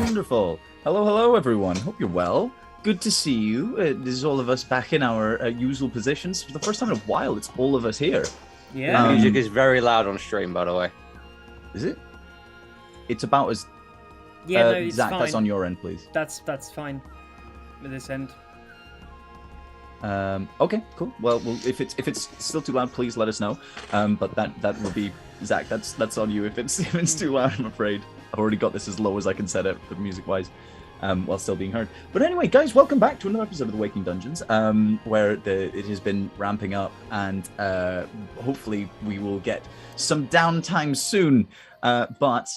Wonderful. Hello, everyone. Hope you're well. Good to see you. This is all of us back in our usual positions. For the first time in a while, it's all of us here. Yeah. The music is very loud on stream, by the way. Is it? It's about as... Yeah, no, it's Zach, fine. that's on your end, please. That's fine with this end. Okay, cool. Well, if it's still too loud, please let us know. But that will be Zach. That's on you if it's too loud. I'm afraid I've already got this as low as I can set it for music wise, while still being heard. But anyway, guys, welcome back to another episode of the Waking Dungeons, where it has been ramping up, and hopefully we will get some downtime soon. But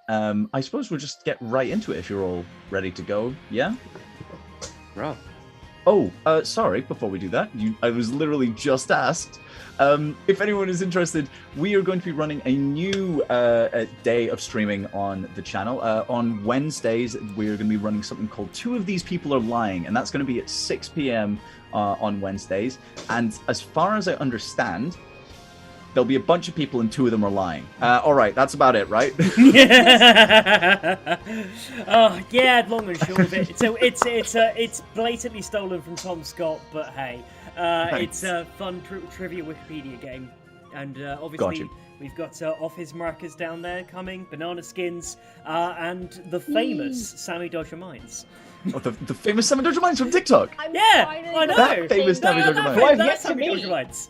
I suppose we'll just get right into it if you're all ready to go. Yeah. Right. Oh, sorry, before we do that, I was literally just asked if anyone is interested. We are going to be running a new day of streaming on the channel. On Wednesdays, we're going to be running something called Two of These People Are Lying, and that's going to be at 6 p.m. On Wednesdays. And as far as I understand, there'll be a bunch of people and two of them are lying. All right, that's about it, right? Yeah. Oh, yeah. Long and short of it. So it's blatantly stolen from Tom Scott, but hey, it's a fun trivia Wikipedia game, and obviously Gotcha. we've got office markers down there coming, banana skins, and the famous Sammy Dodger Mines. Oh, the famous Sammy Dodger Mines from TikTok. Yeah, I know. That famous Sammy Dodger Mines. Well, I've That's yet to Sammy meet. Dodger Mines.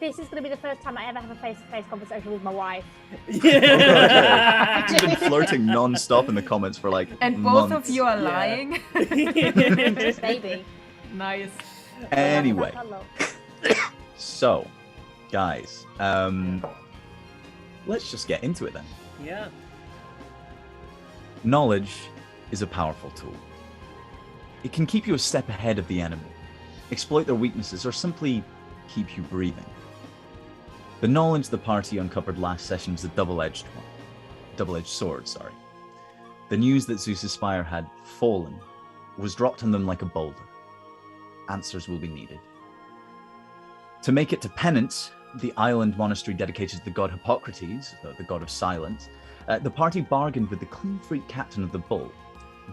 This is going to be the first time I ever have a face-to-face conversation with my wife. Yeah. She's been flirting non-stop in the comments for like And both months. of you are Yeah. lying. Baby. Nice. Anyway, so guys, let's just get into it then. Yeah. Knowledge is a powerful tool. It can keep you a step ahead of the enemy, exploit their weaknesses, or simply keep you breathing. The knowledge the party uncovered last session was a double-edged sword, sorry. The news that Zeus's spire had fallen was dropped on them like a boulder. Answers will be needed. To make it to penance, the island monastery dedicated to the god Hippocrates, the god of silence, the party bargained with the clean freak captain of the Bull,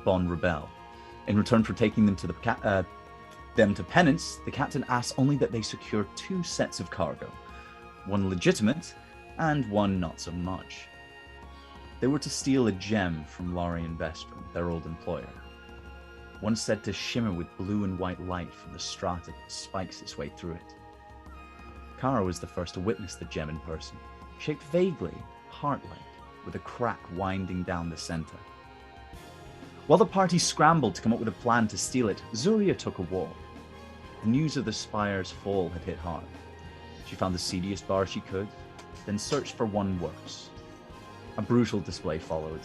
Bon Rebel. In return for taking them to them to penance, the captain asked only that they secure 2 sets of cargo, one legitimate and one not so much. They were to steal a gem from Laurie and Vestrum, their old employer. One said to shimmer with blue and white light from the strata that spikes its way through it. Kara was the first to witness the gem in person, shaped vaguely, heart-like, with a crack winding down the center. While the party scrambled to come up with a plan to steal it, Zuria took a walk. The news of the spire's fall had hit hard. She found the seediest bar she could, then searched for one worse. A brutal display followed,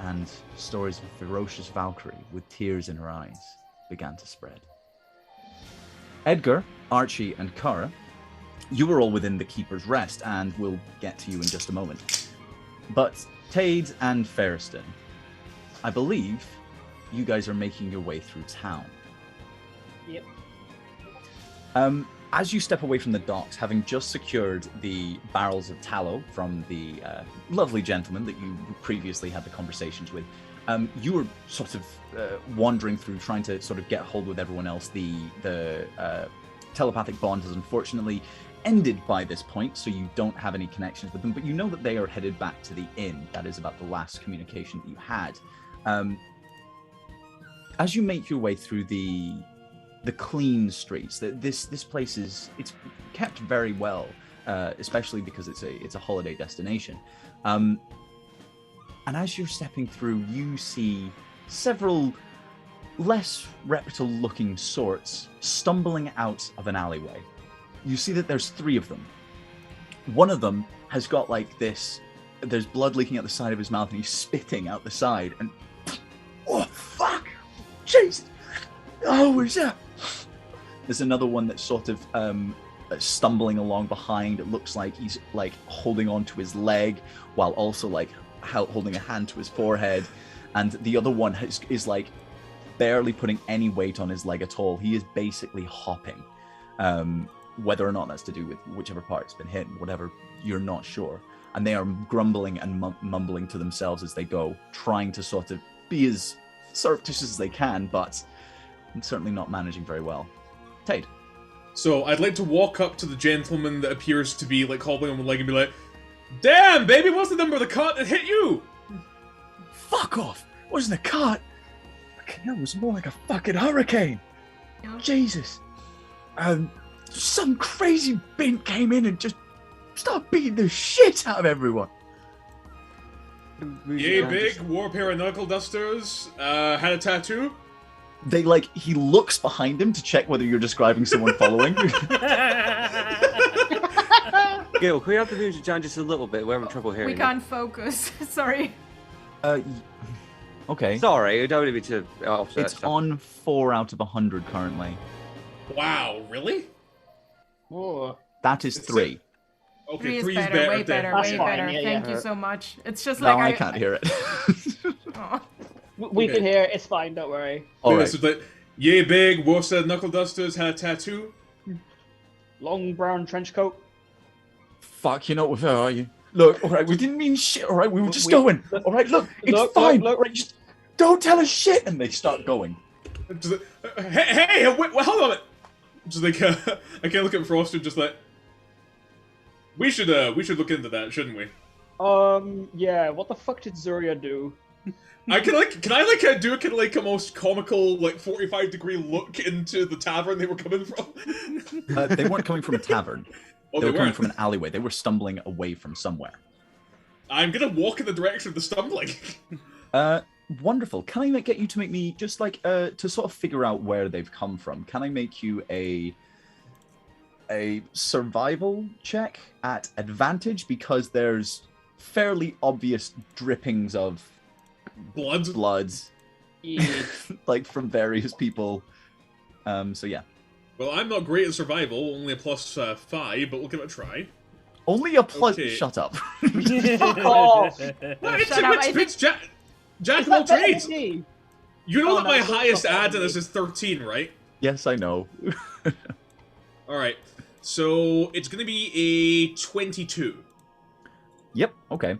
and stories of a ferocious Valkyrie with tears in her eyes began to spread. Edgar, Archie, and Kara, you were all within the Keeper's Rest, and we'll get to you in just a moment. But Tade and Ferriston, I believe you guys are making your way through town. Yep. As you step away from the docks, having just secured the barrels of tallow from the lovely gentleman that you previously had the conversations with, you were sort of wandering through, trying to sort of get hold with everyone else. The telepathic bond has unfortunately ended by this point, so you don't have any connections with them, but you know that they are headed back to the inn. That is about the last communication that you had. As you make your way through the clean streets, this place it's kept very well, especially because it's a holiday destination. And as you're stepping through, you see several less reputable looking sorts stumbling out of an alleyway. You see that there's 3 of them. One of them has got like this, there's blood leaking out the side of his mouth and he's spitting out the side, and oh fuck, jeez, oh yeah. There's another one that's sort of stumbling along behind. It looks like he's like holding on to his leg while also like holding a hand to his forehead, and the other one is like barely putting any weight on his leg at all. He is basically hopping. Whether or not that's to do with whichever part's been hit, whatever, you're not sure. And they are grumbling and mumbling to themselves as they go, trying to sort of be as surreptitious as they can, but certainly not managing very well. Tade. So I'd like to walk up to the gentleman that appears to be like hobbling on one leg and be like, "Damn, baby, what's the number of the cart that hit you?" Fuck off! It wasn't a cart. It was more like a fucking hurricane. Yeah. Jesus. Some crazy bint came in and just started beating the shit out of everyone. Yay big, wore a pair of knuckle dusters, had a tattoo. He looks behind him to check whether you're describing someone following. Gil, can we have the music down just a little bit? We're having trouble hearing We you. can't focus. Sorry. Okay. Sorry, I don't want to be too offset. It's on 4 out of 100 currently. Wow, really? Oh. That is 3. Okay, 3 is three's better, way better, That's way fine, better. yeah, Thank yeah. you so much. It's just No, like I can't hear it. Aw. We Okay. can hear it. It's fine. Don't worry. All Okay, right. so like, yay big, wore a set of knuckle dusters, had a tattoo. Long brown trench coat. Fuck, you know what? Are you? Look, all right, we didn't mean shit. All right, we were just We- going. All right, look, it's look, fine. look. All right, just don't tell us shit. And they start going. Just like, hey, wait, hold on a minute. Just like, I can't look at Frost and just like, we should look into that, shouldn't we? Yeah. What the fuck did Zuria do? Can I do a kind of like a most comical like 45-degree look into the tavern they were coming from? They weren't coming from a tavern. Oh, They were coming weren't. from an alleyway. They were stumbling away from somewhere. I'm gonna walk in the direction of the stumbling. Wonderful. Can I get you to make me just like to sort of figure out where they've come from? Can I make you a survival check at advantage because there's fairly obvious drippings of Blood. bloods Yeah. like from various people. So yeah. Well, I'm not great at survival, only a +5, but we'll give it a try. Only a plus. Okay. Shut up. Fuck off. Well, Shut up, I it's Jack Is of all that better trades. than me? You know Oh, that no, my it's not highest better ad than in this me. is 13, right? Yes, I know. Alright, so it's gonna be a 22. Yep. Okay.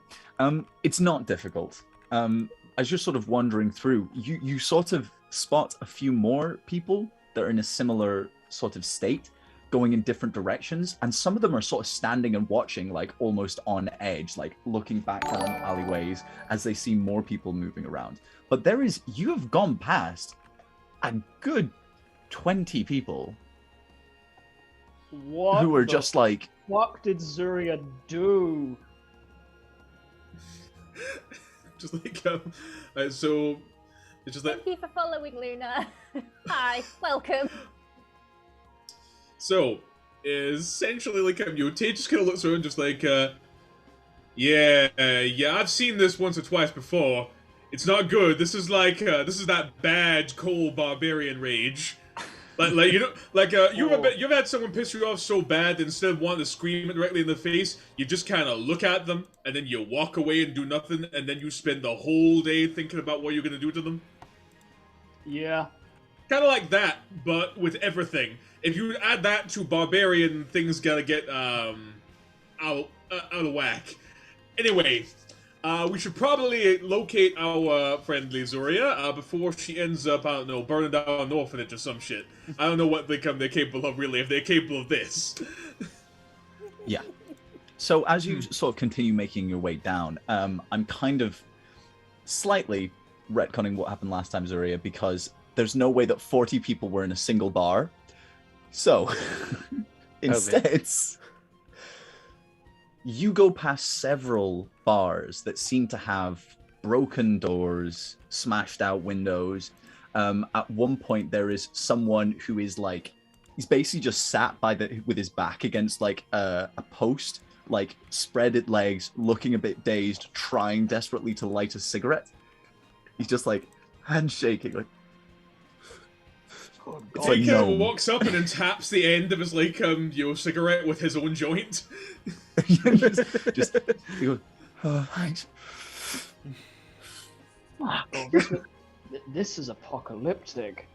It's not difficult. As you're sort of wandering through, you sort of spot a few more people that are in a similar sort of state, going in different directions, and some of them are sort of standing and watching, like almost on edge, like looking back down alleyways as they see more people moving around. But you have gone past a good 20 people What who are the just like, fuck did Zuria do? Just like, so it's just like, Thank you for following, Luna. Hi, welcome. so essentially, like, Tate just kind of looks around, just like, yeah, I've seen this once or twice before. It's not good. This is like, this is that bad, cold barbarian rage. Like you know, like you've had someone piss you off so bad that instead of wanting to scream it directly in the face, you just kind of look at them and then you walk away and do nothing, and then you spend the whole day thinking about what you're gonna do to them. Yeah. Kind of like that, but with everything. If you add that to barbarian, things gotta get out of whack. Anyway, we should probably locate our friendly Zuria before she ends up, I don't know, burning down an orphanage or some shit. I don't know what they're capable of, really, if they're capable of this. yeah. So as you sort of continue making your way down, I'm kind of slightly retconning what happened last time, Zuria, because there's no way that 40 people were in a single bar. So instead, you go past several bars that seem to have broken doors, smashed out windows. At one point, there is someone who is like, he's basically just sat with his back against like a post, like spreaded legs, looking a bit dazed, trying desperately to light a cigarette. He's just like handshaking, like. Oh, It's God. like, He no. walks up and then taps the end of his like cigarette with his own joint. just he goes, oh, thanks. Oh, this is apocalyptic.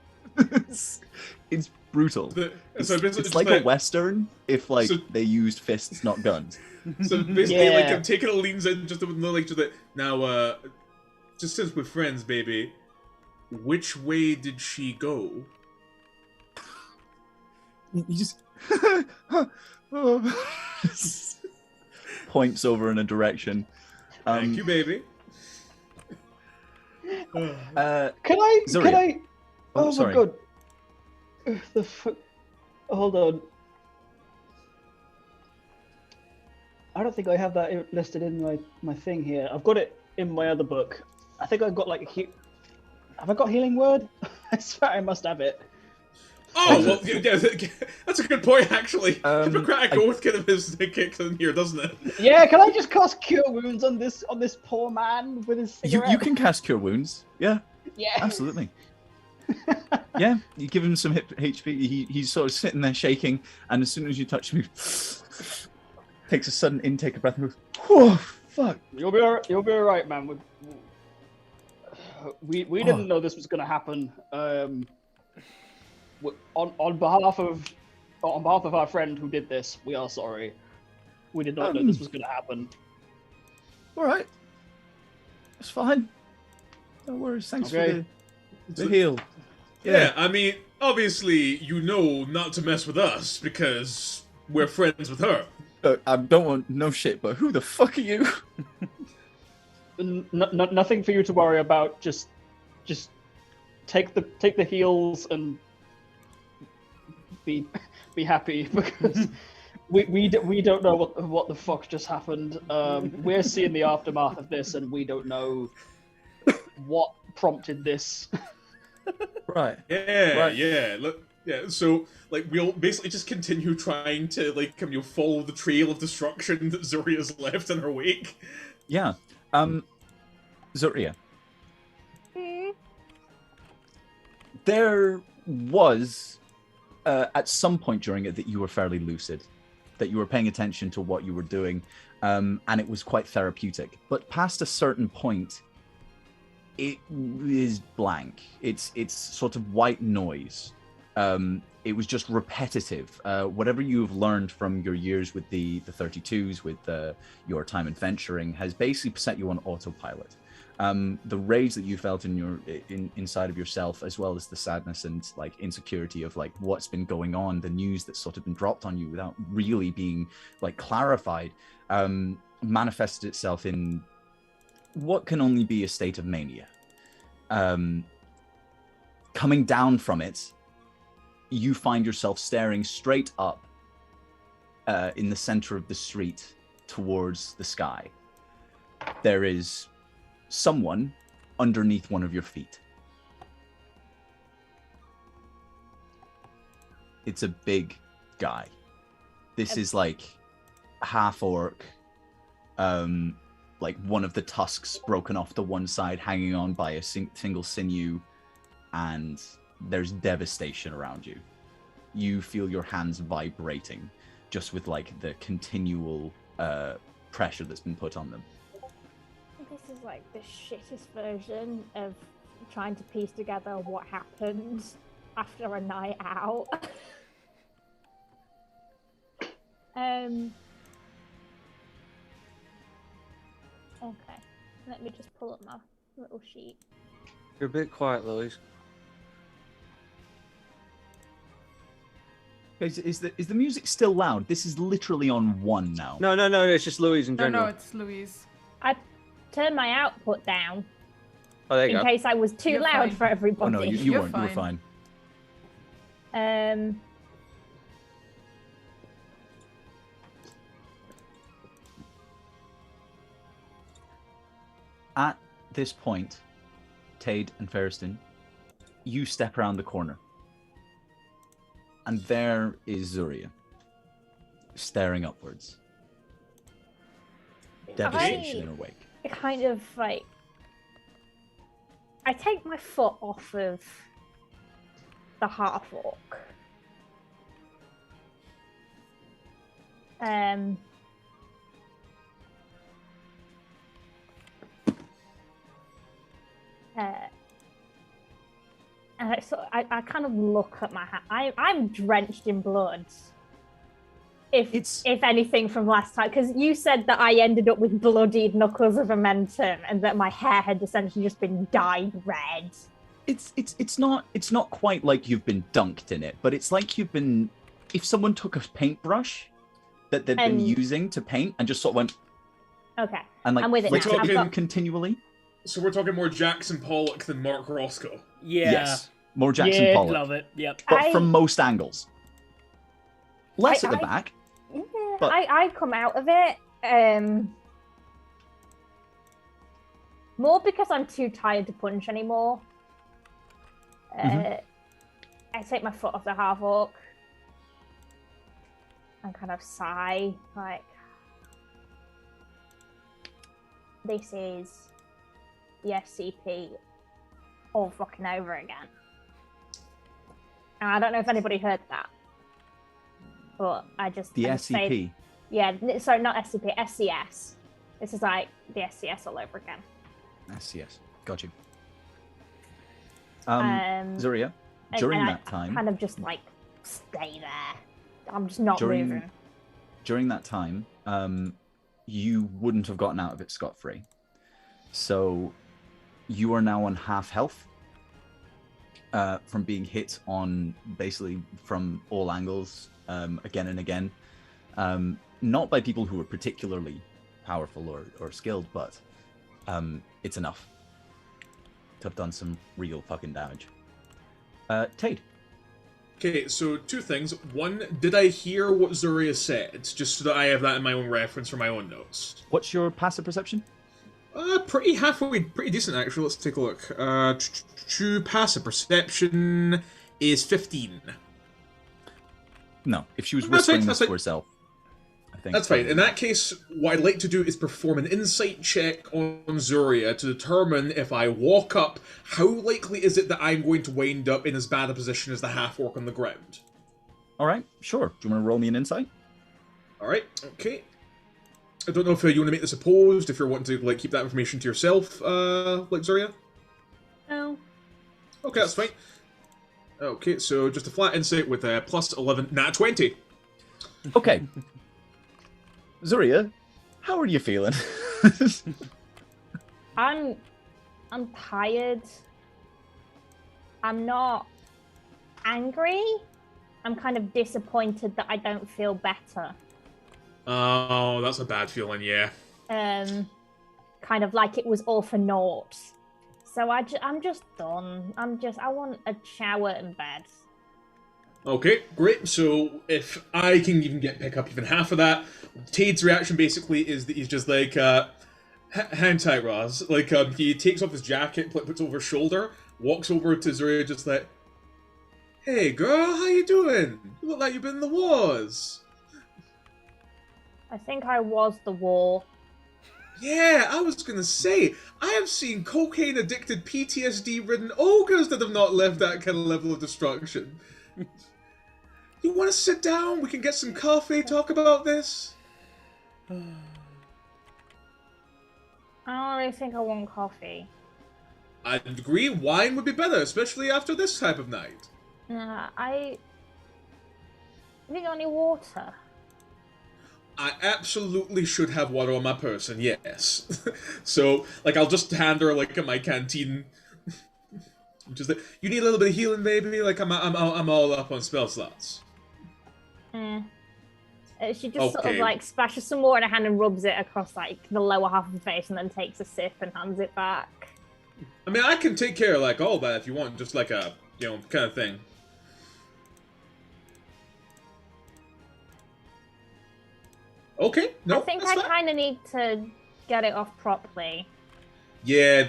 it's brutal. It's like a western if like So- they used fists, not guns. So basically, Yeah. like, I'm taking a leans in just to know, like, just like, now, just since we're friends, baby, which way did she go? You just points over in a direction. Thank you, baby. Can I? Zuria. Can I? Oh, Oh, sorry. my god. Hold on. I don't think I have that listed in my thing here. I've got it in my other book. I think I've got like have I got healing word? I swear I must have it. Oh, well, yeah, that's a good point, actually. Hippocratic Oath kind of is kicks in here, doesn't it? Yeah, can I just cast Cure Wounds on this poor man with his cigarette? You can cast Cure Wounds. Yeah, Yeah. absolutely. Yeah, you give him some HP. He's sort of sitting there shaking, and as soon as you touch him, he takes a sudden intake of breath and goes, "Whoa, fuck!" You'll be all right, man. We didn't know this was going to happen. On behalf of our friend who did this, we are sorry. We did not know this was going to happen. All right, it's fine. No worries. Thanks Okay. for the heal. Yeah, I mean, obviously, you know not to mess with us because we're friends with her. I don't want no shit, but who the fuck are you? Nothing for you to worry about. Just take the heals and be happy because we don't know what the fuck just happened. We're seeing the aftermath of this, and we don't know what prompted this. Right. Yeah, Right. yeah. Look, yeah. So, like, we'll basically just continue trying to follow the trail of destruction that Zuria's left in her wake. Yeah. Zuria. There was at some point during it that you were fairly lucid, that you were paying attention to what you were doing, and it was quite therapeutic. But past a certain point, it is blank. It's sort of white noise. It was just repetitive. Whatever you've learned from your years with the 32s, with your time adventuring, has basically set you on autopilot. The rage that you felt inside of yourself, as well as the sadness and like insecurity of like what's been going on, the news that's sort of been dropped on you without really being like clarified, manifested itself in what can only be a state of mania. Coming down from it, you find yourself staring straight up in the center of the street towards the sky. There is someone underneath one of your feet. It's a big guy. This is like half orc, like one of the tusks broken off to one side, hanging on by a single sinew, and there's devastation around you. You feel your hands vibrating just with like the continual pressure that's been put on them. This is like the shittest version of trying to piece together what happened after a night out. Okay, let me just pull up my little sheet. You're a bit quiet, Louise. Is the music still loud? This is literally on 1 now. No, it's just Louise in general. No, it's Louise. I turned my output down Oh, there you in go. case I was too You're loud fine. for everybody. Oh no, you You're weren't. You were fine. At this point, Tade and Ferriston, you step around the corner. And there is Zuria, staring upwards. Devastation in her wake. Kind of like, I take my foot off of the half orc. And I kind of look at my hand. I'm drenched in blood. if anything from last time, because you said that I ended up with bloodied knuckles of momentum and that my hair had essentially just been dyed red. It's not quite like you've been dunked in it, but it's like you've been. If someone took a paintbrush that they've been using to paint and just sort of went. Okay. And like I'm with it flicked now. it continually. So we're talking more Jackson Pollock than Mark Roscoe. Yeah. Yes. More Jackson Yeah. Pollock. Love it. Yep. But from most angles. Less at the back. Yeah, but... I come out of it more because I'm too tired to punch anymore. I take my foot off the half orc and kind of sigh, like, this is the SCP all fucking over again. And I don't know if anybody heard that, but I just the I SCP. just say, yeah, sorry, not SCP, SCS. This is like the SCS all over again. SCS, got you. Um, Zuria, during and that I time, kind of just like stay there. I'm just not during moving. during that time, you wouldn't have gotten out of it scot-free. So you are now on half health from being hit on basically from all angles again and again. Not by people who are particularly powerful or skilled, but it's enough to have done some real fucking damage. Tade. Okay, so two things. One, did I hear what Zuria said? Just so that I have that in my own reference for my own notes. What's your passive perception? Pretty decent actually. Let's take a look. Passive perception is 15. No, if she was That's fine, whispering that's this to fine. herself, I think That's fine. In that case, what I'd like to do is perform an insight check on Zuria to determine if I walk up, how likely is it that I'm going to wind up in as bad a position as the half-orc on the ground? All right, sure. Do you want to roll me an insight? Alright, okay. I don't know if you want to make this opposed, if you're wanting to like keep that information to yourself, like Zuria? No. Okay, that's fine. Okay, so just a flat insight with a plus 11, nat 20. Okay. Zuria, how are you feeling? I'm tired. I'm not angry. I'm kind of disappointed that I don't feel better. Oh, that's a bad feeling, yeah. Kind of like it was all for naught. So I'm just done. I want a shower and bed. Okay, great. So if I can even pick up even half of that, Tade's reaction basically is that he's just like, hang tight, Roz. Like, he takes off his jacket, puts it over his shoulder, walks over to Zuria just like, hey girl, how you doing? You look like you've been in the wars. I think I was the war. Yeah, I was gonna say, I have seen cocaine-addicted, PTSD-ridden ogres that have not left that kind of level of destruction. You want to sit down? We can get some coffee, talk about this? I don't really think I want coffee. I'd agree, wine would be better, especially after this type of night. Have you got any water? I absolutely should have water on my person, yes. So, like, I'll just hand her, like, my canteen. Just like, you need a little bit of healing, baby? Like, I'm all up on spell slots. She just sort of, like, splashes some water in her hand and rubs it across, like, the lower half of her face and then takes a sip and hands it back. I mean, I can take care of, like, all that if you want, just like a, you know, kind of thing. Okay, no, I think that's I fine. kind of need to get it off properly. Yeah,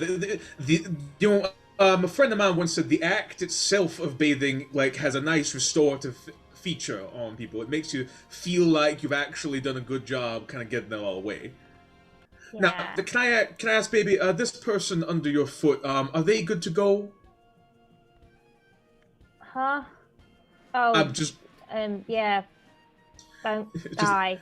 you know, a friend of mine once said the act itself of bathing, like, has a nice restorative feature on people. It makes you feel like you've actually done a good job kind of getting it all away. Yeah. Now, can I ask, baby, this person under your foot, are they good to go? Huh? Oh, I'm just... yeah. Don't die.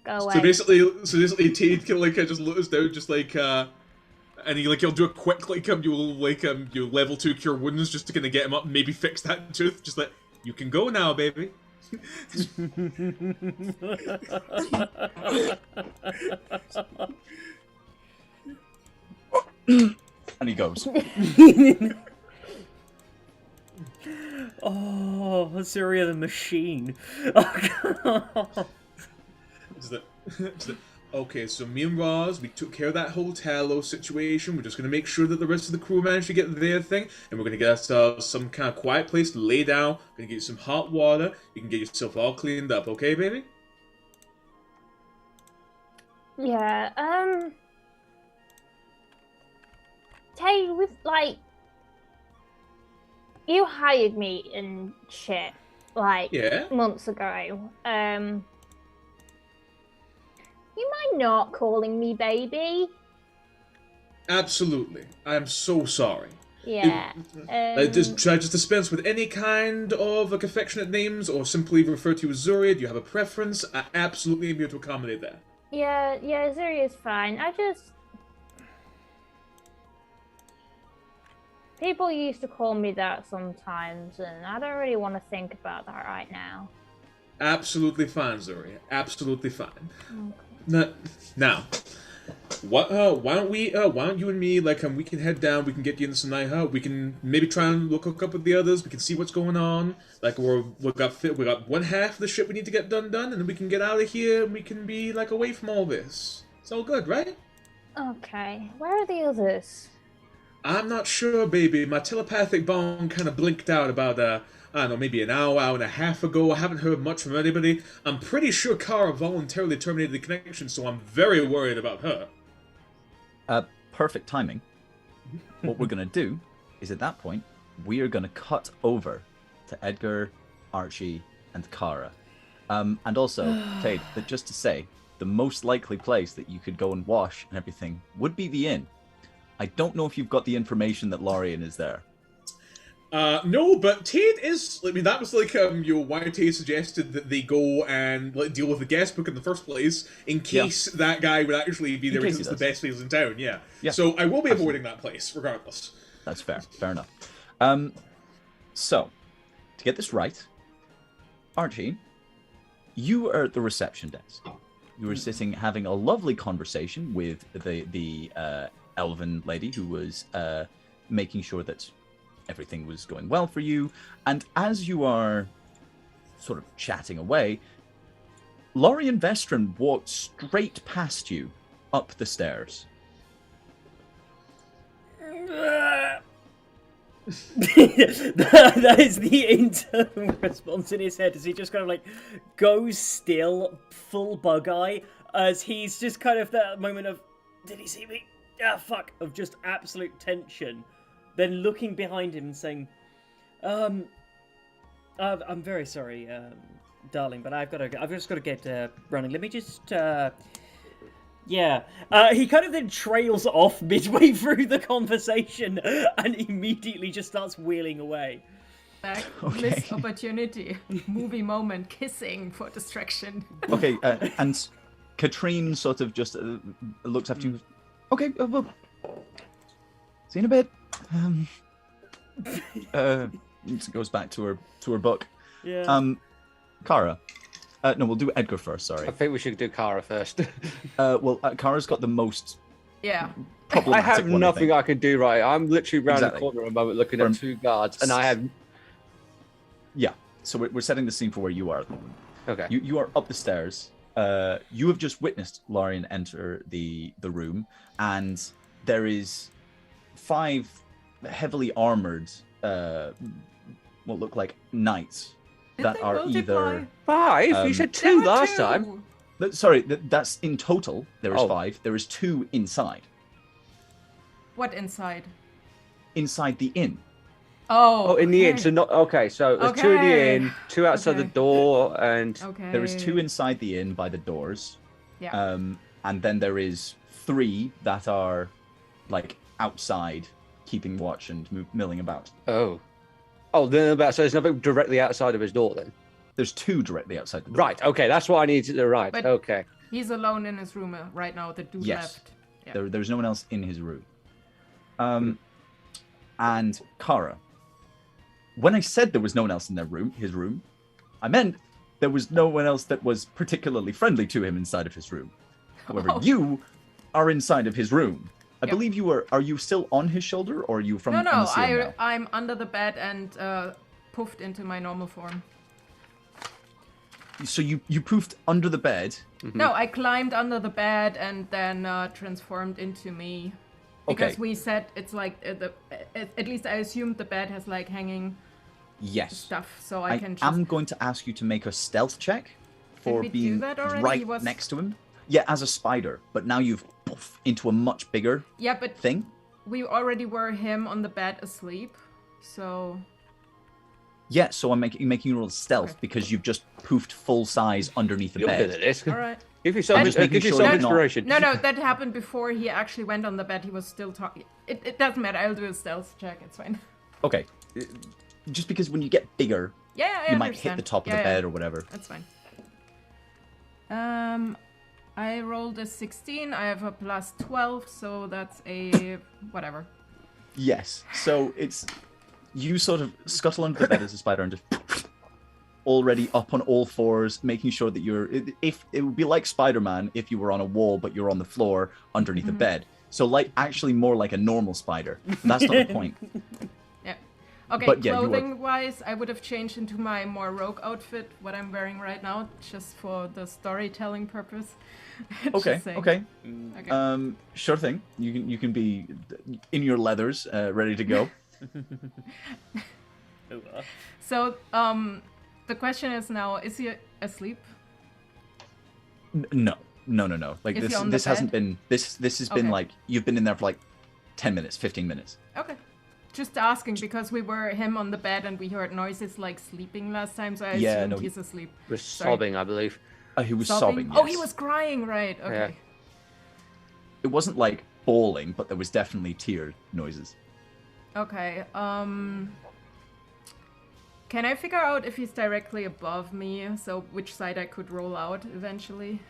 Go away. So basically, Tate can like just look us down, just like and he'll do a quick you level 2 cure wounds just to kind of get him up, and maybe fix that tooth. Just like, you can go now, baby. And he goes. Oh, Syria the machine. Okay, so me and Roz, we took care of that whole Talos situation. We're just gonna make sure that the rest of the crew manage to get their thing, and we're gonna get ourselves some kind of quiet place to lay down. We're gonna get you some hot water. You can get yourself all cleaned up, okay, baby? Yeah, Tay, with like, you hired me and shit, like, Yeah? months ago. You mind not calling me baby? Absolutely. I am so sorry. Yeah. Should I just dispense with any kind of like affectionate names, or simply refer to you as Zuri? Do you have a preference? I absolutely am here to accommodate that. Yeah, Zuri is fine. People used to call me that sometimes, and I don't really want to think about that right now. Absolutely fine, Zuri. Absolutely fine. Okay. Now, why don't you and me, like, we can head down, we can get you into some night, we can maybe try and hook up with the others, we can see what's going on, like, we got one half of the shit we need to get done, and then we can get out of here, and we can be, like, away from all this. It's all good, right? Okay, where are the others? I'm not sure, baby. My telepathic bond kind of blinked out about, I don't know, maybe an hour and a half ago. I haven't heard much from anybody. I'm pretty sure Kara voluntarily terminated the connection, so I'm very worried about her. Perfect timing. What we're going to do is, at that point, we are going to cut over to Edgar, Archie, and Kara. And also, Tade, that just to say, the most likely place that you could go and wash and everything would be the inn. I don't know if you've got the information that Lorien is there. No, but Tate is. I mean, that was like why Tate suggested that they go and deal with the guest book in the first place, in case that guy would actually be there because it's the best place in town. Yeah. So I will be avoiding that place regardless. That's fair. Fair enough. So, to get this right, Archie, you are at the reception desk. You were sitting having a lovely conversation with the elven lady who was making sure that everything was going well for you. And as you are sort of chatting away, Lorien Vestron walked straight past you up the stairs. That is the internal response in his head as he just kind of like goes still, full bug eye, as he's just kind of that moment of, did he see me? Ah, fuck, of just absolute tension. Then looking behind him and saying, I'm very sorry, darling, but I've just got to get running. Let me just, yeah. He kind of then trails off midway through the conversation and immediately just starts wheeling away. Like, missed opportunity. Movie moment, kissing for distraction. Okay, and Katrine sort of just looks after you. Okay, well, see you in a bit. Goes back to her book. Yeah. Kara. No, we'll do Edgar first. Sorry. I think we should do Kara first. Kara's got the most. Yeah. I have one, nothing I I can do right. I'm literally round Exactly. the corner at the moment looking at two guards, and I have. Yeah. So we're setting the scene for where you are at the moment. Okay. You are up the stairs. You have just witnessed Lorien enter the room, and there is 5 heavily armored, what look like knights Did that they are multiply? either. 5? You said There 2 were last 2. time. Sorry, that's in total. There is Oh. 5. There is 2 inside. What inside? Inside the inn. Oh, in the inn. okay. So not okay. So there's 2 in the Okay. inn, 2 outside the Okay. door, and Okay. There is 2 inside the inn by the doors. Yeah. And then there is 3 that are like outside, keeping watch and milling about. then about. So there's nothing directly outside of his door then. There's 2 directly outside the door. Right. Okay. That's what I need to do. Right. But- Okay. He's alone in his room right now. The dude Yes. left. Yeah. There's no one else in his room. And Kara, when I said there was no one else in his room, I meant there was no one else that was particularly friendly to him inside of his room. However, Oh. you are inside of his room. I Yep. believe you are you still on his shoulder, or are you from No, on the ceiling now? I'm under the bed and poofed into my normal form. So you poofed under the bed. No, I climbed under the bed and then transformed into me. Because Okay. we said it's like at least I assumed the bed has like hanging Yes. stuff, so I I can just. am going to ask you to make a stealth check for we do being that already? He right was- next to him. Yeah, as a spider, but now you've poof into a much bigger Yeah, but thing. we already were him on the bed asleep, so. Yeah, so I'm making you roll stealth Okay. because you've just poofed full size underneath the You're good bed. at this. All right. Give yourself, And- Just making give sure yourself you're not- inspiration. No, that happened before he actually went on the bed. He was still talking. It doesn't matter. I'll do a stealth check. It's fine. Okay. Just because when you get bigger, Yeah, I you might understand. hit the top of Yeah, the yeah. bed or whatever. That's fine. I rolled a 16. I have a plus 12, so that's a whatever. Yes. So it's you sort of scuttle under the bed as a spider and just already up on all fours, making sure that if it would be like Spider-Man if you were on a wall but you're on the floor underneath the bed. So like actually more like a normal spider. That's not the point. Yeah. Okay, But yeah, you are- clothing-wise, I would have changed into my more rogue outfit, what I'm wearing right now, just for the storytelling purpose. Just Okay. saying. Okay. Okay. Sure thing. You can be in your leathers, ready to go. So, the question is now, is he asleep? No. Like Is he on the this hasn't bed? been this has been Okay. like you've been in there for like 10 minutes, 15 minutes. Okay. Just asking, because we were him on the bed and we heard noises like sleeping last time, so I Yeah, assumed no, he's asleep. Was Sorry. sobbing, I believe. He was sobbing. Oh, he yes. was crying, right? Okay. It wasn't like bawling, but there was definitely tear noises. Okay. Can I figure out if he's directly above me, so which side I could roll out eventually?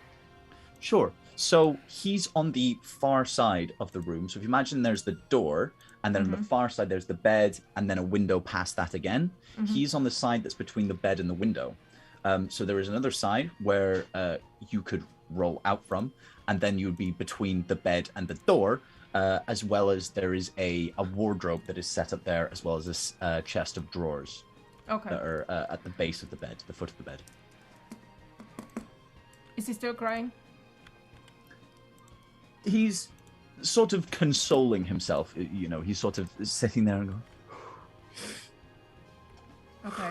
Sure. So he's on the far side of the room. So if you imagine there's the door, and then on the far side there's the bed, and then a window past that again. He's on the side that's between the bed and the window. So there is another side where you could roll out from, and then you would be between the bed and the door, as well as there is a wardrobe that is set up there, as well as this chest of drawers Okay. that are at the base of the bed, the foot of the bed. Is he still crying? He's sort of consoling himself. You know, he's sort of sitting there and going, Okay.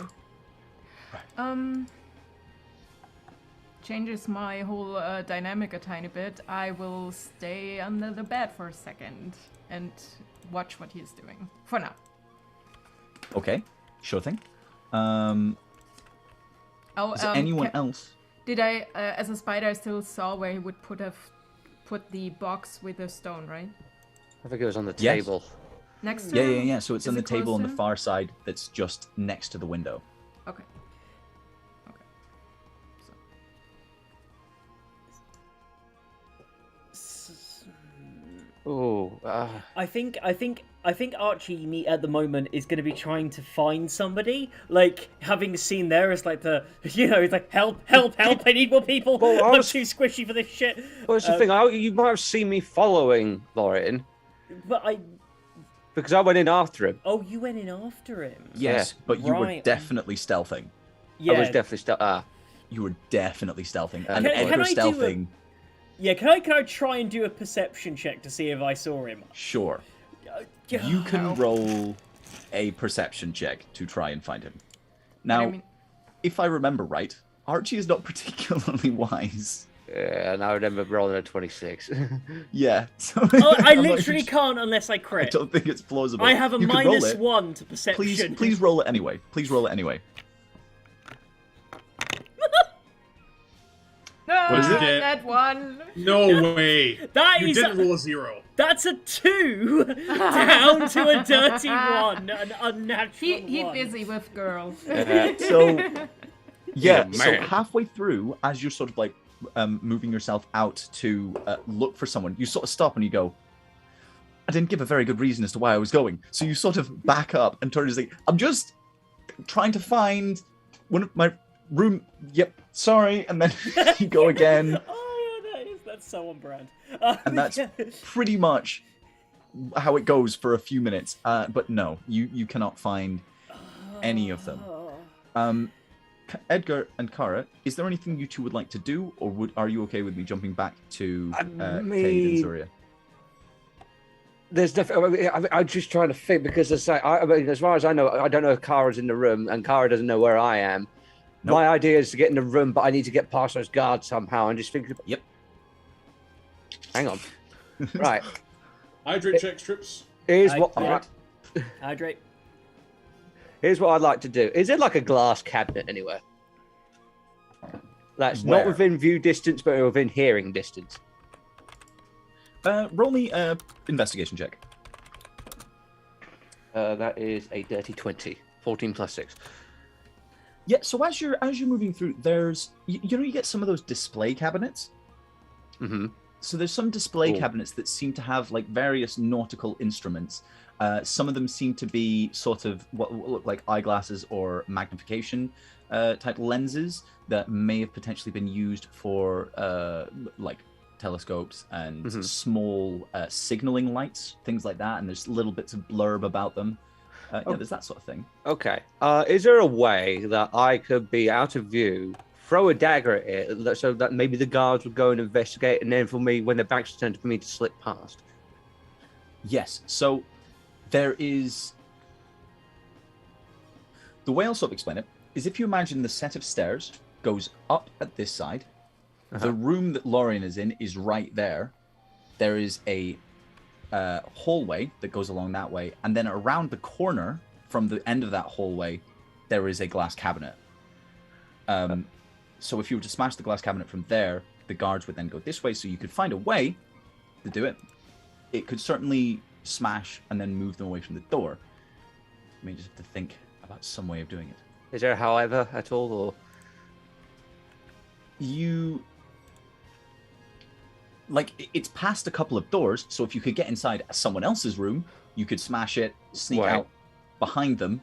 Changes my whole dynamic a tiny bit. I will stay under the bed for a second and watch what he's doing. For now. okay, sure thing. Oh, Is there anyone else? Did I, as a spider, I still saw where he would put the box with the stone, right? I think it was on the Yes. table. Next to Yeah, him? yeah, yeah. So it's Is on the it close table on to the him? far side that's just next to the window. Okay. Okay. Oh, I think Archie at the moment is going to be trying to find somebody, like having seen there as like the, you know, he's like help, I need more people. Well, I I'm was- too squishy for this shit. well, it's the thing. You might have seen me following Lauren But because I went in after him. oh, you went in after him. Yes, but you were Right. definitely stealthing. Yeah. I was definitely still. You were definitely stealthing. And Can- extra can I do a- stealthing, Yeah. Can I try and do a perception check to see if I saw him? sure. Yeah. You can roll a perception check to try and find him. Now, I mean, if I remember right, Archie is not particularly wise. Yeah, and I remember rolling a 26. Yeah. So Oh, I I'm not literally sure- can't unless I I crit. don't think it's plausible. I have a You can roll minus it. 1 to perception. Please roll it anyway. Please roll it anyway. no, What is it? that one. No way. That You is didn't roll a 0. That's a 2 down to a dirty 1, an unnatural He 1. busy with girls. So yeah, Yeah, so man. halfway through, as you're sort of like moving yourself out to look for someone, you sort of stop and you go, I didn't give a very good reason as to why I was going. So you sort of back up and turn and say, I'm just trying to find one of room. Yep, sorry, and then you go again. Oh, yeah, that's so on brand. And that's pretty much how it goes for a few minutes. But no, you cannot find any of them. Edgar and Kara, is there anything you two would like to do, or are you okay with me jumping back to Cade and Zoria? There's definitely. I'm just trying to think because as far as I know, I don't know if Kara's in the room, and Kara doesn't know where I am. Nope. My idea is to get in the room, but I need to get past those guards somehow. I'm just thinking. Yep. Hang on. Right. Hydrate check strips. Here's what. Hydrate. Here's what I'd like to do. Is there like a glass cabinet anywhere? That's Where? not within view distance, but within hearing distance. Roll me investigation check. That is a dirty 20. 14 plus 6. Yeah, so as you're moving through, there's you know you get some of those display cabinets. Mm-hmm. So there's some display cabinets that seem to have like various nautical instruments. Some of them seem to be sort of what look like eyeglasses or magnification type lenses that may have potentially been used for like telescopes and small signaling lights, things like that. And there's little bits of blurb about them. Yeah, there's that sort of thing. Okay. Is there a way that I could be out of view, throw a dagger at it, so that maybe the guards would go and investigate, and then for me, when their backs are turned, for me to slip past? Yes. So there is... The way I'll sort of explain it is if you imagine the set of stairs goes up at this side, the room that Lorien is in is right there. There is a hallway that goes along that way, and then around the corner from the end of that hallway, there is a glass cabinet. So if you were to smash the glass cabinet from there, the guards would then go this way, so you could find a way to do it. It could certainly smash and then move them away from the door. I mean, just have to think about some way of doing it. Is there, however, at all, or you like it's past a couple of doors, so if you could get inside someone else's room, you could smash it, sneak out behind them.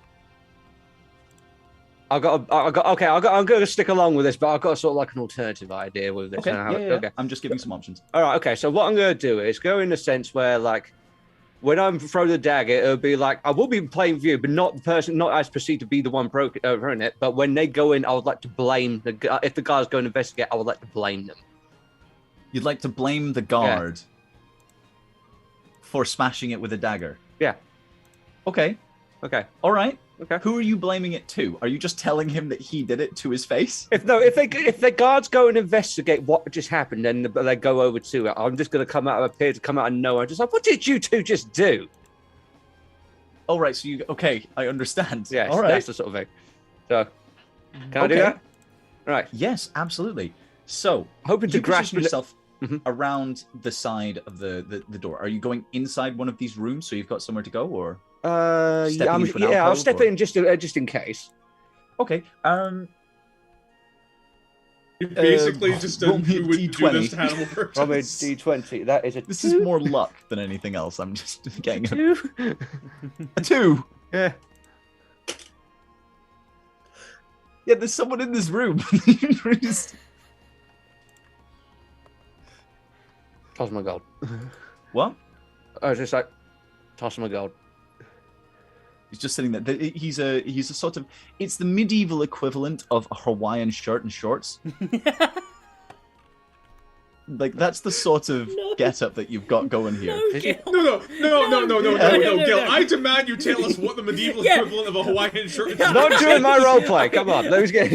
I'm going to stick along with this, but I've got sort of like an alternative idea with this. Okay, Okay. I'm just giving some options. All right, okay. So what I'm going to do is go in the sense where, like, when I'm throw the dagger, it'll be like I will be playing view, but not the person, not as perceived to be the one throwing it. But when they go in, I would like to blame if the guards go and investigate, I would like to blame them. You'd like to blame the guard for smashing it with a dagger? Yeah. Okay. Okay. All right. Okay. Who are you blaming it to? Are you just telling him that he did it to his face? If the guards go and investigate what just happened, and they go over to it, I'm just going to come out of nowhere, just like, what did you two just do? Oh, right. So I understand. Yes. All right. That's the sort of thing. So, can I do that? Right. Yes, absolutely. So, hoping to grasp yourself around the side of the door. Are you going inside one of these rooms so you've got somewhere to go, or? I'll step in just in case. Okay. You basically just roll me a who would do D20. this to Hannibal Buress. From a D20. That is a This 2. is more luck than anything else. I'm just getting a 2. a 2. Yeah. Yeah, there's someone in this room. Toss my gold. What? I was just like, toss my gold. He's just sitting there. He's a sort of. It's the medieval equivalent of a Hawaiian shirt and shorts. Like that's the sort of getup that you've got going here. No, Gil. I demand you tell us what the medieval equivalent of a Hawaiian shirt is. Not during my roleplay. Come on, let me get.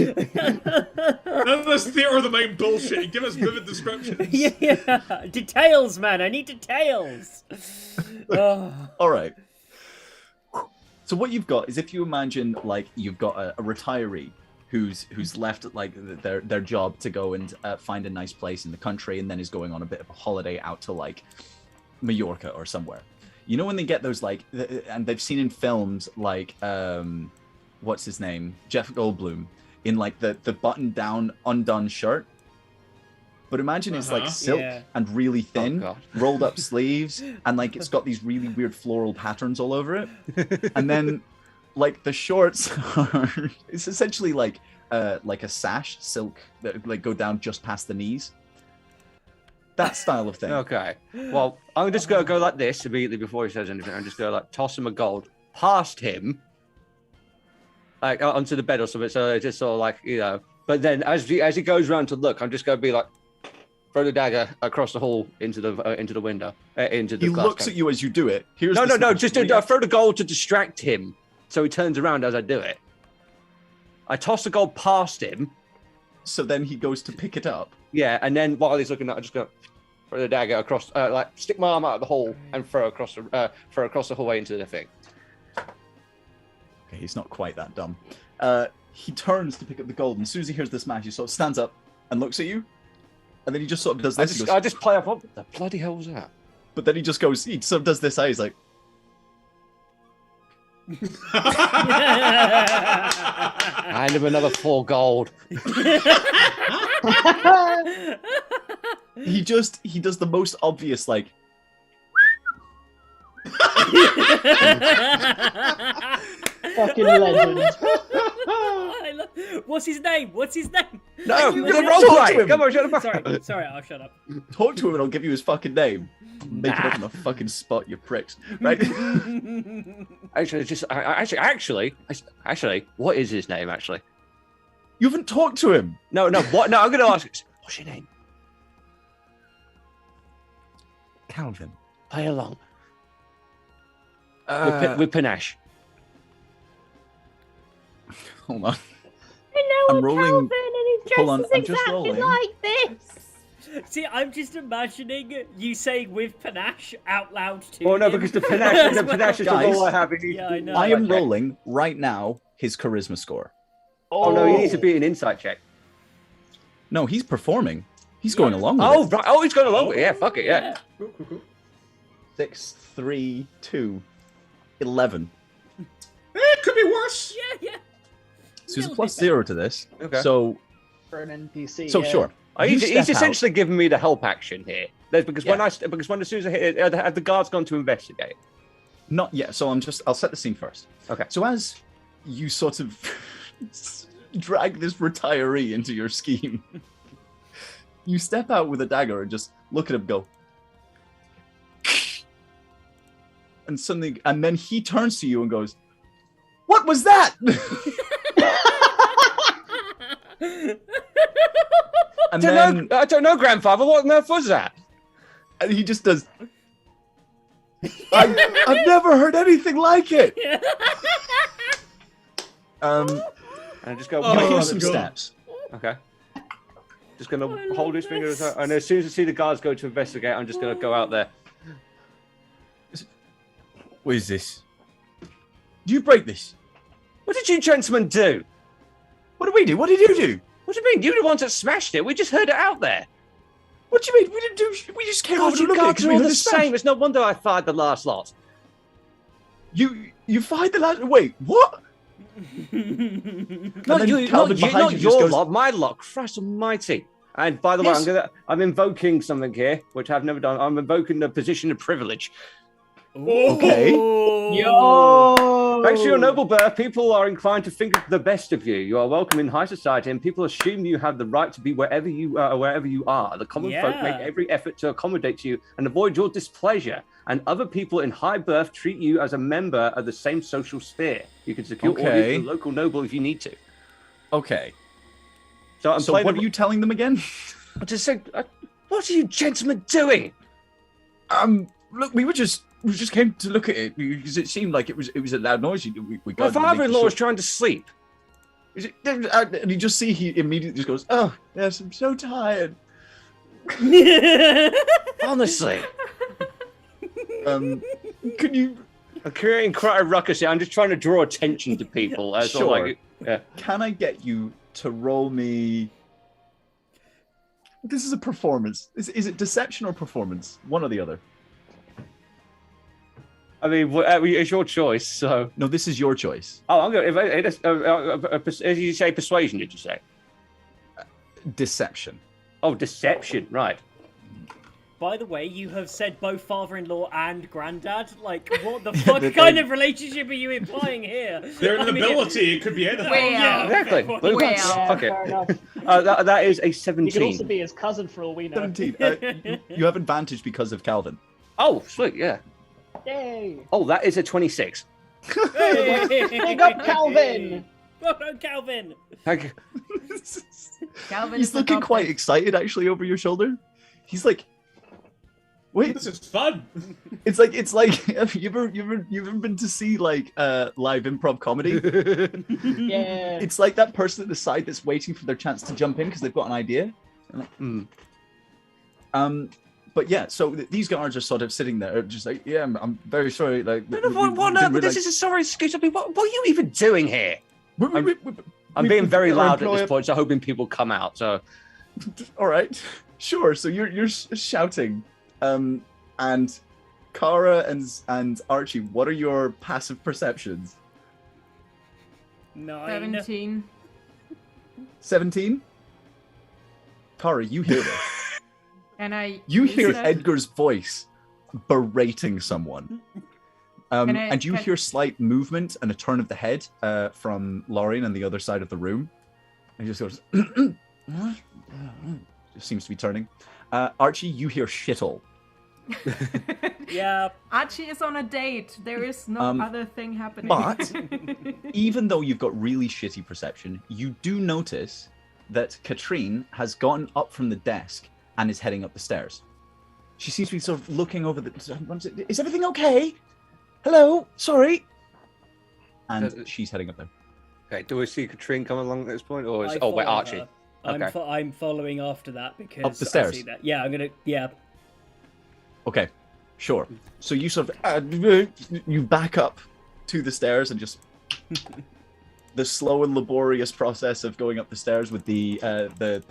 None of this theater of the mind bullshit. Give us vivid descriptions. Yeah, details, man. I need details. All right. So what you've got is, if you imagine like you've got a retiree who's left like their job to go and find a nice place in the country, and then is going on a bit of a holiday out to like Mallorca or somewhere. You know when they get those like, and they've seen in films like what's his name, Jeff Goldblum, in like the button down undone shirt. But imagine it's like silk and really thin, rolled up sleeves, and like it's got these really weird floral patterns all over it. And then like the shorts are. It's essentially like a sash, silk that like go down just past the knees. That style of thing. Okay. Well, I'm just gonna go like this immediately before he says anything. I'm just gonna like toss him a gold past him, like onto the bed or something. So it's just sort of like, you know. But then as he goes around to look, I'm just gonna be like, throw the dagger across the hall into the window, into the. He glass looks pane. at you as you do it. Here's No. smash. Just throw the gold to distract him, so he turns around as I do it. I toss the gold past him. So then he goes to pick it up. Yeah, and then while he's looking at, I just go throw the dagger across, like stick my arm out of the hole and throw across the hallway into the thing. Okay, he's not quite that dumb. He turns to pick up the gold, and as soon as he hears the smash, he sort of stands up and looks at you, and then he just sort of does this. I just play up. What the bloody hell was that? But then he just goes. He sort of does this. He's like, Hand him another 4 gold. he does the most obvious like. Fucking legend. What's his name? What's his name? No, You the never wrong talk to way. him. Come on, shut up. Sorry, I'll shut up. Talk to him and I'll give you his fucking name. Make it up on the fucking spot, you pricks. Right? Actually, what is his name? Actually, You haven't talked to him. no. What? No, I'm going to ask. What's your name? Calvin. Play along. With Panache. Hold on. I know I'm rolling- Calvin, and he Hold on, dresses I'm just exactly rolling. like this. See, I'm just imagining you saying with panache out loud to Oh no, him. because the panache is the Guys, role I have. Yeah, I know. I am rolling right now his charisma score. Oh no, he needs to be an insight check. No, he's performing. He's going along with Oh it. right. Oh, he's going along with it. Yeah, fuck it. Yeah. Cool. 6, 3, 2, 11. It could be worse. Yeah. So there's a plus 0 to this. Okay. So For an NPC. sure. He's You step essentially giving me the help action here. Because Yeah. when as soon as I hit it, have the guards gone to investigate? Not yet. So I'll set the scene first. Okay. So as you sort of drag this retiree into your scheme, you step out with a dagger and just look at him go. And then he turns to you and goes, "What was that?" And then I don't know, grandfather. What on earth was that? and he just does. I've never heard anything like it. And I just go. Oh, You my hear God. some steps. Okay. Just gonna I hold love his finger, this. and as soon as I see the guards go to investigate, I'm just gonna go out there. What is this? Do you break this? What did you gentlemen do? What did we do? What did you do? What do you mean? You're the ones that smashed it. We just heard it out there. What do you mean? We didn't do. We just came over God, to you look at it guards because are we all heard the the smash. same. It's no wonder I fired the last lot. You fired the last. Wait, what? Not then you, Calvin not, you, behind not you just your goes- lot, my lot. Christ almighty. And by the Yes. way, I'm invoking something here, which I've never done. I'm invoking the position of privilege. Okay. Yo! Thanks to your noble birth, people are inclined to think of the best of you. You are welcome in high society, and people assume you have the right to be wherever you are. The common folk make Yeah. every effort to accommodate you and avoid your displeasure. And other people in high birth treat you as a member of the same social sphere. You can secure Okay. audience with a local noble if you need to. Okay. So I'm So playing what are you telling them again? I just said, what are you gentlemen doing? Look, we just came to look at it because it seemed like it was a loud noise. We My got father-in-law is trying to sleep. and you just see he immediately just goes, "Oh yes, I'm so tired." Honestly. Can you? I'm creating quite a ruckus here. I'm just trying to draw attention to people. As Sure. Like, yeah. Can I get you to roll me? This is a performance. Is it deception or performance? One or the other. I mean, it's your choice. So, No, this is your choice. oh, I'm going. Did you say persuasion? Did you say? Deception. Oh, deception. Right. by the way, you have said both father-in-law and granddad. Like, what the fuck kind of relationship are you implying here? They're an ability. It could be anything. Well, yeah. Exactly. Well, Well, Yeah, fuck it. fair enough. That is a He could also 17. be his cousin for all we know. 17. You have advantage because of Calvin. Oh, sweet, yeah. Yay! Oh, that is a 26. Big up, Calvin! Well done, Calvin. Thank you. Calvin He's is looking adopted. quite excited, actually, over your shoulder. He's like, wait, This is fun. it's like have you ever been to see like live improv comedy? Yeah. It's like that person at the side that's waiting for their chance to jump in because they've got an idea. But yeah, so these guards are sort of sitting there, just like, yeah, I'm very sorry. Like, What on earth? This is a sorry excuse. I mean, what are you even doing here? I'm being very loud at this point, so hoping people come out. So, all right, sure. So you're shouting, and Kara and Archie, what are your passive perceptions? 9. 17. 17. Kara, you hear this. And You hear said- Edgar's voice berating someone. And you hear slight movement and a turn of the head from Lorraine on the other side of the room. And he just goes, just seems to be turning. Archie, you hear shittle. Yeah. Archie is on a date. There is no other thing happening. But even though you've got really shitty perception, you do notice that Katrine has gotten up from the desk and is heading up the stairs. She seems to be sort of looking over the... Is everything okay? Hello? Sorry? And she's heading up there. okay, do we see Katrine come along at this point? Or is... I Oh, wait, follow Archie. her. Okay. I'm following after that because Up the I stairs? see that. Yeah, I'm gonna. Yeah. Okay, sure. So you sort of... you back up to the stairs and just... the slow and laborious process of going up the stairs with the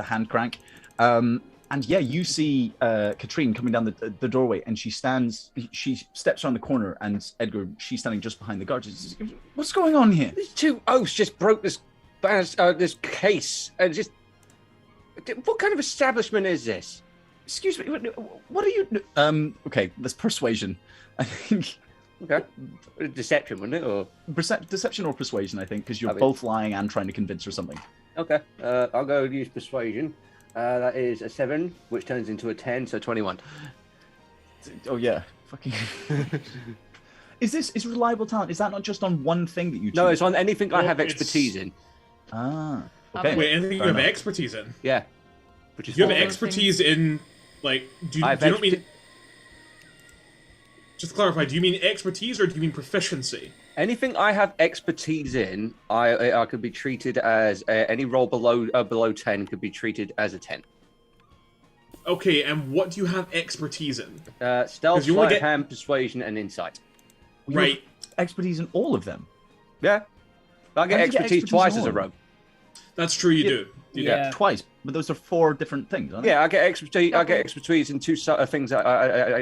hand crank. And yeah, you see Katrine coming down the doorway, and she steps around the corner, and Edgar, she's standing just behind the guard. She's just, what's going on here? These two oafs just broke this case. And just... What kind of establishment is this? Excuse me, what are you... Okay, that's persuasion. I think... Okay. Deception, wouldn't it? Or... Deception or persuasion, I think, because you're I mean- both lying and trying to convince her something. Okay. I'll go use persuasion. That is a 7, which turns into a 10, so 21. Oh yeah, fucking... Is reliable talent, is that not just on one thing that you choose? No, it's on anything I Well, have it's- expertise in. Ah, okay. Wait, anything you Fair have enough. expertise in? Yeah. Which is You have fine. expertise in, like, do you I have not mean... Just to clarify, do you mean expertise or do you mean proficiency? Anything I have expertise in, I could be treated as any roll below 10 could be treated as a 10. Okay, and what do you have expertise in? Stealth, you wanna sleight of get- hand, persuasion, and insight. You have Right. expertise in all of them. Yeah. I get How did you get expertise expertise twice in as a all? rogue. That's true, you do. You do. Yeah. Twice, but those are 4 different things, aren't they? Yeah, I get expertise in 2 things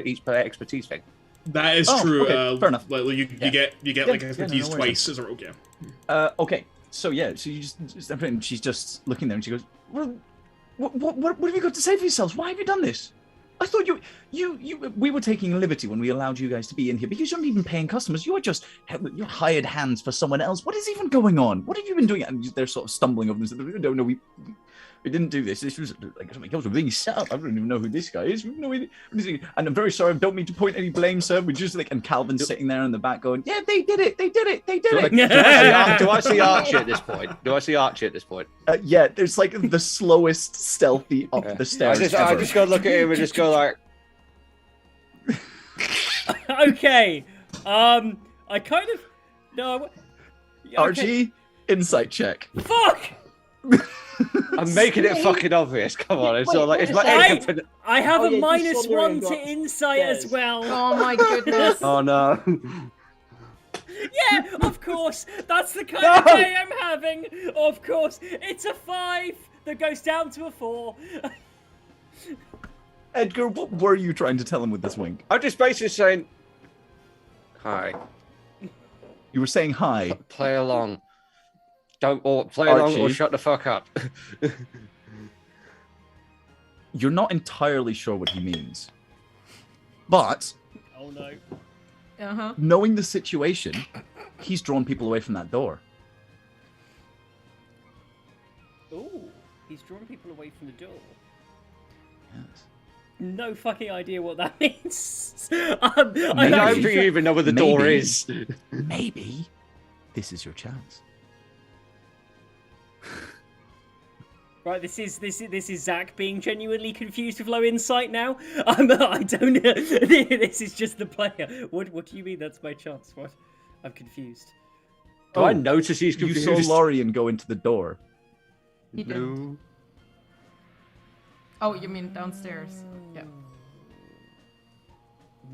each per expertise thing. That is Oh, true. okay, fair enough. Like, you Yeah. get Yeah, like yeah, no, expertise no worries. twice as a rogue, yeah. Okay, so yeah, so you just step in, she's just looking there, and she goes, well, what have you got to say for yourselves? Why have you done this? I thought we were taking a liberty when we allowed you guys to be in here, because you're not even paying customers. You're hired hands for someone else. What is even going on? What have you been doing? And they're sort of stumbling over them. No, we didn't do this. This was like something else. We're being set up. I don't even know who this guy is. No, and I'm very sorry. I don't mean to point any blame, sir. We just like, and Calvin's sitting there in the back going, yeah, they did it. They did it. They did it. Do I see Archie at this point? Yeah, there's like the slowest stealthy up the stairs. I ever. just go look at him and just go like, Okay. I kind of. No. Okay. Archie, insight check. Fuck. I'm making it fucking obvious. Come on, it's all like it's my I- infinite. I have Oh, a yeah, you saw -1 Lorraine to got insight as stairs. well. Oh my goodness. Oh no. Yeah, of course. That's the kind of No! day I'm having. Of course. It's a 5 that goes down to a 4. Edgar, what were you trying to tell him with this wink? I'm just basically saying, hi, You were saying hi. play along. Don't or play along or Archie. shut the fuck up. You're not entirely sure what he means. But Oh no. Uh-huh. knowing the situation, he's drawn people away from that door. Ooh, he's drawn people away from the door. Yes. No fucking idea what that means. I don't think you even know where the door Maybe. is. Maybe this is your chance. Right, this is Zach being genuinely confused with low insight now. I don't know. This is just the player. What do you mean? That's my chance. What? I'm confused. Do I notice he's You confused? saw Lorian go into the door. He did. Oh, you mean downstairs? Yeah.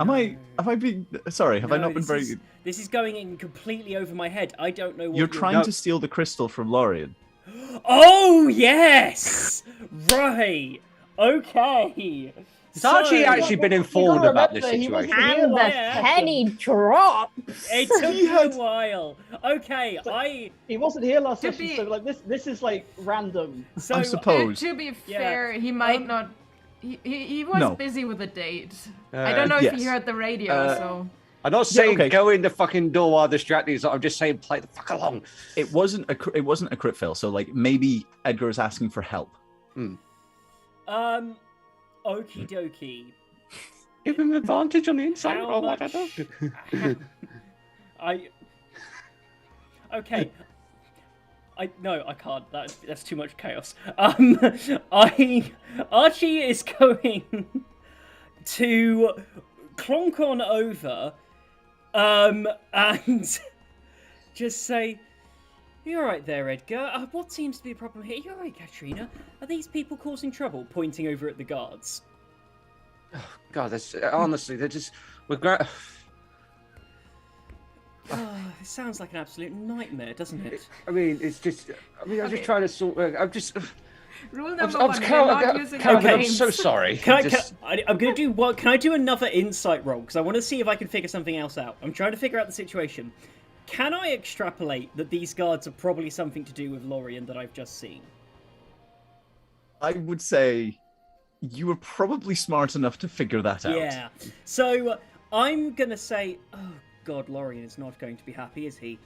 Have I been sorry? Have I No, not been this very? is- This is going in completely over my head. I don't know what You're trying No. to steal the crystal from Lorian. Oh yes, right. Okay. It's actually actually been informed gotta about this remember, he wasn't situation. here And the last Yeah. penny drops. It took me a while. Okay, He wasn't here last To session, be- so like this is like random. so I suppose. To be Yeah. fair, he might I'm- not. He was No. busy with a date. I don't know if yes. he heard the radio, so. I'm not saying okay. go in the fucking door while distracted. I'm just saying play the fuck along. It wasn't a crit fail, so like maybe Edgar is asking for help. okie dokie. Give him advantage on the inside How roll. I much- don't know. Okay. No, I can't. That's too much chaos. Archie is going to clonk on over, and just say, "You all right there, Edgar? What seems to be a problem here? You all right, Katrina? Are these people causing trouble?" Pointing over at the guards. God, that's honestly, they're just we're Oh, this sounds like an absolute nightmare, doesn't it? I mean, it's just. I mean, I'm Okay. just trying to sort. I'm just. Rule I'm, number I'm, one: Cal- we're not I'm, using Calvin, our I'm names. so sorry. I'm gonna do what? Can I do another insight roll? Because I want to see if I can figure something else out. I'm trying to figure out the situation. Can I extrapolate that these guards are probably something to do with Lorien that I've just seen? I would say you were probably smart enough to figure that out. Yeah. So I'm gonna say, oh God, Lorien is not going to be happy, is he?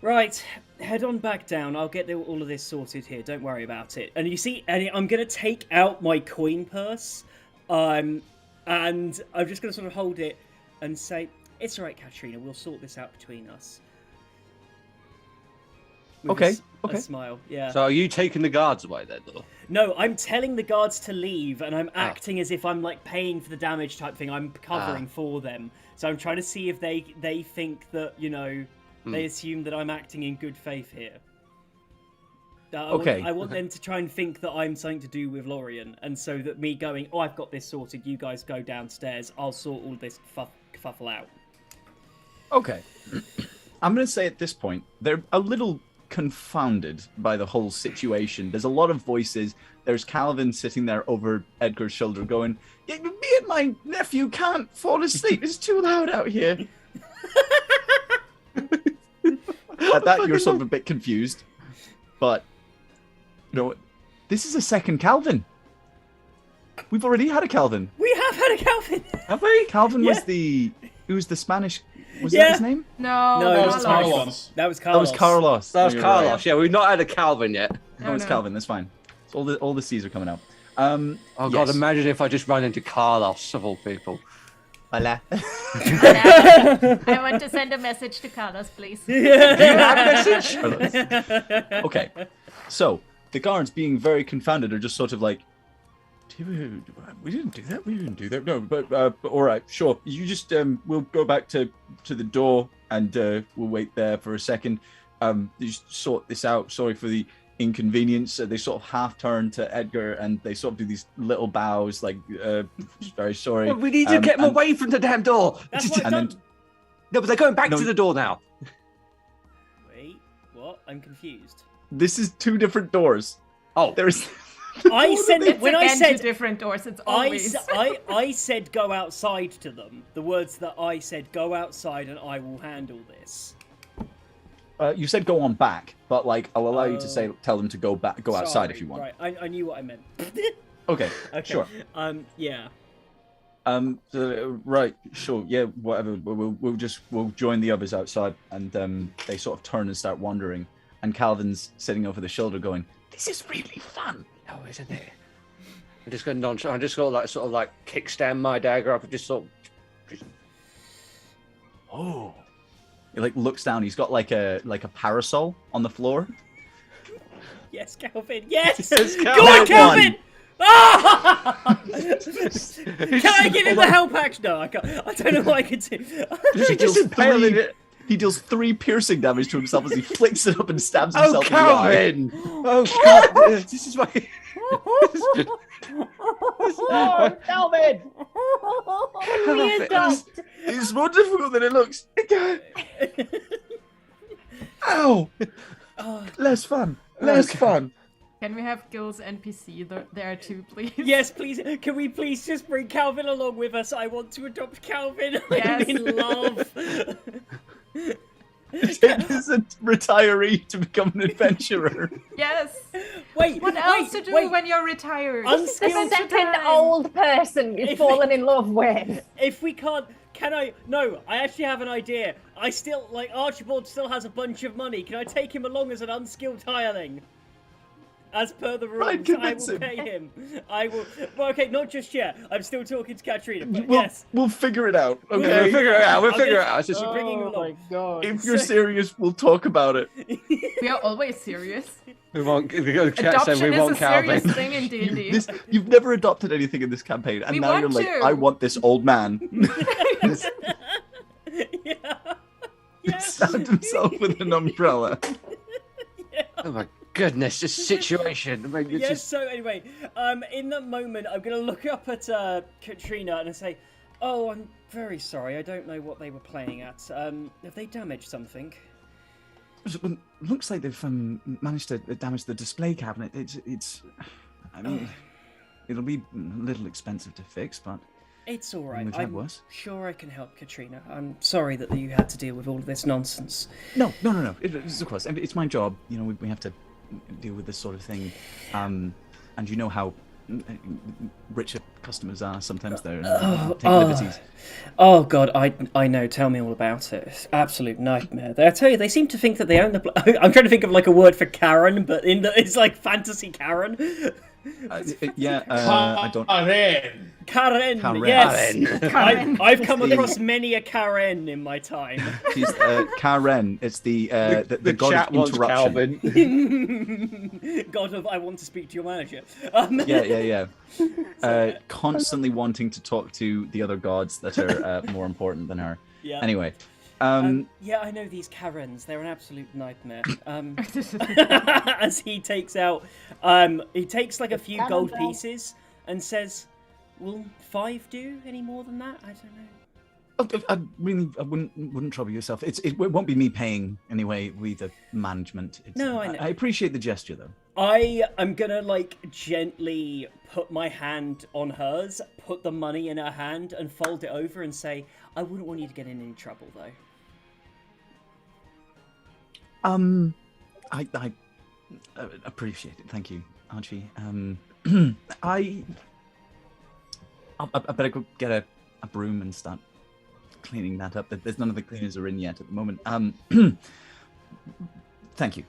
Right, head on back down. I'll get all of this sorted here. Don't worry about it. And you see, and I'm gonna take out my coin purse, and I'm just gonna sort of hold it and say, "It's all right, Katrina. We'll sort this out between us." With Okay, a okay. smile. Yeah. So are you taking the guards away then, though? No, I'm telling the guards to leave, and I'm acting as if I'm like paying for the damage type thing. I'm covering for them, so I'm trying to see if they think that they assume that I'm acting in good faith here. I want them to try and think that I'm something to do with Lorien, and so that me going, "Oh, I've got this sorted. You guys go downstairs. I'll sort all this fuffle out." Okay. I'm going to say at this point, they're a little confounded by the whole situation. There's a lot of voices. There's Calvin sitting there over Edgar's shoulder going, "Yeah, me and my nephew can't fall asleep. It's too loud out here." At that, you're sort of a bit confused. But, this is a second Calvin. We've already had a Calvin. We have had a Calvin. Have we? Calvin was Yeah. who was the Spanish, was Yeah. that his name? No, No, That it was Carlos. Carlos. That was That Carlos. was Carlos. That was Oh, you're right. Carlos. Yeah, we've not had a Calvin yet. No, it's no. Calvin. That's fine. So all the C's are coming out. Oh God, yes. imagine if I just ran into Carlos of all people. Hola. I want to send a message to Carlos, please. Okay, so the guards, being very confounded, are just sort of like, we didn't do that. We didn't do that. No, but all right, sure. You just we'll go back to the door and we'll wait there for a second. You just sort this out. Sorry for the inconvenience. They sort of half turn to Edgar and they sort of do these little bows, like very sorry. Well, we need to get them and- away from the damn door. That's what I've And done. No, but they're going back No. to the door now. Wait, what? I'm confused. This is two different doors. Oh, There's. I said It's when I again said two different doors. It's I, always. I said go outside to them. The words that I said, go outside and I will handle this. You said go on back, but like I'll allow you to tell them to go outside if Sorry, you want. Right, I knew what I meant. Okay, Okay. sure. Yeah. Right, sure, yeah, whatever. We'll join the others outside, and they sort of turn and start wandering. And Calvin's sitting over the shoulder, going, "This is really fun." Oh, isn't it? I'm just going to I'm just going to sort of kickstand my dagger up and just sort of. Oh. He looks down. He's got like a parasol on the floor. Yes, Calvin. Yes. Yes, Go Calvin. on, Calvin. Ah! Can I give him the help action? No, I can't. I don't know what I can do. He deals 3 piercing damage to himself as he flicks it up and stabs Oh, himself in the eye. Calvin! Oh, God! This is why. Oh, Calvin! We adopt. It's more difficult than it looks. Ow! Less fun. Less fun. Can we have Gil's NPC there too, please? Yes, please. Can we please just bring Calvin along with us? I want to adopt Calvin. I'm Yes. in love. Take as a retiree to become an adventurer. Yes. Wait. What else to do wait. when you're retired? The Unskilled second old person you've If- fallen in love with. If we can't, can I? No, I actually have an idea. I still Archibald still has a bunch of money. Can I take him along as an unskilled hireling? As per the rules, Right, I convince will him. pay him. I will. Well, okay, not just yet. I'm still talking to Katrina, but We'll, yes. we'll figure it out, We'll okay? figure it out. We'll I'll figure it just- out. It's just, We're bringing him Oh my along. god. If you're serious, we'll talk about it. We are always serious. we want. We go to chat saying Adoption we is want a serious Calvin. thing in D&D. You've never adopted anything in this campaign, and We now you're want like, to. I want this old man. Yeah. He stabbed himself with an umbrella. Oh my goodness, this situation. I mean, it's Yes. just- So anyway, in that moment, I'm gonna look up at Katrina and say, "Oh, I'm very sorry. I don't know what they were playing at. Have they damaged something?" Well, looks like they've managed to damage the display cabinet. It's. I mean, it'll be a little expensive to fix, but It's all right. We've had I'm worse. sure I can help, Katrina. I'm sorry that you had to deal with all of this nonsense. no. It's of course, it's my job. You know, we have to deal with this sort of thing, and you know how richer customers are. Sometimes they're take liberties. Oh God, I know. Tell me all about it. It's absolute nightmare. I tell you, they seem to think that they own the. I'm trying to think of like a word for Karen, but it's like fantasy Karen. I don't. Karen, Karen. yes. Karen. I've come across many a Karen in my time. She's Karen. It's the the god chat of wants interruption. Calvin. God of, I want to speak to your manager. Yeah. Constantly wanting to talk to the other gods that are more important than her. Yeah. Anyway, Yeah, I know these Karens. They're an absolute nightmare. As he takes out, he takes like a few Karen gold bell. pieces and says, "Will 5 do any more than that? I don't know." I wouldn't trouble yourself. It won't be me paying anyway. We the management. No, I know. I appreciate the gesture though. I am gonna like gently put my hand on hers, put the money in her hand, and fold it over and say, "I wouldn't want you to get in any trouble, though." I appreciate it. Thank you, Archie. I better go get a broom and start cleaning that up. There's none of the cleaners are in yet at the moment. Thank you.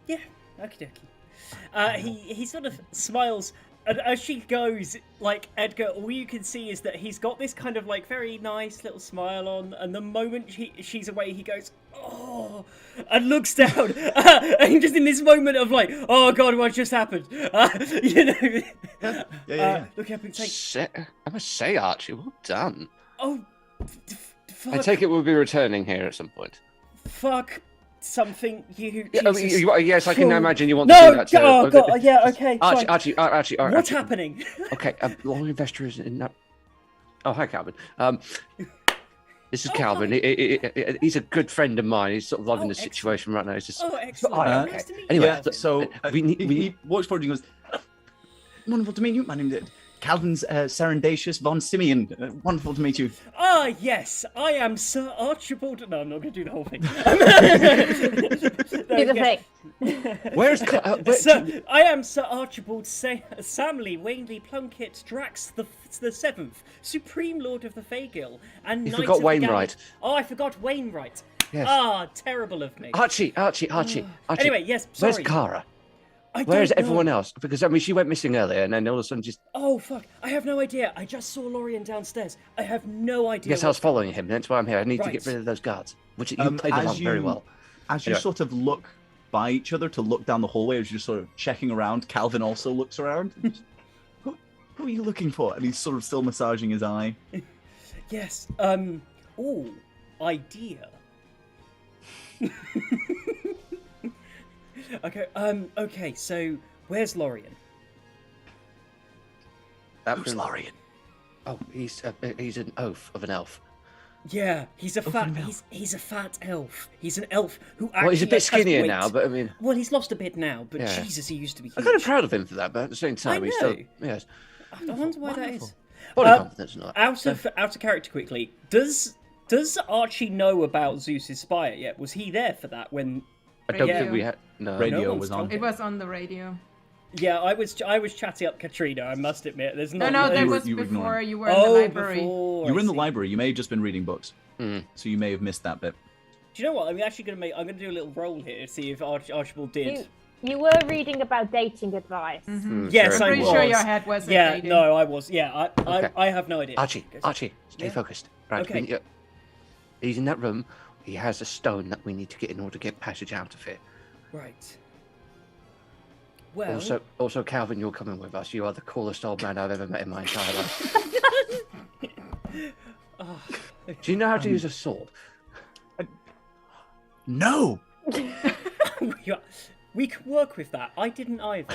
Yeah, okie dokie. He sort of smiles, and as she goes, like, Edgar, all you can see is that he's got this kind of like very nice little smile on, and the moment she's away, he goes, "Oh," and looks down, and just in this moment of like, "Oh God, what just happened?" You know. Yeah. Looking up and saying, I must say, Archie, well done. "Oh, fuck, I take it we'll be returning here at some point. fuck something, you." Yeah, I mean, Jesus. yes, I can Cool. imagine you want to No, do that. too. oh God, yeah, okay, fine. Archie, What's Archie. happening? Okay, long investor is in that. Oh, hi, Calvin. This is Calvin. He's a good friend of mine. He's sort of loving Oh, the situation right now. He's just. Oh, excellent. okay. Nice to meet you. Anyway, Yeah. So we need. he walks forward and he goes, "Wonderful to meet you. My name's Calvin's Serendatius von Simeon. Wonderful to meet you. Ah, yes, I am Sir Archibald. No, I'm not going to do the whole thing. Do the thing. Where's I am Sir Archibald Samley Wainley Plunkett Drax the Seventh, Supreme Lord of the Fagil, and You Knight forgot of the Wainwright. Oh, I forgot Wainwright. Yes. Ah, terrible of me. Archie. Anyway, yes, sorry. Where's Kara? I Where's don't know. everyone else? Because I mean, she went missing earlier, and then all of a sudden just. Oh, fuck. I have no idea. I just saw Lorien downstairs. I have no idea. Guess I was following him. That's why I'm here. I need to Right. get rid of those guards, which you played along very well. As you Anyway. sort of look by each other to look down the hallway, as you're sort of checking around, Calvin also looks around. Who are you looking for? And he's sort of still massaging his eye. Yes. Ooh, idea. Okay. Okay. So, where's Lorien? Who's Lorien? Oh, he's an oaf of an elf. Yeah, he's a fat. an elf. He's a fat elf. He's an elf who actually. Well, he's a bit has skinnier weight. now, but I mean, Well, he's lost a bit now, but Yeah. Jesus, he used to be huge. I'm kind of proud of him for that. But at the same time, I he's still know. yes, I wonder why that Wonderful. is. body confidence and all that. Out of character quickly. Does Archie know about Zeus's spire yet? Was he there for that when? I don't Radio. think we had no. Radio no one's was on. talking. It was on the radio. Yeah, I was chatting up Katrina. I must admit, there's No, not. that You were- was you were before ignoring. you were in the library. Before. You were in the I see. library. You may have just been reading books, Mm. so you may have missed that bit. Do you know what? I'm actually gonna make. I'm gonna do a little roll here to see if Archibald did. You were reading about dating advice. Yes, Sure. I Pretty was. sure your head was. Yeah, dating. no, I was. Yeah, Okay. I have no idea. Archie, Goes- stay Yeah. focused. Right, Okay. he's in that room. He has a stone that we need to get in order to get passage out of here. Right. Well. Also, Calvin, you're coming with us. You are the coolest old man I've ever met in my entire life. Oh, Do you know how to use a sword? No. we can work with that. I didn't either.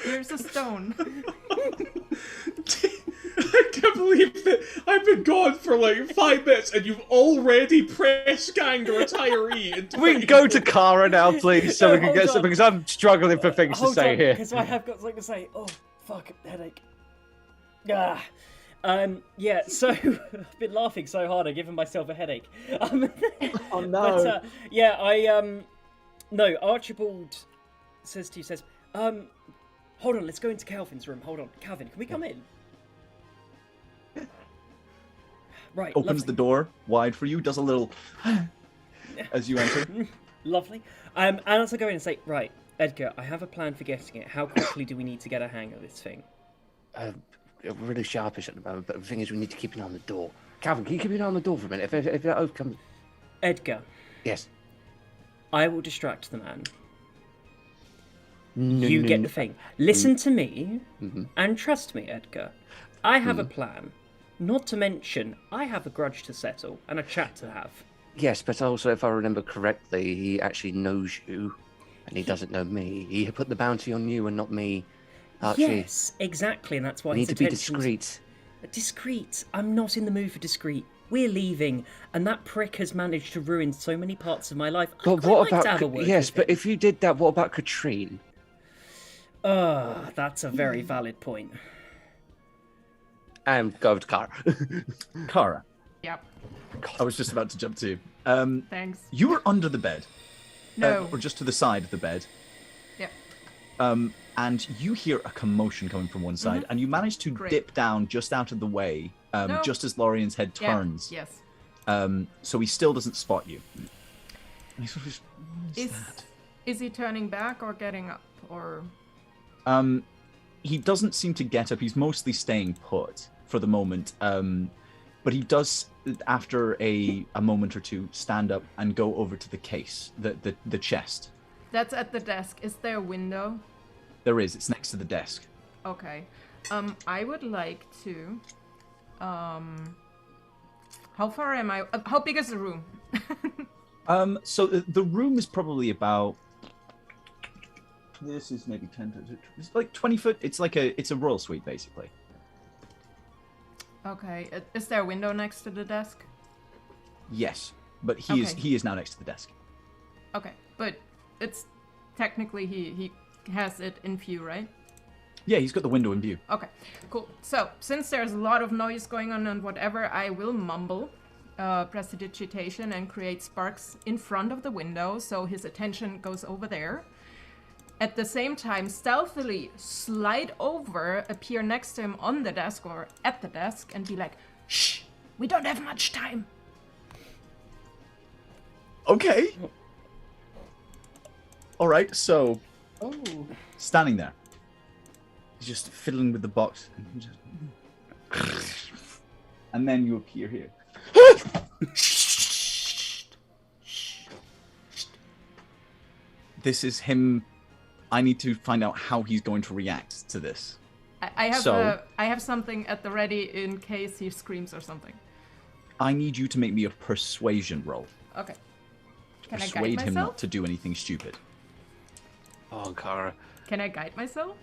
Here's a stone. I can't believe that I've been gone for like 5 minutes and you've already press ganged a retiree. Into We can go to Kara now, please, so we can Hold get on. some, because I'm struggling for things to Hold say on, here. because I have got something to say. Oh, fuck, headache. Ah. Yeah, so I've been laughing so hard I've given myself a headache. Oh no. But, yeah, no, Archibald says, hold on, let's go into Calvin's room. Hold on, Calvin, can we come in? Right, Opens lovely. the door wide for you. Does a little as you enter. Lovely. And as I go in and say, right, Edgar, I have a plan for getting it. How quickly do we need to get a hang of this thing? We're really sharpish at the moment, but the thing is, we need to keep an eye on the door. Calvin, can you keep an eye on the door for a minute? If that oath comes... Edgar, Yes. I will distract the man. No, You no, get no. the thing. Listen to me, Mhm. and trust me, Edgar. I have a plan. Not to mention, I have a grudge to settle and a chat to have. Yes, but also, if I remember correctly, he actually knows you, and he doesn't know me. He put the bounty on you and not me. Archie, Yes, exactly, and that's why you need his to be attention's- discreet. Discreet. I'm not in the mood for discreet. We're leaving, and that prick has managed to ruin so many parts of my life. I'd But quite what like to about... have a word Yes, with but him. if you did that, what about Katrine? That's a very valid point. And go over to Kara. Kara, Yep. I was just about to jump to you. Thanks. You were under the bed, No. or just to the side of the bed. Yep. And you hear a commotion coming from one side, and you manage to Great. dip down just out of the way, No. just as Lorien's head Yeah, turns. Yes. So he still doesn't spot you. And he sort of just, "What is that?" Is he turning back or getting up or? He doesn't seem to get up. He's mostly staying put for the moment. But he does, after a moment or two, stand up and go over to the case, the chest. That's at the desk. Is there a window? There is. It's next to the desk. Okay. I would like to. How far am I? How big is the room? So the room is probably about. This is maybe 10 to. It's like 20 foot. It's like it's a royal suite basically. Okay. Is there a window next to the desk? Yes, but he is now next to the desk. Okay, but it's technically he has it in view, right? Yeah, he's got the window in view. Okay, cool. So, since there's a lot of noise going on and whatever, I will mumble prestidigitation and create sparks in front of the window so his attention goes over there. At the same time, stealthily slide over, appear next to him on the desk or at the desk, and be like, shh, we don't have much time. Okay. All right, so Oh. standing there, he's just fiddling with the box, and then you appear here. This is him. I need to find out how he's going to react to this. I have something at the ready in case he screams or something. I need you to make me a persuasion roll. Okay. Can I Persuade guide him myself? not to do anything stupid. Oh, Kara. Can I guide myself?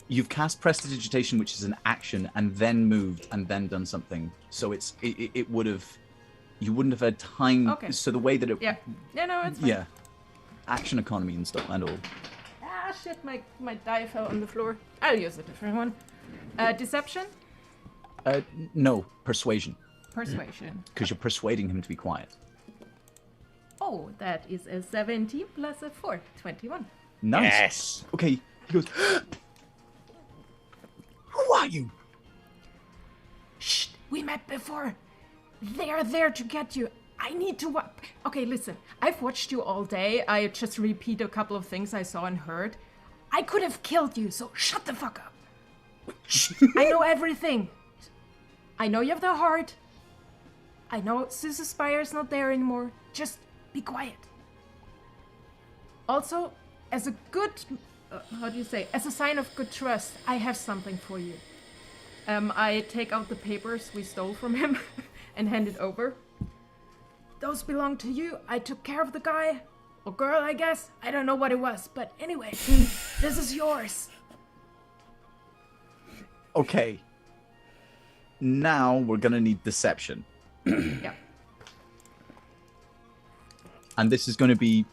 You've cast prestidigitation, which is an action, and then moved and then done something. So it would have, you wouldn't have had time. Okay. So the way that it, Yeah. Yeah, no, it's fine. yeah, action economy and stuff and all. Ah, shit, my die fell on the floor. I'll use a different one. Deception? No, persuasion, Persuasion. because you're persuading him to be quiet. Oh, that is a 17 plus a 4. 21. Nice. Yes. Okay. He goes. Who are you? Shh, we met before. They are there to get you. I need to Okay, listen. I've watched you all day. I just repeat a couple of things I saw and heard. I could have killed you, so shut the fuck up. I know everything. I know you have the heart. I know Susan Spire's not there anymore. Just be quiet. Also, as a good... as a sign of good trust, I have something for you. I take out the papers we stole from him and hand it over. Those belong to you. I took care of the guy. Or girl, I guess. I don't know what it was. But anyway, this is yours. Okay. Now we're gonna need deception. Yeah. And this is gonna be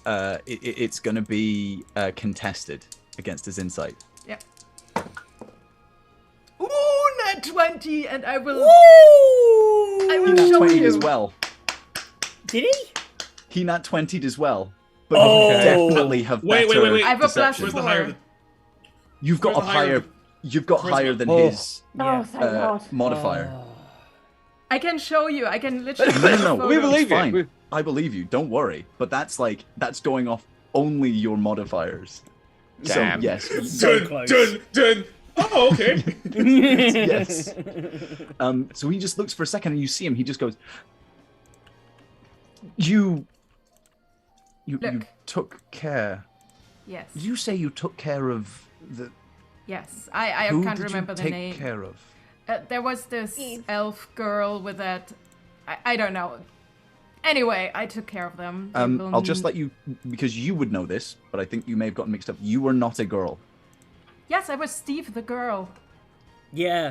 it's gonna be contested against his insight. Yeah. Ooh, nat 20, and I will... I will He nat show 20'd you. as well. Did he? He nat 20'd as well. But Oh. you definitely have Wait, better wait. I have a plus deception. Where's the higher? 4. You've got a Where's the higher- higher. You've got Charisma. higher than Oh. his Oh, thank God. modifier. I can show you. I can literally... No, We it's believe you. fine. We- I believe you. Don't worry. But that's going off only your modifiers. Damn. So yes, So Dun, close. dun. Oh, okay. yes. So he just looks for a second, and you see him. He just goes, You Look. took care. Yes. Did you say you took care of the? Yes. I Who can't did remember you the take name. care of? There was this Eve. elf girl with that... I don't know. Anyway, I took care of them. They will I'll just n- let you, because you would know this, but I think you may have gotten mixed up. You were not a girl. Yes, I was Steve the girl. Yeah.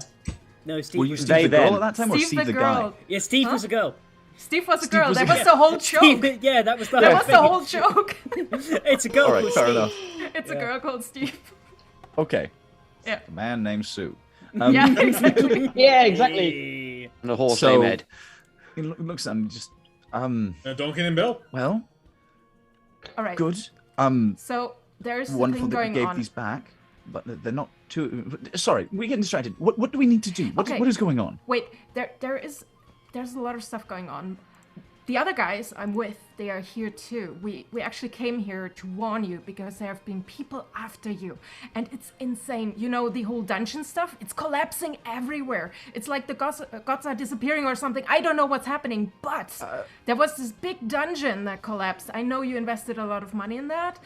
No, Steve Were you was Steve They the girl then. at that time, or Steve Steve the girl. guy? Yeah, Steve Huh? was a girl. Steve was a Steve girl. was a That was girl. the whole joke. Steve, yeah, that was the That whole was thing. the whole joke. It's a girl All right, called fair Steve. enough. It's a girl called Steve. Okay. Yeah. A man named Sue. Yeah, exactly. Yeah, exactly. Hey. And a horse So- named Ed. He looks at him and just, Donkin and Bill. well, All right. good. So there's Wonderful something that you going gave on. these back, but they're not too. Sorry, we're getting distracted. What do we need to do? Okay. What is going on? Wait, there's a lot of stuff going on. The other guys I'm with, they are here too. We actually came here to warn you because there have been people after you. And it's insane. You know, the whole dungeon stuff, it's collapsing everywhere. It's like the gods are disappearing or something. I don't know what's happening, but there was this big dungeon that collapsed. I know you invested a lot of money in that.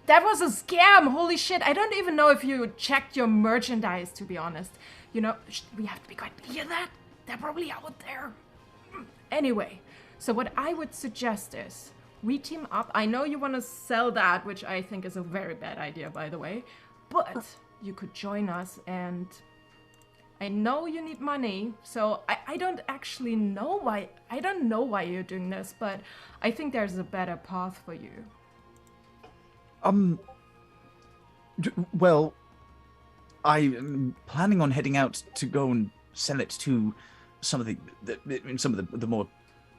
That was a scam. Holy shit. I don't even know if you checked your merchandise, to be honest. You know, we have to be quiet. Hear that? They're probably out there. Anyway, so what I would suggest is we team up. I know you want to sell that, which I think is a very bad idea, by the way. But you could join us, and I know you need money, so I don't actually know why. I don't know why you're doing this, but I think there's a better path for you. Well, I'm planning on heading out to go and sell it to some of the more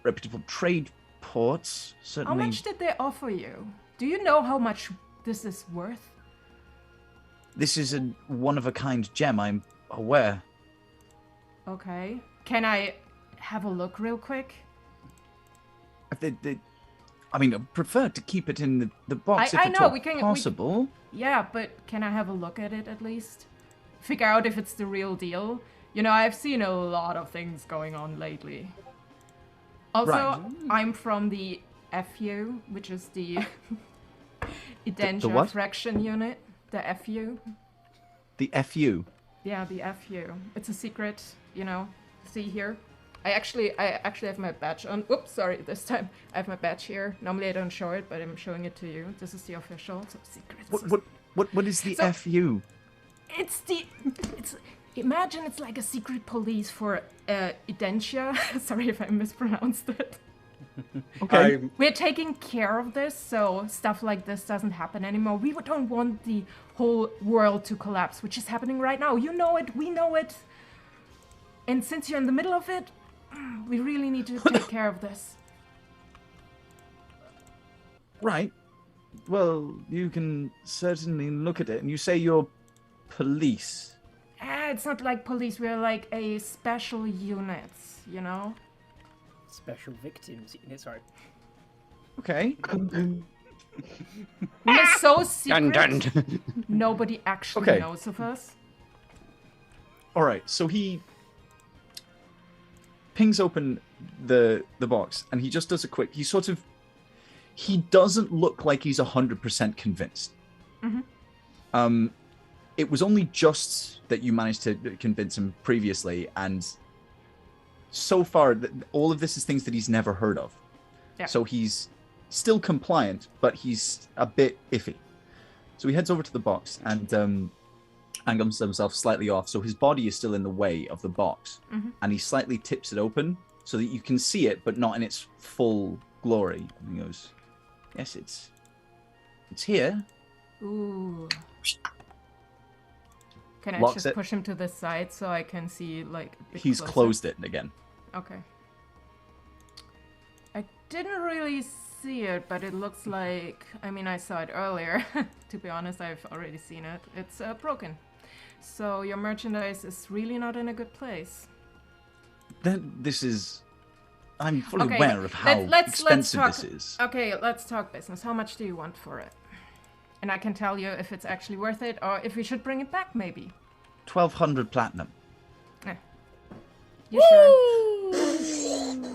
reputable trade ports. How Certainly. much did they offer you? Do you know how much this is worth? This is a one-of-a-kind gem, I'm aware. Okay. Can I have a look real quick? I mean, I prefer to keep it in the box I if it's know, all we can- we- possible. Yeah, but can I have a look at it at least? Figure out if it's the real deal? You know, I've seen a lot of things going on lately. Also, Right. I'm from the FU, which is the Edentia what? Fraction Unit. The FU. The FU. Yeah, the FU. It's a secret, you know. See here? I actually have my badge on. Oops, sorry, this time I have my badge here. Normally I don't show it, but I'm showing it to you. This is the official, so secret. What is the So- FU? Imagine it's like a secret police for Edentia. Sorry if I mispronounced it. Okay. We're taking care of this, so stuff like this doesn't happen anymore. We don't want the whole world to collapse, which is happening right now. You know it, we know it. And since you're in the middle of it, we really need to take care of this. Right. Well, you can certainly look at it. And you say you're police. It's not like police, we're like a special unit, you know? Special victims. Sorry. Okay. We're so secret, Dun. nobody actually Okay. knows of us. All right. So he pings open the box, and he just does a quick. He doesn't look like he's 100% convinced. Mhm. It was only just that you managed to convince him previously, and so far, all of this is things that he's never heard of. Yeah. So he's still compliant, but he's a bit iffy. So he heads over to the box and angles himself slightly off, so his body is still in the way of the box, and he slightly tips it open so that you can see it, but not in its full glory. And he goes, "Yes, it's here." Ooh. Can I Locks just it. push him to the side so I can see, like, a bit He's closer? closed it again. Okay. I didn't really see it, but it looks like... I mean, I saw it earlier. To be honest, I've already seen it. It's broken. So your merchandise is really not in a good place. Then this is. I'm fully Okay, aware of how let's expensive talk. this is. Okay, let's talk business. How much do you want for it? And I can tell you if it's actually worth it or if we should bring it back, maybe. 1,200 platinum. You sure?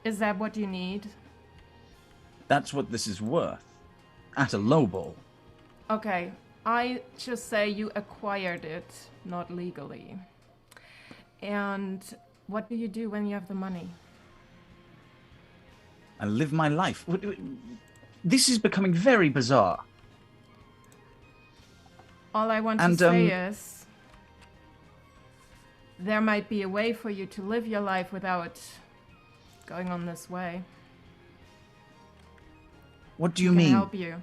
Is that what you need? That's what this is worth. At a low ball. Okay, I just say you acquired it, not legally. And what do you do when you have the money? I live my life. This is becoming very bizarre. All I want And, to say is there might be a way for you to live your life without going on this way. What do you Can mean? help you.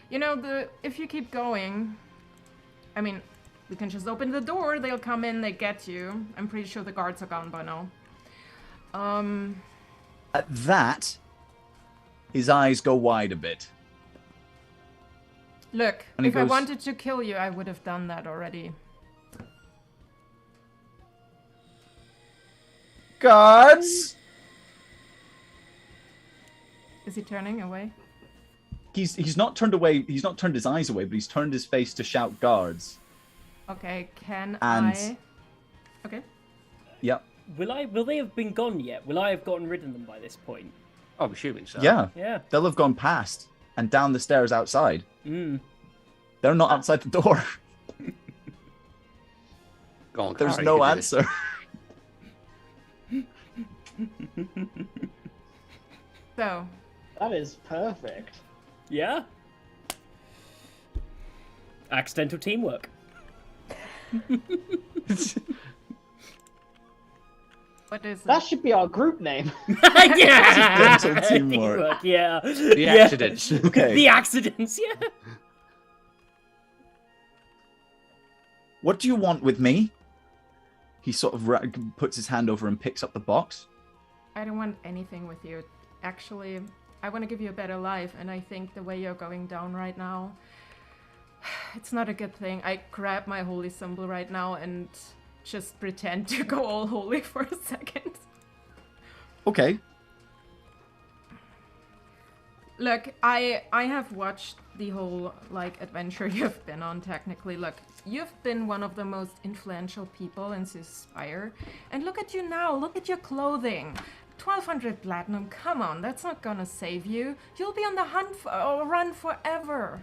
You know, if you keep going, I mean, we can just open the door, they'll come in, they get you. I'm pretty sure the guards are gone by now. At that, his eyes go wide a bit. Look, And he if I goes- wanted to kill you, I would have done that already. Guards! Is he turning away? He's not turned away. He's not turned his eyes away, but he's turned his face to shout guards. Okay, can And- I... Okay. Yep. Will they have been gone yet? Will I have gotten rid of them by this point? I'm assuming so. Yeah. Yeah. They'll have gone past and down the stairs outside. Mm. They're not outside the door. Go on, There's Carl, no you can do this. answer. So, That is perfect. Yeah. Accidental teamwork. What is That it? should be our group name. Yeah. Accidental teamwork. Yeah. The accidents. Okay. The accidents. Yeah. What do you want with me? He sort of puts his hand over and picks up the box. I don't want anything with you. Actually, I want to give you a better life, and I think the way you're going down right now, it's not a good thing. I grab my holy symbol right now and just pretend to go all holy for a second. Okay. Look, I have watched the whole, like, adventure you've been on, technically. Look, you've been one of the most influential people in Spire. And look at you now, look at your clothing. 1200 platinum, come on, that's not gonna save you. You'll be on the hunt or run forever.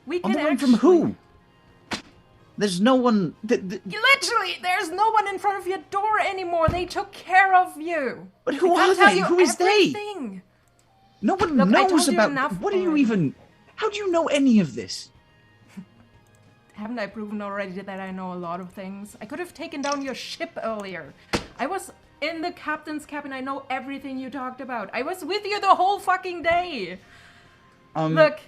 We On can the run from who? There's no one... Literally, there's no one in front of your door anymore. They took care of you. But who I can't are tell they? you Who is they? everything. No one Look, I knows told you about... enough What are you already. even... How do you know any of this? Haven't I proven already that I know a lot of things? I could have taken down your ship earlier. I was in the captain's cabin. I know everything you talked about. I was with you the whole fucking day. Look.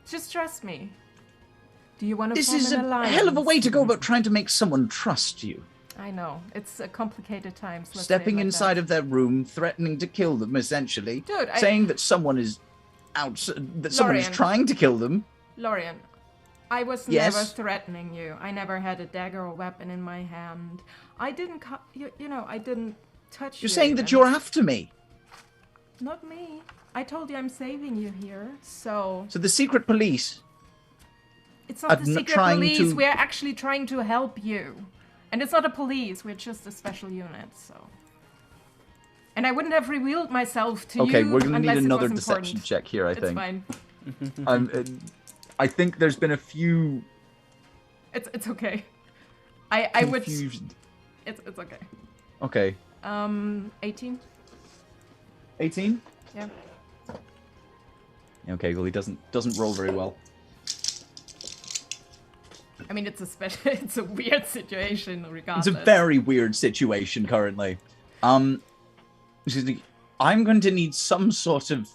Just trust me. Do you want to This form is an a alliance? hell of a way to go about trying to make someone trust you. I know. It's a complicated times. let's say it Stepping like inside that. of their room, threatening to kill them, essentially. Dude, saying that someone is that someone is Lorien. trying to kill them. Lorien, I was Yes? never threatening you. I never had a dagger or weapon in my hand. I didn't, you know, I didn't touch you. You're saying that even. you're after me. Not me. I told you I'm saving you here, so... So the secret police. It's not I'm the not secret trying police, to- we're actually trying to help you. And it's not a police, we're just a special unit, so... And I wouldn't have revealed myself to you Okay, we're gonna unless need it another was deception important. check here, I It's think. fine. I think there's been a few It's okay. I would... confused. It's okay. Okay. 18? 18? Yeah. Okay, well he doesn't roll very well. I mean, it's a special, it's a weird situation, regardless. It's a very weird situation currently. Excuse me. I'm going to need some sort of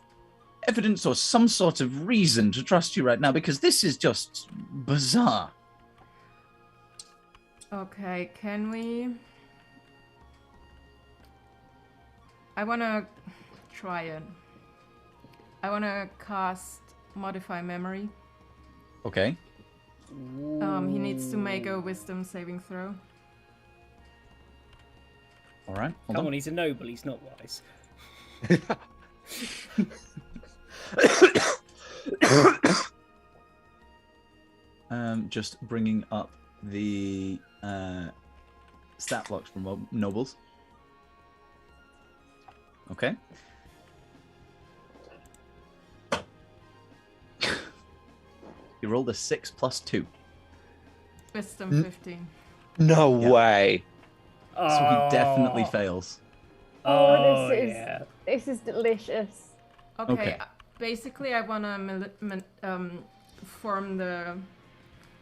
evidence or some sort of reason to trust you right now because this is just bizarre. Okay, can we... I wanna try it. I wanna cast Modify Memory. Okay. He needs to make a Wisdom saving throw. All right. Hold Come on. on, he's a noble, he's not wise. Just bringing up the stat blocks from nobles. Okay. You rolled a 6 plus 2. Wisdom 15. No Yeah. way. So he definitely fails. Oh, this is yeah. this is delicious. Okay, Okay. Basically I wanna form the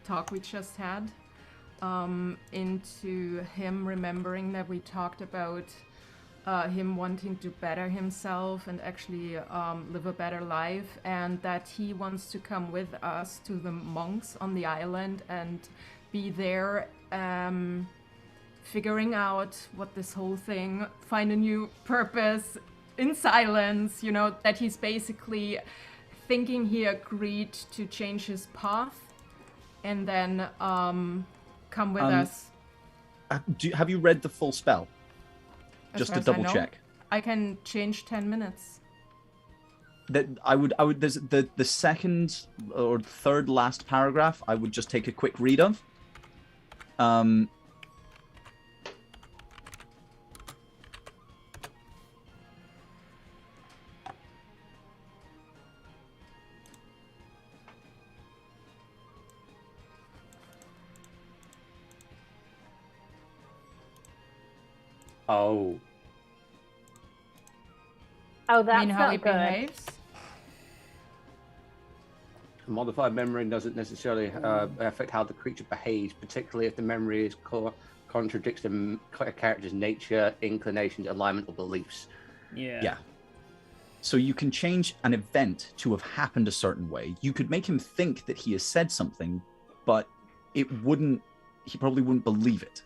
talk we just had into him remembering that we talked about him wanting to better himself and actually live a better life, and that he wants to come with us to the monks on the island and be there figuring out what this whole thing, find a new purpose in silence, you know, that he's basically thinking he agreed to change his path and then come with us. Have you read the full spell? As Just far to as I double know. check. I can change 10 minutes. That I would there's the second or third last paragraph I would just take a quick read of. Oh. Oh, that's I mean, how not he good. behaves. Modified memory doesn't necessarily affect how the creature behaves, particularly if the memory is contradicts the character's nature, inclinations, alignment, or beliefs. Yeah. So you can change an event to have happened a certain way. You could make him think that he has said something, but he probably wouldn't believe it.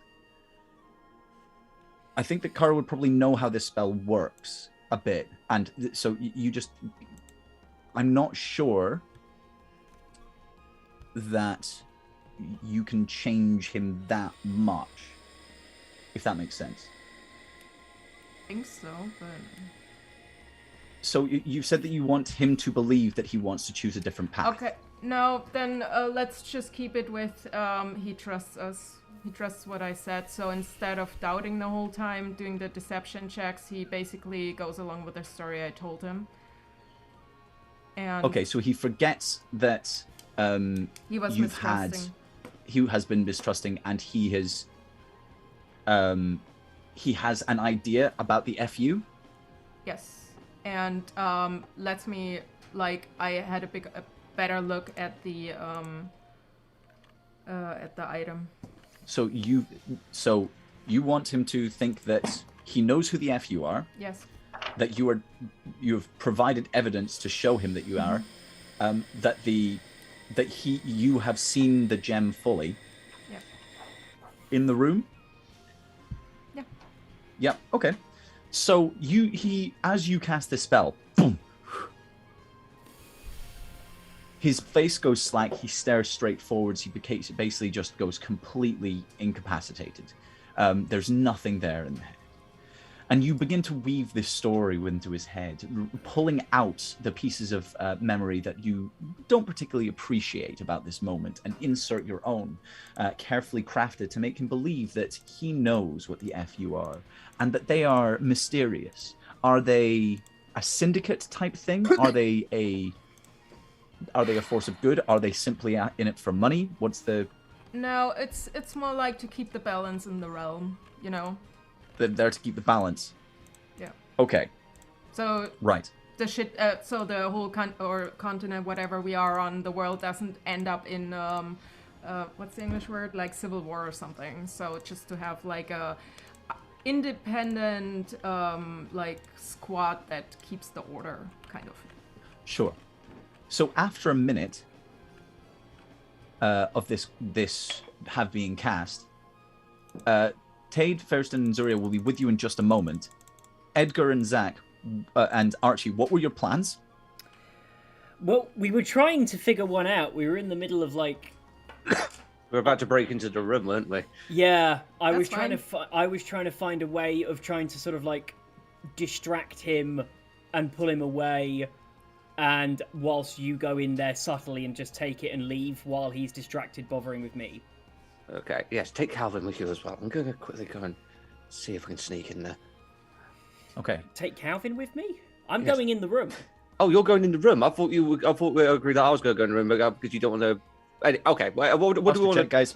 I think that Kara would probably know how this spell works a bit. And so I'm not sure that you can change him that much, if that makes sense. I think so, but... So you said that you want him to believe that he wants to choose a different path. Okay, no, then let's just keep it with he trusts us. He trusts what I said, so instead of doubting the whole time, doing the deception checks, he basically goes along with the story I told him. And Okay, so he forgets that he was you've had... mistrusting. He has been mistrusting, and he has an idea about the FU. Yes, and lets me, like, I had a better look at the item. So you want him to think that he knows who the FU are. Yes. That you've provided evidence to show him that you are, you have seen the gem fully. Yeah. In the room. Yeah. Yeah. Okay. So as you cast this spell, boom, his face goes slack. He stares straight forwards. He basically just goes completely incapacitated. There's nothing there in the head. And you begin to weave this story into his head, pulling out the pieces of memory that you don't particularly appreciate about this moment, and insert your own, carefully crafted to make him believe that he knows what the FU are, and that they are mysterious. Are they a syndicate type thing? Are they a force of good? Are they simply in it for money? What's the... No, it's more like to keep the balance in the realm, you know? They're there to keep the balance. Yeah. Okay. So right. The so the whole continent, whatever we are on, the world doesn't end up in what's the English word? Like civil war or something. So just to have like a independent like squad that keeps the order, kind of. Sure. So after a minute of this have being cast, Tade, Ferriston, and Zuria will be with you in just a moment. Edgar and Zach and Archie, what were your plans? Well, we were trying to figure one out. We were in the middle of like... We were about to break into the room, weren't we? Yeah, I was That's trying to find a way of trying to sort of like distract him and pull him away, and whilst you go in there subtly and just take it and leave while he's distracted bothering with me. Okay, yes, take Calvin with you as well. I'm going to quickly go and see if we can sneak in there. Okay. Take Calvin with me? I'm Yes. going in the room. Oh, you're going in the room. I thought we agreed that I was going to go in the room because you don't want to... Okay, what do we want to... guys?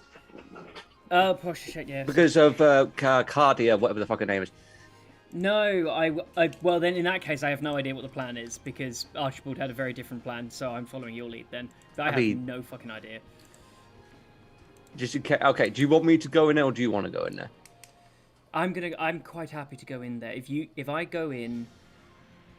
Posture check, yes. Because of Cardia, whatever the fucking name is. No, well then in that case I have no idea what the plan is, because Archibald had a very different plan, so I'm following your lead then. I have no fucking idea. Just in case, okay, do you want me to go in there or do you want to go in there? I'm quite happy to go in there. If I go in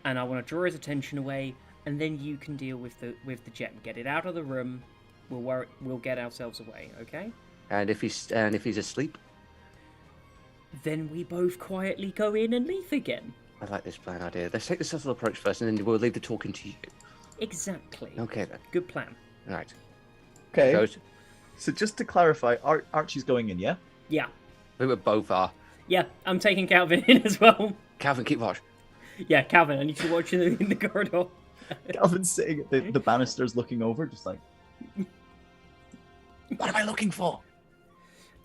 and I want to draw his attention away, and then you can deal with the gem. Get it out of the room. We'll get ourselves away, okay? And if he's asleep? Then we both quietly go in and leave again. I like this plan idea. Let's take the subtle approach first, and then we'll leave the talking to you. Exactly. Okay then. Good plan. All right. Okay. Goes. So just to clarify, Archie's going in, yeah? Yeah. We both are. Yeah, I'm taking Calvin in as well. Calvin, keep watch. Yeah, Calvin, I need to watch in the corridor. Calvin's sitting at the banisters looking over, just like... What am I looking for?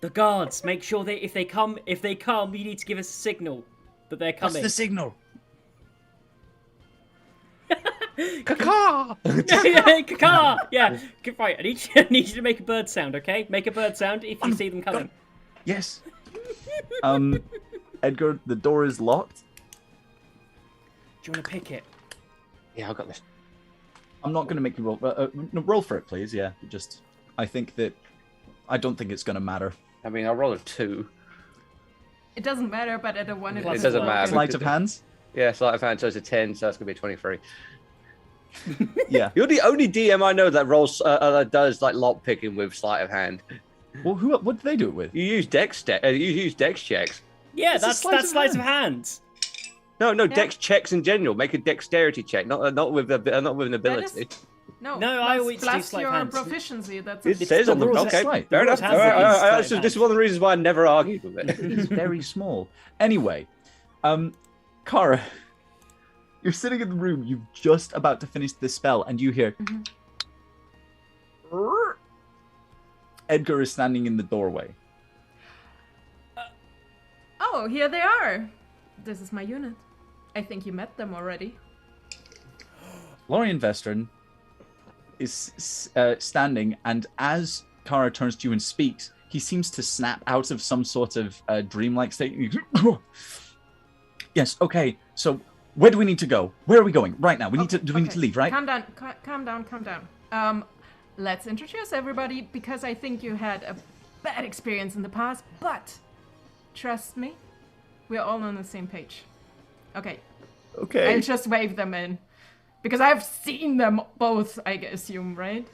The guards. Make sure if they come, you need to give us a signal that they're coming. What's the signal? Caca! Caca! Yeah, right. I need you to make a bird sound, okay? Make a bird sound if you see them coming. Yes. Edgar, the door is locked. Do you want to pick it? Yeah, I got this. I'm not going to make you roll. No, roll for it, please. Yeah, I don't think it's going to matter. I mean, I rolled a 2. It doesn't matter, but I don't want it. It doesn't matter. Sleight of hands? Yeah, sleight of hand, so it's a 10, so that's going to be 23. Yeah. You're the only DM I know that rolls does like lock picking with sleight of hand. Well, what do they do it with? You use dex checks. Yeah, It's a that's sleight of sleight of hand. hand. No, dex checks in general. Make a dexterity check, not with an ability. No, I always do plus sleight of your hand. proficiency. That's It a says on the rules okay, sleight. fair The rules enough. has it is sleight of This is hand. one of the reasons why I never argued with it. It's very small. Anyway, Kara, you're sitting in the room. You're just about to finish the spell, and you hear. Edgar is standing in the doorway. Oh, here they are. This is my unit. I think you met them already. Lorian Vestern is standing, and as Kara turns to you and speaks, he seems to snap out of some sort of dreamlike state. Yes, okay, so where do we need to go? Where are we going? Right now. We need to leave, right? Calm down. Let's introduce everybody, because I think you had a bad experience in the past, but trust me, we're all on the same page. Okay. Okay. I'll just wave them in. Because I've seen them both, I assume, right?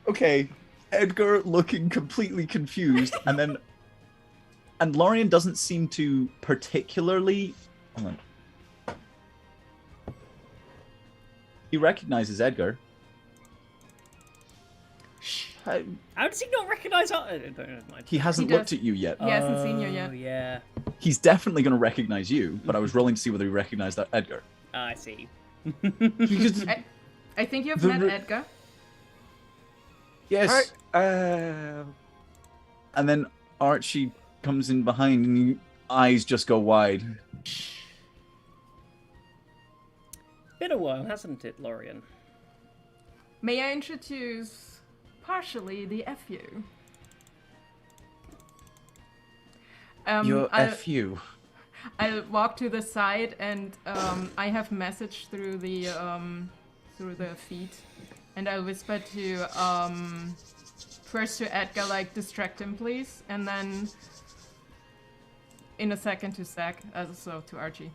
Okay. Edgar looking completely confused, and Lorian doesn't seem to particularly... Hold on. He recognizes Edgar. How does he not recognize us? He hasn't He looked does. at you yet. He hasn't seen you Oh, yet. yeah. He's definitely going to recognize you, but I was rolling to see whether he recognized that Edgar. I see. Because, I think you've The met re- Edgar. yes. Uh, And then Archie comes in behind, and your eyes just go wide. Been a while, hasn't it, Lorian? May I introduce partially the FU? Your I'll- FU. I'll walk to the side, and I have message through the feed, and I'll whisper to first to Edgar, like, distract him, please, and then in a second to Zach, also to Archie.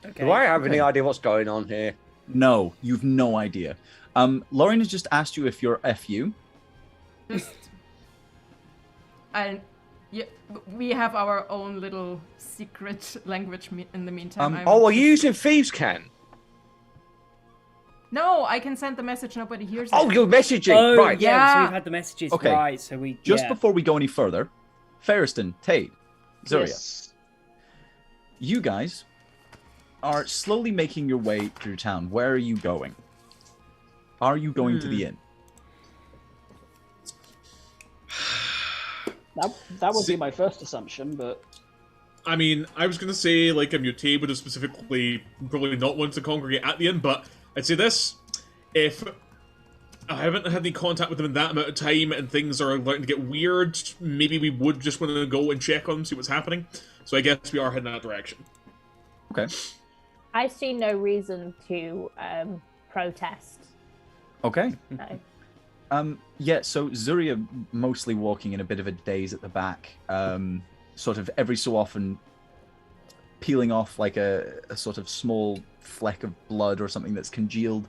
Okay. do I have any idea what's going on here? No, you've no idea. Lorian has just asked you if you're FU. Just, yeah, we have our own little secret language in the meantime. Are you using Thieves' Can? No, I can send the message. Nobody hears Oh, it. you're messaging, Oh, right? yeah, Yeah. so we've had the messages, Okay. right, so we... Just yeah. before we go any further, Ferriston, Tate, Zuria, Yes. you guys are slowly making your way through town. Where are you going? Are you going to the inn? That would be my first assumption, but I mean, I was going to say, like, a mutate would have specifically probably not want to congregate at the end, but I'd say this. If I haven't had any contact with them in that amount of time and things are starting to get weird, maybe we would just want to go and check on them, see what's happening. So I guess we are heading that direction. Okay. I see no reason to protest. Okay. No. Yeah, so Zuria mostly walking in a bit of a daze at the back, sort of every so often peeling off like a sort of small fleck of blood or something that's congealed.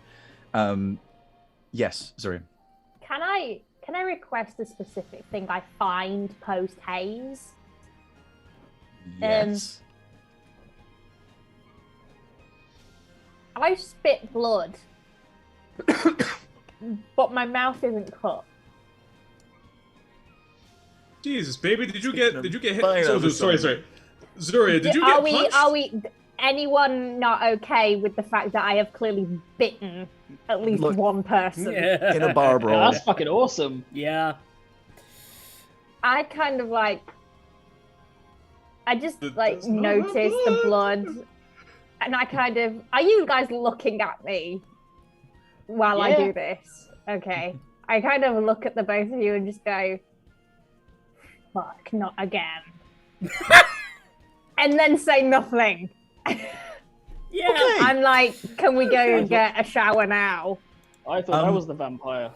Yes, Zuria. Can I request a specific thing I find post haze? Yes. I spit blood, but my mouth isn't cut. Jesus, baby, did you get hit? Fine, Sorry. Zuria, did you get punched? Are we? Anyone not okay with the fact that I have clearly bitten at least Look, one person? Yeah. In a bar brawl. that's fucking awesome. Yeah. I kind of like. I just That like does not notice the have blood, and I kind of. Are you guys looking at me while I Yeah. do this? Okay. I kind of look at the both of you and just go, "Fuck, not again," and then say nothing. Yeah. Okay. I'm like, "Can we go and get a shower now?" I thought I Um, was the vampire.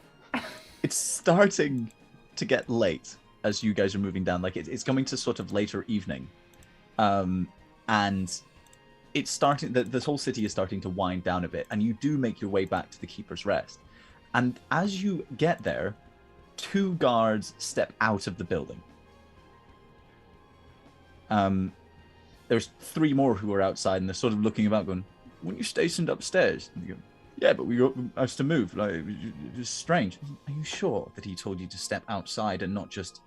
It's starting to get late. as you guys are moving down. Like it's coming to sort of later evening, and it's starting. This whole city is starting to wind down a bit, and you do make your way back to the Keeper's Rest. And as you get there, 2 guards step out of the building. There's 3 more who are outside, and they're sort of looking about, going, "Weren't you stationed upstairs?" And you go, "Yeah, but we got us to move. Like, it was strange." "Are you sure that he told you to step outside and not just,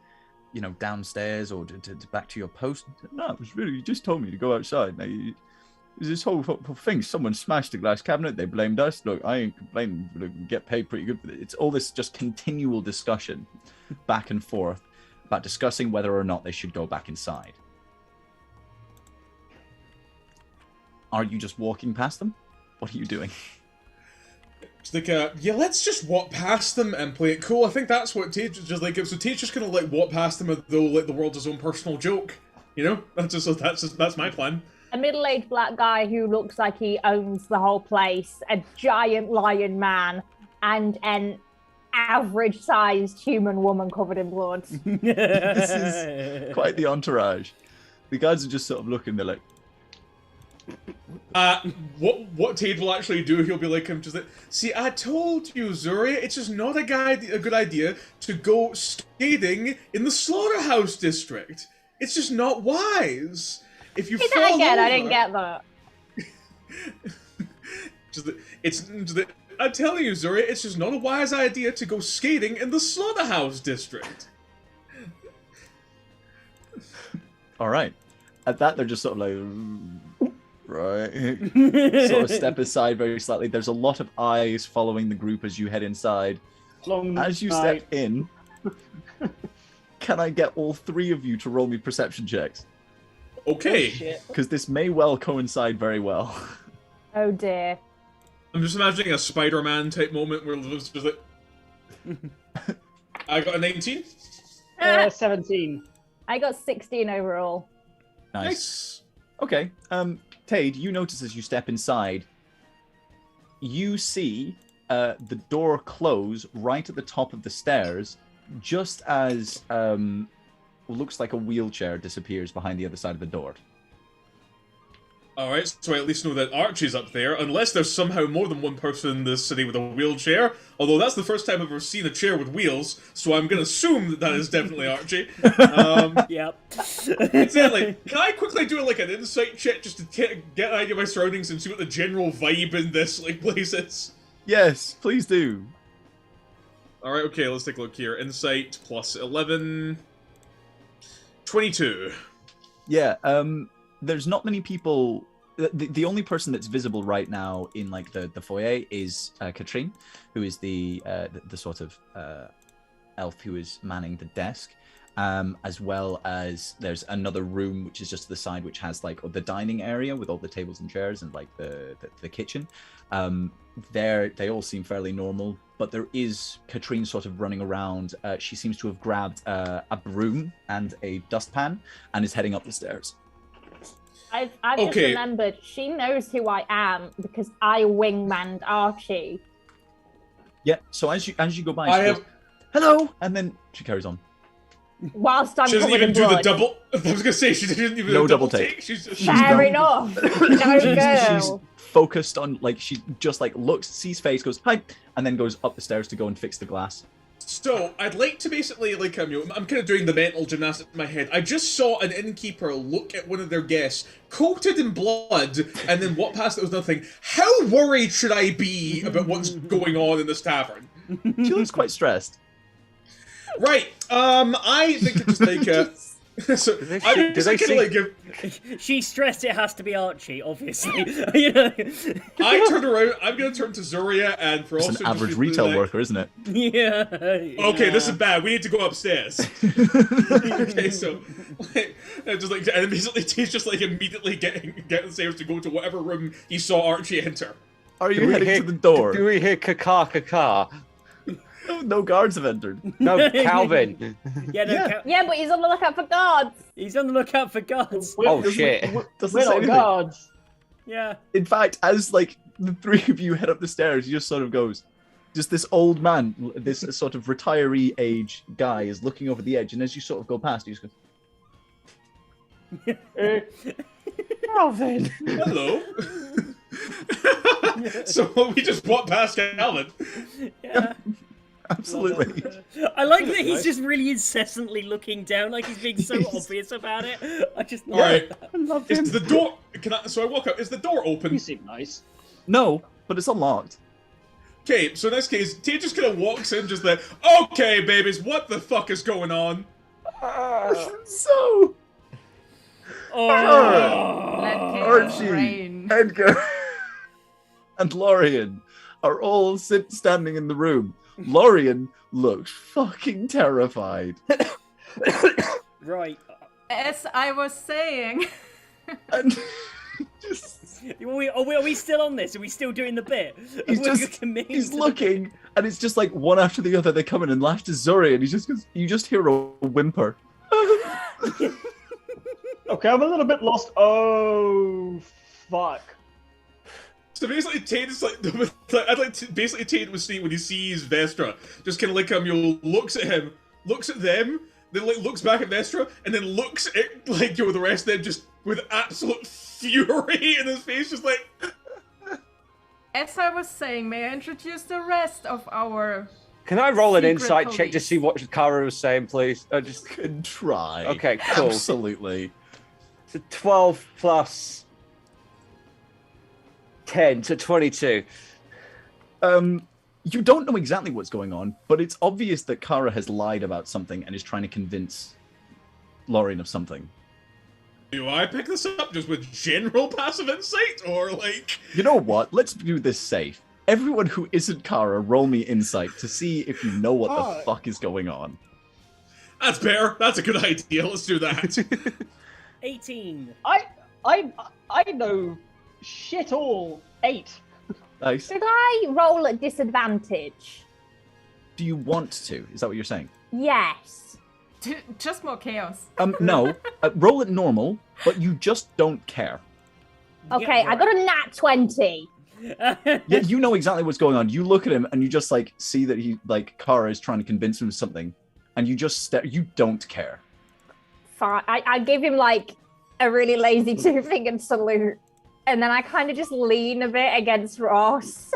downstairs or to back to your post?" "No, it was really, he just told me to go outside. Like, it was this whole thing. Someone smashed the glass cabinet. They blamed us. Look, I ain't complaining. Look, we get paid pretty good for it." It's all this just continual discussion back and forth about discussing whether or not they should go back inside. Are you just walking past them? What are you doing? It's like, yeah, let's just walk past them and play it cool. I think that's what Tage is just like. So Tage just gonna like walk past them as though like the world's his own personal joke. That's my plan. A middle-aged black guy who looks like he owns the whole place, a giant lion man, and an average-sized human woman covered in blood. This is quite the entourage. The guys are just sort of looking. They're like, what Tade will actually do, he'll be like, "See, I told you, Zuria, it's just not a good idea to go skating in the slaughterhouse district. It's just not wise. If you fall over..." I didn't get that. I'm telling you, Zuria, it's just not a wise idea to go skating in the slaughterhouse district. all right. At that, they're just sort of like, right. Sort of step aside very slightly. There's a lot of eyes following the group as you head inside. As you step in, can I get all 3 of you to roll me perception checks? Okay. Because this may well coincide very well. Oh dear. I'm just imagining a Spider-Man type moment where it's just like... I got a 19. 17. I got 16 overall. Nice. Okay. Tade, you notice as you step inside, you see the door close right at the top of the stairs, just as looks like a wheelchair disappears behind the other side of the door. Alright, so I at least know that Archie's up there, unless there's somehow more than one person in this city with a wheelchair, although that's the first time I've ever seen a chair with wheels, so I'm gonna assume that is definitely Archie. Yep. Exactly. Can I quickly do like an insight check just to get an idea of my surroundings and see what the general vibe in this place is? Yes, please do. Alright, okay, let's take a look here. Insight plus 11... 22. Yeah, there's not many people. The only person that's visible right now in like the foyer is Katrine, who is the sort of elf who is manning the desk, as well as there's another room which is just to the side, which has like the dining area with all the tables and chairs and like the kitchen. They all seem fairly normal, but there is Katrine sort of running around. She seems to have grabbed a broom and a dustpan and is heading up the stairs. I've just remembered, she knows who I am because I wingmanned Archie. Yeah, so as you go by, she goes, "Hello," and then she carries on. Whilst I'm She doesn't covered even in do blood. the double... I was gonna say, she didn't even do No the double double take. take. She's Fair enough. No She's go. focused on, like, she just like looks, sees face, goes hi, and then goes up the stairs to go and fix the glass. So, I'd like to basically, like, I'm kind of doing the mental gymnastics in my head. I just saw an innkeeper look at one of their guests, coated in blood, and then walk past it was nothing. How worried should I be about what's going on in this tavern? She looks quite stressed. Right, I think it's like, so, I'm just kind of like, She's stressed it has to be Archie, obviously. You know? I turn around, I'm gonna turn to Zuria, and for It's also an average just retail like, worker, isn't it? Yeah. Okay, this is bad. We need to go upstairs. Okay, so just like, and basically he's just like immediately getting the stairs to go to whatever room he saw Archie enter. Are you heading to the door? Do we hear kaka? No guards have entered. No, Calvin. Yeah, but he's on the lookout for guards. He's on the lookout for guards. Oh shit. Doesn't We're say not anything. guards. Yeah. In fact, as like the 3 of you head up the stairs, he just sort of goes, just this old man, this sort of retiree age guy is looking over the edge, and as you sort of go past, you just go, Calvin. Hello. So we just walked past Calvin. Yeah. absolutely. I like that he's just really incessantly looking down, like he's being so obvious about it. I just All right. love Is the door? So I walk up. Is the door open? You seem nice. No, but it's unlocked. Okay, so in this case, T just kind of walks in, just like, okay, babies, what the fuck is going on? So, Let chaos Archie, reign. Edgar, and Lorian are all standing in the room. Lorian looks fucking terrified. Right. As I was saying. And just, Are we still on this? Are we still doing the bit? he's looking, and it's just like one after the other. They come in and lash to Zuri, and he just goes, you just hear a whimper. Okay, I'm a little bit lost. Oh, fuck. So basically, Tate is like, I'd like to, basically Tate was seeing when he sees Vestra, just kind of like looks at him, looks at them, then like looks back at Vestra, and then looks at like the rest of them just with absolute fury in his face, just like. As I was saying, may I introduce the rest of our... Can I roll an Secret insight check to police. see what Kara was saying, please? Just Can try. Okay, cool. Absolutely. so 12 plus 10 to 22. You don't know exactly what's going on, but it's obvious that Kara has lied about something and is trying to convince Lorian of something. Do I pick this up just with general passive insight, or like? You know what? Let's do this safe. Everyone who isn't Kara, roll me insight to see if you know what the fuck is going on. That's fair. That's a good idea. Let's do that. 18. I know shit all. 8. Nice. Should I roll at disadvantage? Do you want to? Is that what you're saying? Yes. Just more chaos. No. Roll it normal, but you just don't care. Okay, Yeah, I got a nat 20. Yeah, you know exactly what's going on. You look at him and you just like see that he like Kara is trying to convince him of something, and you just you don't care. Fine. I give him like a really lazy two-fingered salute, and then I kind of just lean a bit against Ross.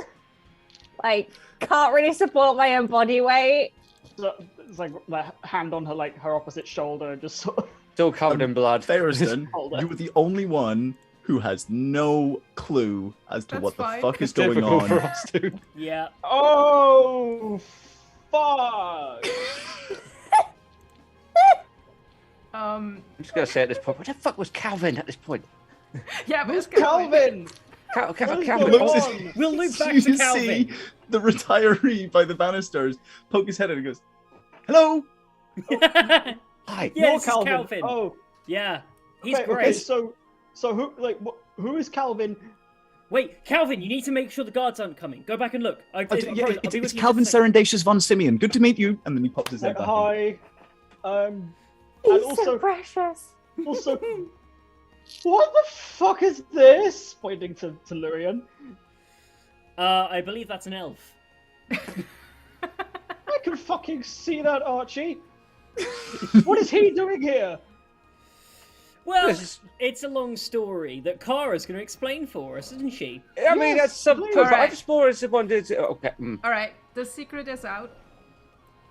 Like, can't really support my own body weight. So, it's like the hand on her opposite shoulder, just sort of. Still covered in blood. Theriston, Hold on. you were the only one who has no clue as to That's what fine. the fuck is It's going difficult on. for us, dude. Yeah. Oh, fuck! I'm just gonna say at this point, where the fuck was Calvin at this point? Yeah, but Where's it's Calvin. Calvin? Calvin. Calvin. Looks Go as- on. We'll loop back you to see Calvin. the retiree by the banisters poke his head in and goes, "Hello." Hi. Yeah, You're this is Calvin. Oh, Yeah, he's okay, great. okay, so who is Calvin? Wait, Calvin, you need to make sure the guards aren't coming. Go back and look. I promise, I'll be with It's you in Calvin just a second. Serendatius von Simeon. Good to meet you. And then he pops his head back in. Hi. He's And so also, precious. also, what the fuck is this? Pointing to Lurian. I believe that's an elf. I can fucking see that, Archie. What is he doing here? Well, This is- it's a long story that Kara's going to explain for us, isn't she? I mean, Yes, that's some. please. But I Alright. just more as someone did. Okay. All right, the secret is out.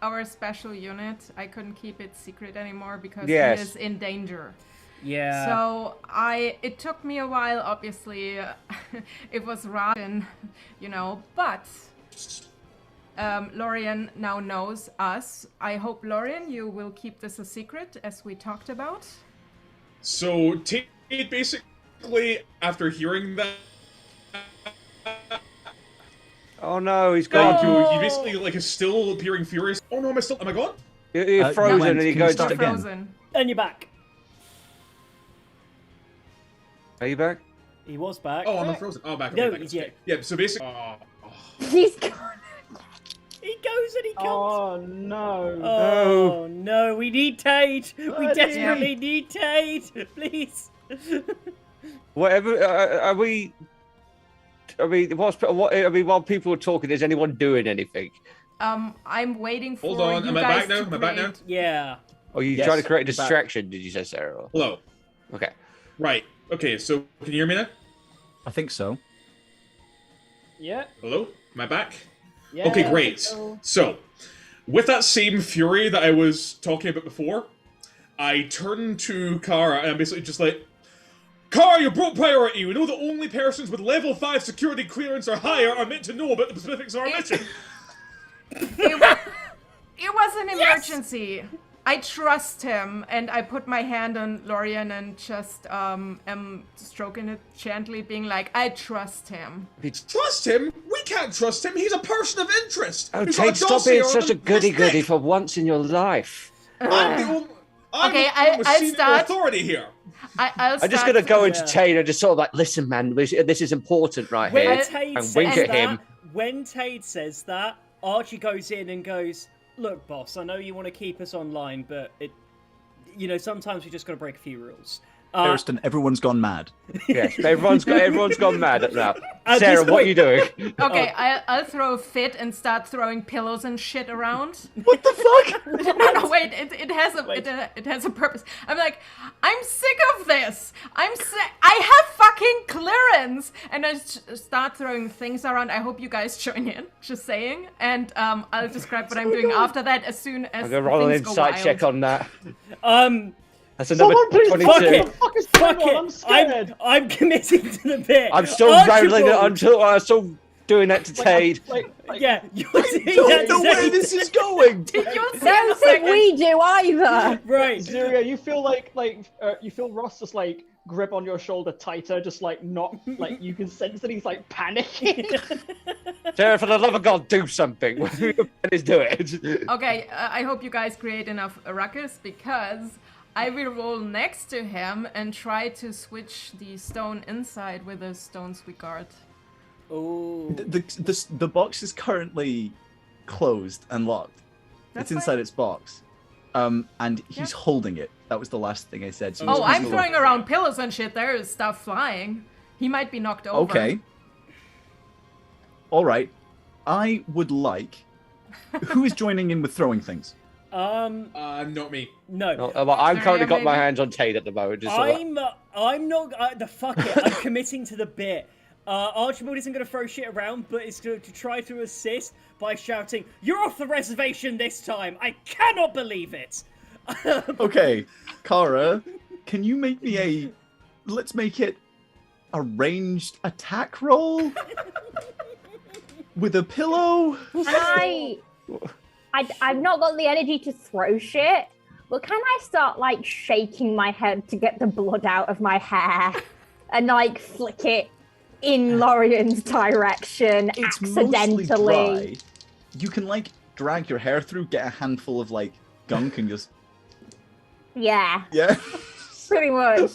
Our special unit. I couldn't keep it secret anymore because Yes. he is in danger. Yeah. So it took me a while, obviously. It was rotten, but Lorian now knows us. I hope, Lorian, you will keep this a secret as we talked about. So Tate basically, after hearing that, Oh no, he's No. gone. he basically like is still appearing furious. Oh no, am I gone? You're you frozen, went. and he Can you goes. start You're again? frozen. And you're back. Are you back? He was back. Oh, I'm unfrozen. Oh, back. No, back. he's- Okay. Yeah. So basically, He's gone. He goes and he comes. Oh no. Oh no, we need Tate. We Bloody desperately need Tate. Please. Whatever. Are we? I mean, while people are talking, is anyone doing anything? I'm waiting for Hold on, you am I guys back now? to Am I back now? create- Yeah. Oh, you Yes, trying to create a back. distraction? Did you say, Sarah? Hello. Okay. Right. Okay, so can you hear me now? I think so. Yeah. Hello? Am I back? Yeah. Okay, great. So, with that same fury that I was talking about before, I turned to Kara and I'm basically just like, Kara, you broke priority! We know the only persons with level 5 security clearance or higher are meant to know about the specifics of our mission. It was an emergency. I trust him, and I put my hand on Lorian and just am stroking it gently, being like, I trust him. Trust him? We can't trust him. He's a person of interest. Oh, He's got Tate, stop dossier being on such a him for his goody-goody neck. for once in your life. I'm the only... I'm Okay, the one with I'll senior start. authority here. I'll I'm just start- gonna go into Yeah. Tate and just sort of like, listen, man, this is important right When here. Tade And says wink at that, him. when Tade says that, Archie goes in and goes, "Look, boss, I know you want to keep us online, but sometimes we just got to break a few rules." Harrison, everyone's gone mad. Yes, everyone's gone mad at that. At Sarah, this what are you doing? Okay, I'll throw a fit and start throwing pillows and shit around. What the fuck? No, wait, it has a purpose. I'm like, I'm sick of this. I have fucking clearance, and I start throwing things around. I hope you guys join in. Just saying, and I'll describe what I'm doing after that as soon as I'm gonna roll an things go insight wild. check on that. That's another Someone please 22. fuck it. What the fuck is going Fuck on? I'm it! scared. I'm committing to the bit. I'm still rolling it. I'm still doing that to Tade. Yeah, you're I doing don't that know where today. this is going. Did you see Don't the think second? we do either. Right. Zuria, you feel you feel Ross just like grip on your shoulder tighter, just like not like you can sense that he's like panicking. Sarah, for the love of God, do something. What are you going to do it? Okay, I hope you guys create enough ruckus because I will roll next to him and try to switch the stone inside with a stone sweet guard. Oh. The box is currently closed and locked. That's it's inside fine. its box. And he's Yeah. holding it. That was the last thing I said. So Oh, he's I'm holding throwing around pillows and shit. There is stuff flying. He might be knocked over. Okay. All right. I would like. Who is joining in with throwing things? Not me. No. Well, I'm currently Sarah, got my maybe? hands on Tade at the moment. Just sort of like- I'm not. The fuck it. I'm committing to the bit. Archibald isn't going to throw shit around, but is going to try to assist by shouting, "You're off the reservation this time! I cannot believe it!" Okay, Kara, can you make me a? Let's make it a ranged attack roll with a pillow. I've not got the energy to throw shit, but can I start like shaking my head to get the blood out of my hair and like flick it in Lorian's direction It's mostly accidentally? dry. You can like drag your hair through, get a handful of like gunk, and just Yeah, yeah. pretty much.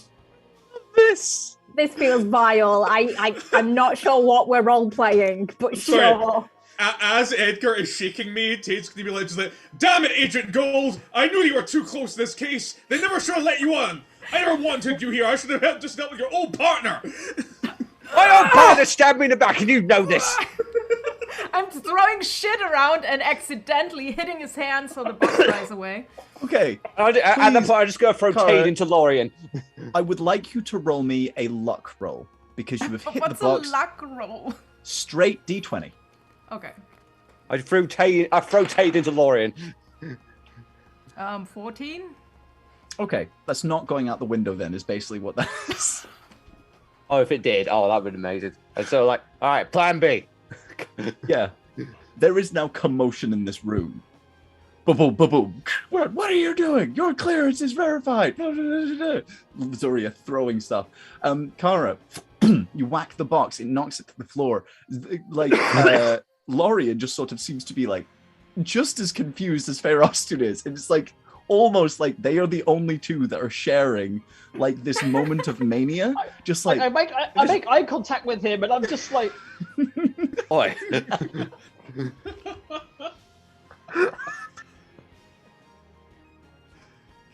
This. This feels vile. I'm not sure what we're role playing, but Sorry. sure. As Edgar is shaking me, Tate's gonna be like, just like, "Damn it, Agent Gold! I knew you were too close to this case. They never should have let you on. I never wanted you here. I should have just dealt with your old partner." My old partner stabbed me in the back, and you know this. I'm throwing shit around and accidentally hitting his hand so the box flies away. Okay. At that Please, point, I just go throw Kara. Tade into Lorian. I would like you to roll me a luck roll because you have hit the What's a box luck roll? straight D20. Okay. I throw Tade into Lorian. 14? Okay, that's not going out the window then, is basically what that is. Oh, if it did, that would have been amazing. And so, like, all right, plan B. Yeah. There is now commotion in this room. Boom, boom, boom. What are you doing? Your clearance is verified. Zoria throwing stuff. Kara, you whack the box, it knocks it to the floor. Like, Lorian just sort of seems to be like, just as confused as Ferostun is. And it's like, almost like they are the only two that are sharing like this moment of mania. Just like I make eye contact with him, and I'm just like, Oi.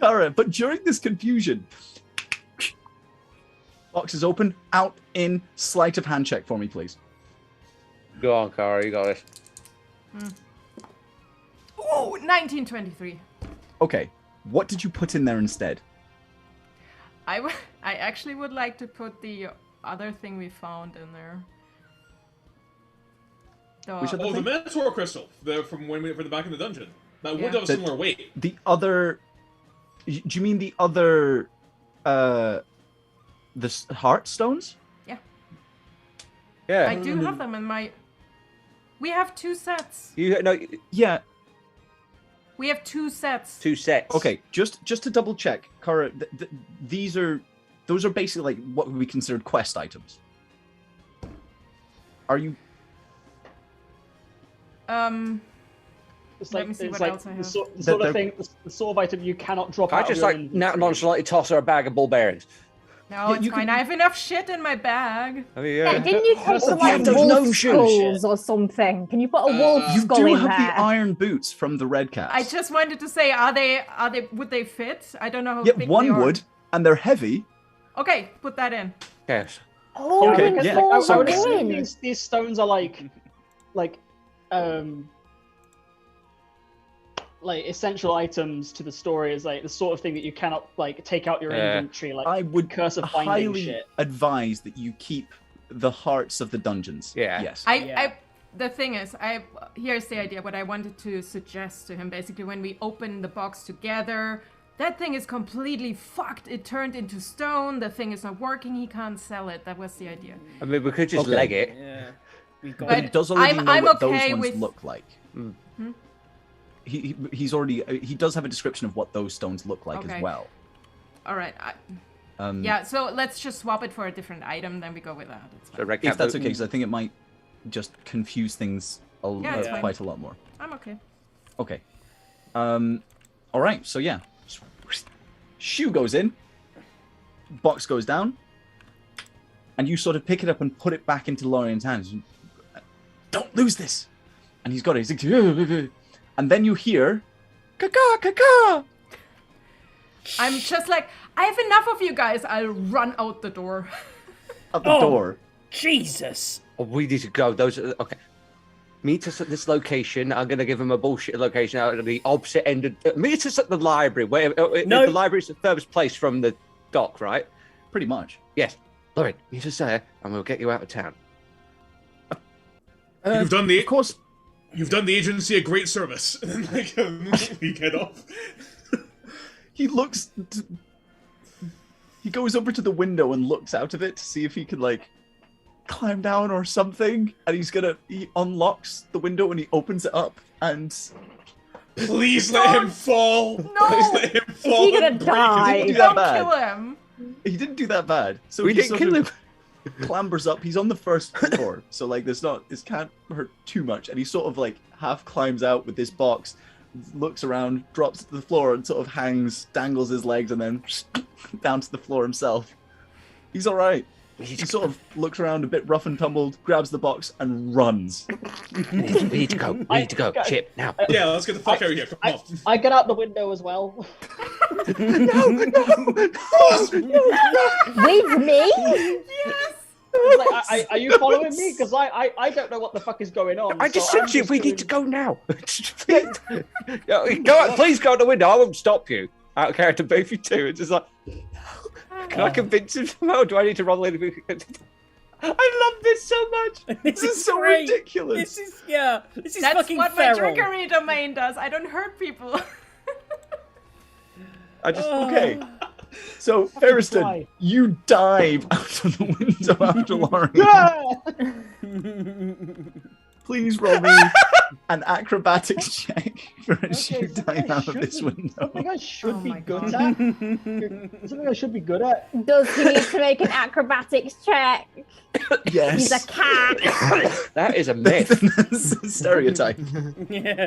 Kara, but during this confusion, box is open, out, in, sleight of hand check for me, please. Go on, Cara, you got this. Oh, 1923. Okay, what did you put in there instead? I actually would like to put the other thing we found in there. Which other Oh, the thing? Minotaur crystal from when we were back in the dungeon. That would have a The- similar weight. The other... Do you mean the other... the heart stones? Yeah. I do have them in my... We have 2 sets. Yeah. We have 2 sets. 2 sets. Okay, just to double check, Cara, those are basically like what would be considered quest items. Are you... It's Let like, me see it's what like else I the have. sort They're- of thing, the sort of item you cannot drop I out just of your like inventory. nonchalantly toss her a bag of ball bearings. No, it's you fine. can- I have enough shit in my bag. I mean, Yeah, didn't you take some Yeah, like those wolf gnome shoes. skulls or something? Can you put a wolf You skull do in have there? the iron boots from the Red Cats. I just wanted to say, would they fit? I don't know how Yeah, big one they are. would, and they're heavy. Okay, put that in. Yes. Oh, Okay, it's yeah, all I so- would assume in. these stones are like essential items to the story. Is like the sort of thing that you cannot like take out your Yeah. inventory. Like I would Curse of Finding highly shit. advise that you keep the hearts of the dungeons. Yeah. Yes. The thing is, here's the idea. What I wanted to suggest to him, basically, when we open the box together, that thing is completely fucked. It turned into stone. The thing is not working. He can't sell it. That was the idea. I mean, we could just Okay. leg it. Yeah. We got But But it does already know I'm what okay those ones with- look like. Mm. Hmm? He's already he does have a description of what those stones look like Okay. as well. All right. Um, Yeah. So let's just swap it for a different item. Then we go with that. It's So fine. red If cap that's boot. okay, because I think it might just confuse things Yeah, it's fine. quite a lot more. I'm okay. Okay. All right. So yeah, shoe goes in, box goes down, and you sort of pick it up and put it back into Lorian's hands. Don't lose this. And he's got it. He's like, and then you hear, "Caca, caca." I'm just like, I have enough of you guys. I'll run out the door. At the Oh. door. Jesus. Oh, we need to go. Those are okay. Meet us at this location. I'm gonna give him a bullshit location out at the opposite end of. Meet us at the library. Where No. the library's the furthest place from the dock, right? Pretty much. Yes. Lauren, meet us there, and we'll get you out of town. You've done the Of course. You've done the agency a great service. And then we get off. He looks. He goes over to the window and looks out of it to see if he could like climb down or something. And he unlocks the window and he opens it up and Please let him fall. No. Please let him Is fall. he gonna and break his- die? do that Don't bad. kill him. he didn't do that bad. So We he didn't sort kill of him. clambers up. He's on the first floor, so like this can't hurt too much. And he sort of like half climbs out with this box, looks around, drops to the floor, and sort of dangles his legs, and then down to the floor himself. He's all right. He sort of looks around a bit rough and tumbled, grabs the box, and runs. We need to go. We need to go. Chip now. Yeah, let's get the fuck out of here. Come on. I get out the window as well. With me? Yes. Like, are you following me? Because I don't know what the fuck is going on. I just so I'm said to you, we doing- need to go now. Go out, please go out the window. I won't stop you. Out of character, both you two. It's just like, can I convince him somehow? Do I need to run away? I love this so much. This is so great. ridiculous. This is That's fucking what feral. my trickery domain does. I don't hurt people. I just Oh. okay. So Ferriston, fly. you dive out of the window after Lauren. Yeah! Please roll me an acrobatics check for a shoot dive out of this window. Something I should Oh be my good God. at. Something I should be good at. Does he need to make an acrobatics check? Yes. He's a cat. That is a myth. That's a stereotype. Yeah.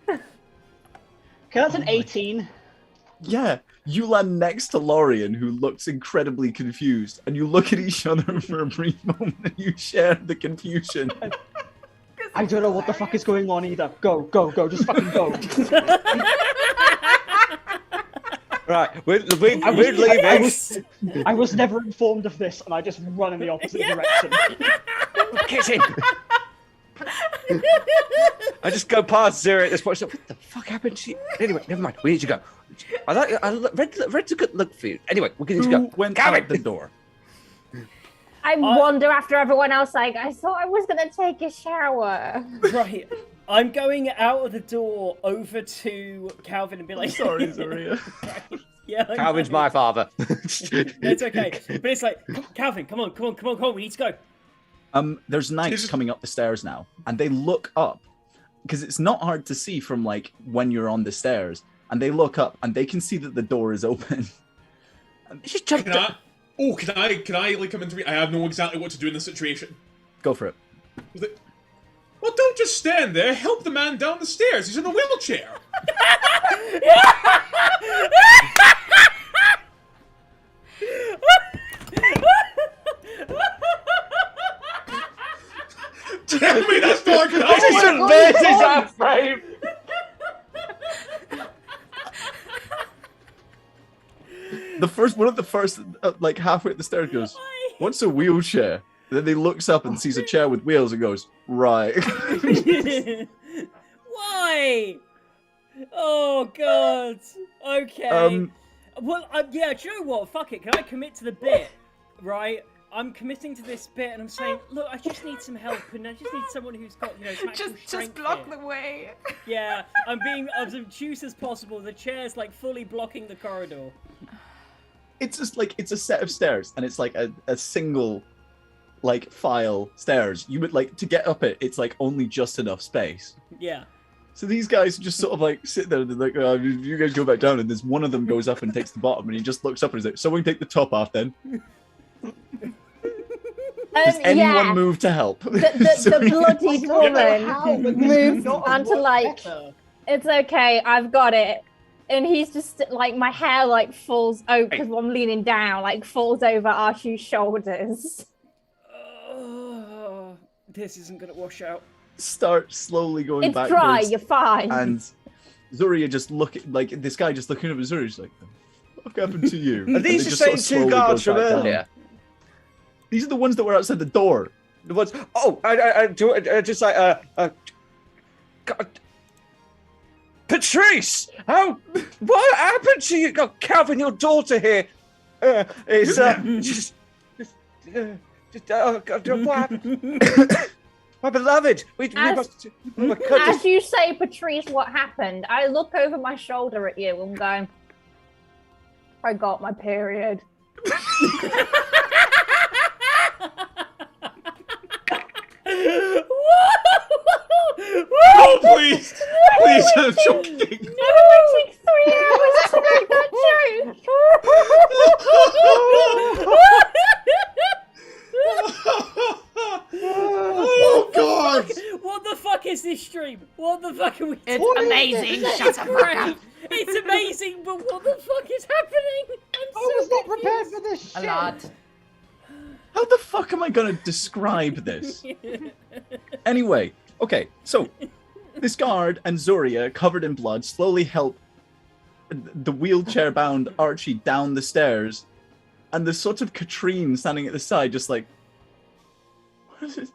Okay, that's an 18. Yeah. You land next to Lorian, who looks incredibly confused, and you look at each other for a brief moment and you share the confusion. I don't know what the fuck is going on either. Go, go, go. Just fucking go. Right, we're leaving. I was never informed of this, and I just run in the opposite direction. Get in! I just go past Zero at this point. So, what the fuck happened to you? Anyway, never mind. We need to go. Red's a good look for you. Anyway, we need to go. Who went Calvin! out the door? I wander after everyone else like, I thought I was going to take a shower. Right. I'm going out of the door over to Calvin and be like... Sorry, Zoria. Right. Yeah, Calvin's my father. It's okay. But it's like, Calvin, come on, we need to go. There's knights coming up the stairs now, and they look up, because it's not hard to see from, like, when you're on the stairs, and they look up, and they can see that the door is open. Can I like come into? I have no exactly what to do in this situation. Go for it. Well, don't just stand there. Help the man down the stairs. He's in a wheelchair. Tell me that's not good. This is amazing, that frame. One of the first, like halfway up the stairs goes, "What's a wheelchair?" Then he looks up and sees a chair with wheels and goes, "Right." Why? Oh god. Okay. Well, yeah. Do you know what? Fuck it. Can I commit to the bit? Right. I'm committing to this bit, and I'm saying, look, I just need some help, and I just need someone who's got, some actual Just strength block here. the way. Yeah, I'm being as obtuse as possible. The chair's like fully blocking the corridor. It's just like, it's a set of stairs, and it's like a single, like, file stairs. You would like to get up it. It's like only just enough space. Yeah. So these guys just sort of like sit there and they're like, oh, you guys go back down, and there's one of them goes up and takes the bottom, and he just looks up and he's like, someone take the top off then. Does anyone move to help? The bloody woman moves onto like, it's okay, I've got it. And he's just like, my hair like falls over because I'm leaning down, like falls over Archie's shoulders. This isn't gonna wash out. Start slowly going it's backwards. dry, you're fine. And Zuria just like this guy just looking up at Zuria's like, what happened to you? Are these the same two guards from earlier? These are the ones that were outside the door. The ones. Oh, I just like God. Patrice, what happened to you? Oh, Calvin, your daughter here is just oh God, what happened? My beloved, as you say, Patrice, what happened? I look over my shoulder at you and go, I got my period. Oh, please! Please, I'm joking! No, it takes 3 hours to make that joke! Oh, God! What the fuck is this stream? What the fuck are we doing? It's amazing. Shut the fuck up. It's amazing, but what the fuck is happening? I was not prepared for this shit. A lot. How the fuck am I gonna describe this? Anyway, okay, so this guard and Zuria, covered in blood, slowly help the wheelchair-bound Archie down the stairs, and there's sort of Katrine standing at the side, just like, what is it?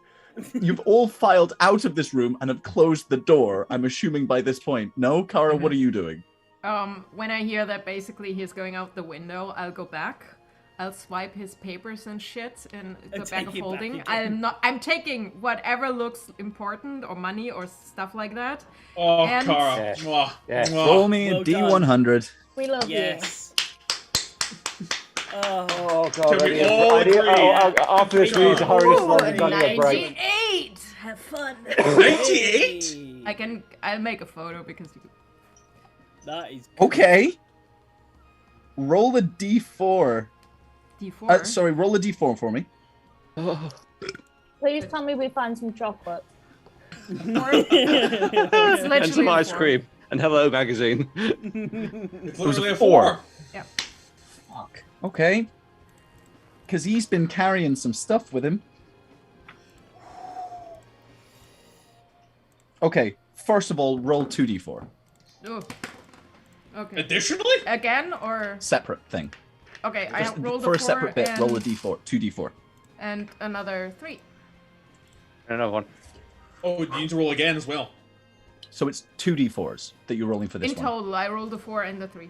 You've all filed out of this room and have closed the door, I'm assuming by this point. No? Kara, what are you doing? When I hear that basically he's going out the window, I'll go back. I'll swipe his papers and shit in the bag of holding. I'm taking whatever looks important or money or stuff like that. Oh, and Kara. Mwah. Yeah. Mwah. Roll me a D100. We love Yes. Oh God! Can we all agree? After this, we need to hurry this along and get a break. 98! Have fun. 98? I'll make a photo because you... That is cool. Okay. Roll a D4. D4? Sorry, roll a D4 for me. Please tell me we find some chocolate. It's And literally some ice 4. cream. And Hello Magazine. It's was a literally a 4. 4. Yeah. Fuck. Okay. Because he's been carrying some stuff with him. Okay, first of all, roll 2d4. Oh. Okay. Additionally? Again, or... Separate thing. Okay, I Just rolled for a a 4 separate bit, and... roll a d4. 2d4. And another 3. Another one. Oh, you need to roll again as well. So it's 2d4s that you're rolling for this In one. total, I rolled a 4 and a 3.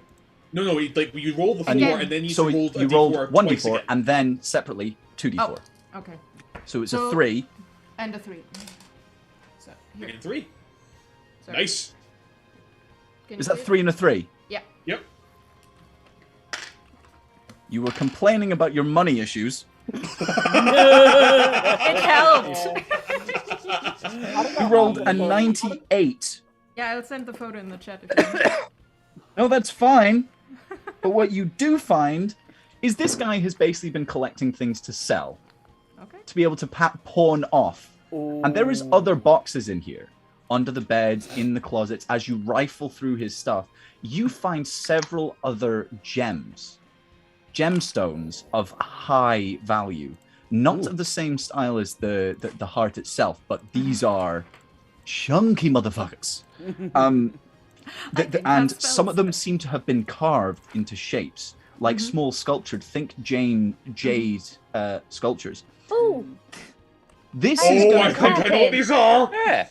No, like you roll the 4 Again. and then you So rolled you a rolled D4 one twice d4 again. and then separately 2d4. Oh, okay. So it's So- a 3. And a 3. So, here. And 3. Sorry. Nice. Can Is you that see it? 3 and a 3? Yeah. Yep. You were complaining about your money issues. It helped! You rolled a 98. Yeah, I'll send the photo in the chat if you want. No, that's fine. But what you do find is this guy has basically been collecting things to sell, Okay. to be able to pawn off. And there is other boxes in here, under the beds, in the closets. As you rifle through his stuff, you find several other gems, gemstones of high value. Not of the same style as the heart itself, but these are chunky motherfuckers. And some of them seem to have been carved into shapes, like small sculptured. Think jade sculptures. Ooh, This Oh, is I going think I know what these are. Yeah.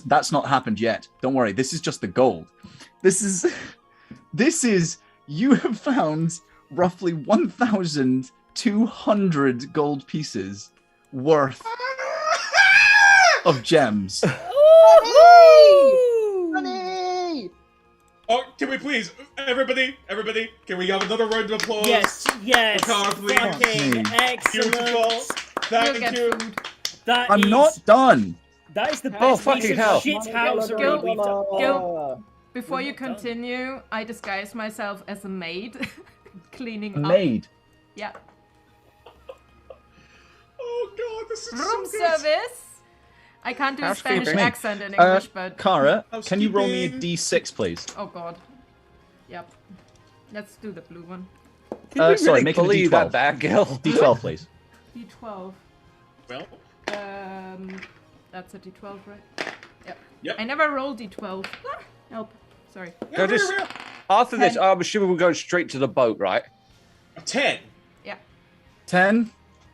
that's not happened yet. Don't worry. This is just the gold. This is you have found roughly 1,200 gold pieces worth of gems. Money! Oh, can we please, everybody, can we have another round of applause? Yes, yes. Car, please. Fucking Beautiful. excellent. You'll Thank get you. food. That I'm is- not done. That is the best Oh, piece fucking of hell. shit housery Go. we've done. Go. Before you We're not done. continue, I disguise myself as a maid, cleaning up. Maid. Yeah. Oh god, this is Room so good. service. I can't do a Spanish Housekeeping. accent in English, but Kara, can you roll me a Housekeeping. d6, please? oh god. Yep. Let's do the blue one. Can you Sorry, really make it a believe D12. that bad girl? D12, please. D12. Well, That's a D12, right? Yep. Yep. I never rolled D12. Ah, help. Sorry. Go just, after this, I'm assuming we're going straight to the boat, right? a 10. Yeah. 10.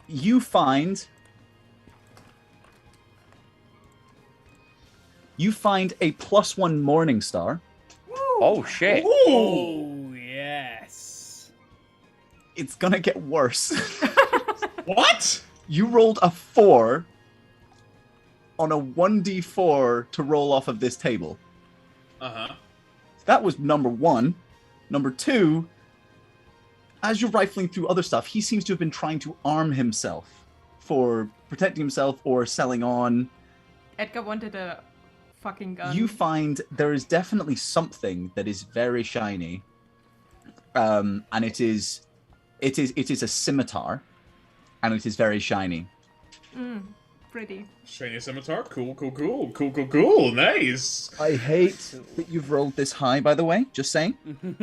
You find a +1 morning star. Oh, shit. Ooh. Oh, yes. It's gonna get worse. What? You rolled a 4 on a 1d4 to roll off of this table. Uh-huh. That was number 1. Number 2, as you're rifling through other stuff, he seems to have been trying to arm himself for protecting himself or selling on. Edgar wanted a fucking gun. You find there is definitely something that is very shiny, and it is a scimitar, and it is very shiny. Pretty. Shiny scimitar. Cool. Nice. I hate that you've rolled this high, by the way. Just saying. You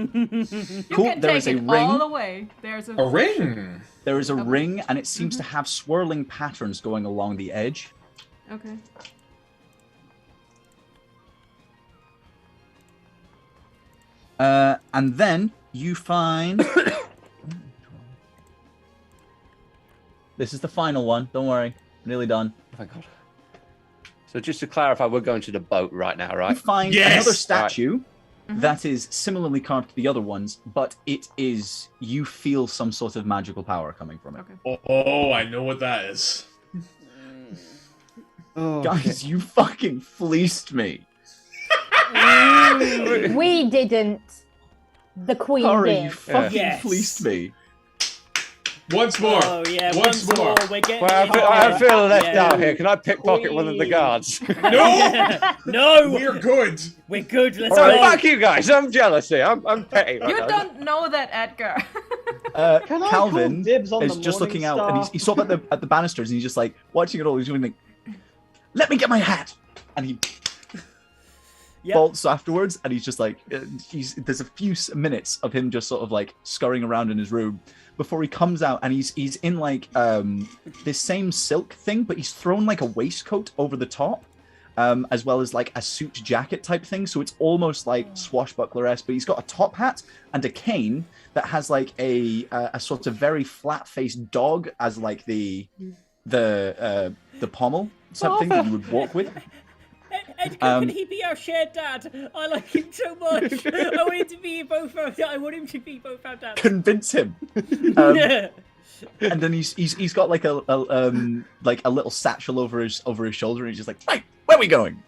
Cool. can There take is a it ring. all the way. There's A ring. There is a ring, and it seems to have swirling patterns going along the edge. Okay. And then you find. This is the final one. Don't worry. Nearly done. Oh my god. So just to clarify, we're going to the boat right now, You right? find Yes! another statue that is similarly carved to the other ones, but it is. You feel some sort of magical power coming from it. Okay. Oh, I know what that is. Oh, Guys, you fucking fleeced me. we didn't. The queen Sorry, did. you fucking Yes. fleeced me. Once more. Oh, yeah, Once more. We're getting Well, it. I feel left Yeah. out here. Can I pickpocket one of the guards? No! No! We're good. We're good. Let's All right, go. fuck you guys. I'm jealous here. I'm petty right You now. don't know that, Edgar. Can I Calvin call dibs on is the just looking out, Morning and Star? he's sort of at the banisters, and he's just like watching it all. He's doing like, "Let me get my hat," and he Yep. bolts afterwards, and he's just like, there's a few minutes of him just sort of like scurrying around in his room before he comes out, and he's in like this same silk thing, but he's thrown like a waistcoat over the top, as well as like a suit jacket type thing, so it's almost like swashbuckler-esque, but he's got a top hat and a cane that has like a sort of very flat-faced dog as like the the pommel, something that you would walk with. Edgar, can he be our shared dad? I like him so much. I want him to be both our dads. Convince him. Yeah. And then he's got like a little satchel over his shoulder, and he's just like, right, where are we going?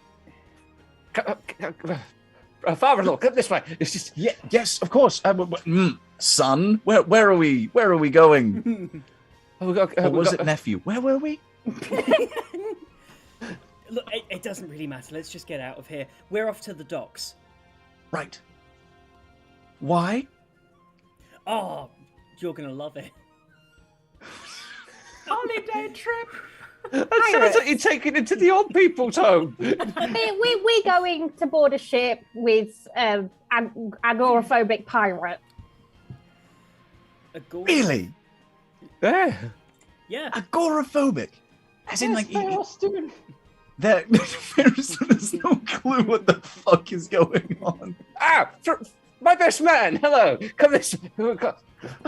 Father-in-law, come this way. It's just Yes, of course. Son, where are we? Where are we going? Or was it nephew? Where were we? Look, it doesn't really matter. Let's just get out of here. We're off to the docks. Right. Why? Oh, you're gonna love it. Holiday trip. that sounds like you're taking it to the old people's home. We're going to board a ship with agoraphobic pirate. Really? Yeah. Yeah. Agoraphobic? As in, like, doing? there has no clue what the fuck is going on. My best man. Hello. Come this.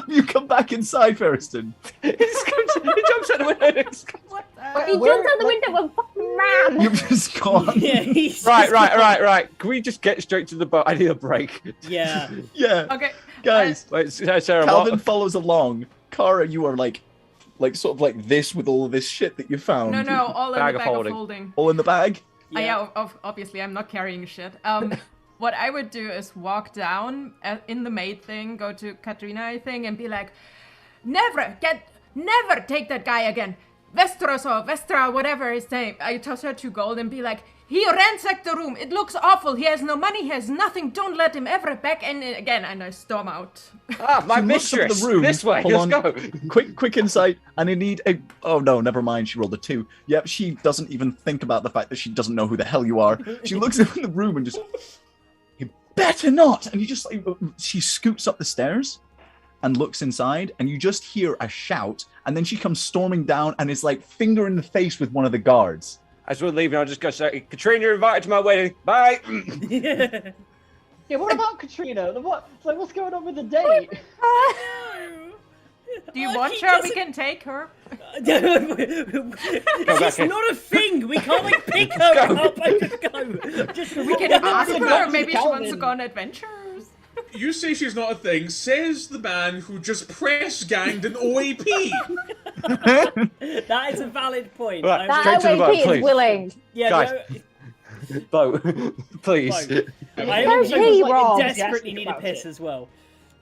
You come back inside, Ferriston. He jumps out the window. What He jumped out the window and fucking ran. You've just gone. Yeah. He's Right. Can we just get straight to the boat? I need a break. Yeah. Yeah. Okay. Guys, Wait, Sarah, Calvin what? follows along. Kara, you are like sort of like this with all of this shit that you found. No, all in Bag the of bag holding. of holding. All in the bag? Yeah, obviously I'm not carrying shit. What I would do is walk down in the maid thing, go to Katrina, I think, and be like, never take that guy again. Vestra, whatever his name. I toss her 2 gold and be like, he ransacked the room. It looks awful. He has no money. He has nothing. Don't let him ever back in again. And I storm out. My She looks up at mistress. the room. This way. Hold Let's on. go. Quick insight. And I need a... Oh, no, never mind. She rolled a 2. Yep, she doesn't even think about the fact that she doesn't know who the hell you are. She looks up in the room and just... You better not! And you just like... She scoots up the stairs and looks inside, and you just hear a shout, and then she comes storming down and is like finger in the face with one of the guards. As we're leaving, I'll just go say, Katrina, you're invited to my wedding. Bye. Yeah, what about Katrina? What's going on with the date? Do you want her? We can take her. It's not a thing. We can't like pick her up and just go. We can ask her. Maybe she wants to go on adventures. You say she's not a thing, says the man who just press ganged an OAP. That is a valid point. Right, That straight to the boat, OAP is please. willing. Yeah, Guys. Boat, please. Boat. I Don't also he, Rob? desperately need a About piss it. as well.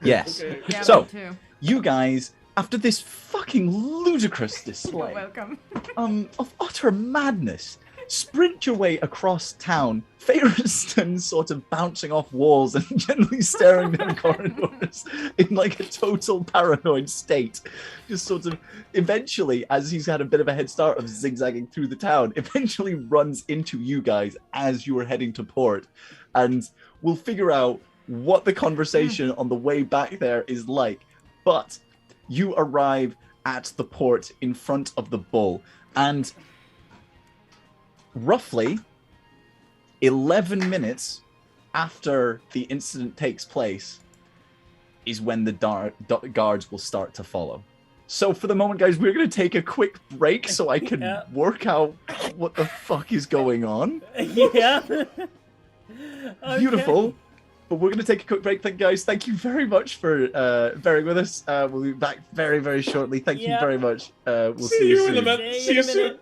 Yes. Okay. Yeah, So, me too. you guys, after this fucking ludicrous You're display welcome. of utter madness, sprint your way across town, Ferriston sort of bouncing off walls and generally staring down corridors in like a total paranoid state. Just sort of eventually, as he's had a bit of a head start of zigzagging through the town, eventually runs into you guys as you are heading to port. And we'll figure out what the conversation on the way back there is like. But you arrive at the port in front of the bull, and roughly 11 minutes after the incident takes place is when the guards will start to follow. So for the moment, guys, we're going to take a quick break so I can work out what the fuck is going on. Yeah. Okay. Beautiful. But we're going to take a quick break. Guys, thank you very much for bearing with us. We'll be back very, very shortly. Thank you very much. We'll see you soon. in a minute. See you soon.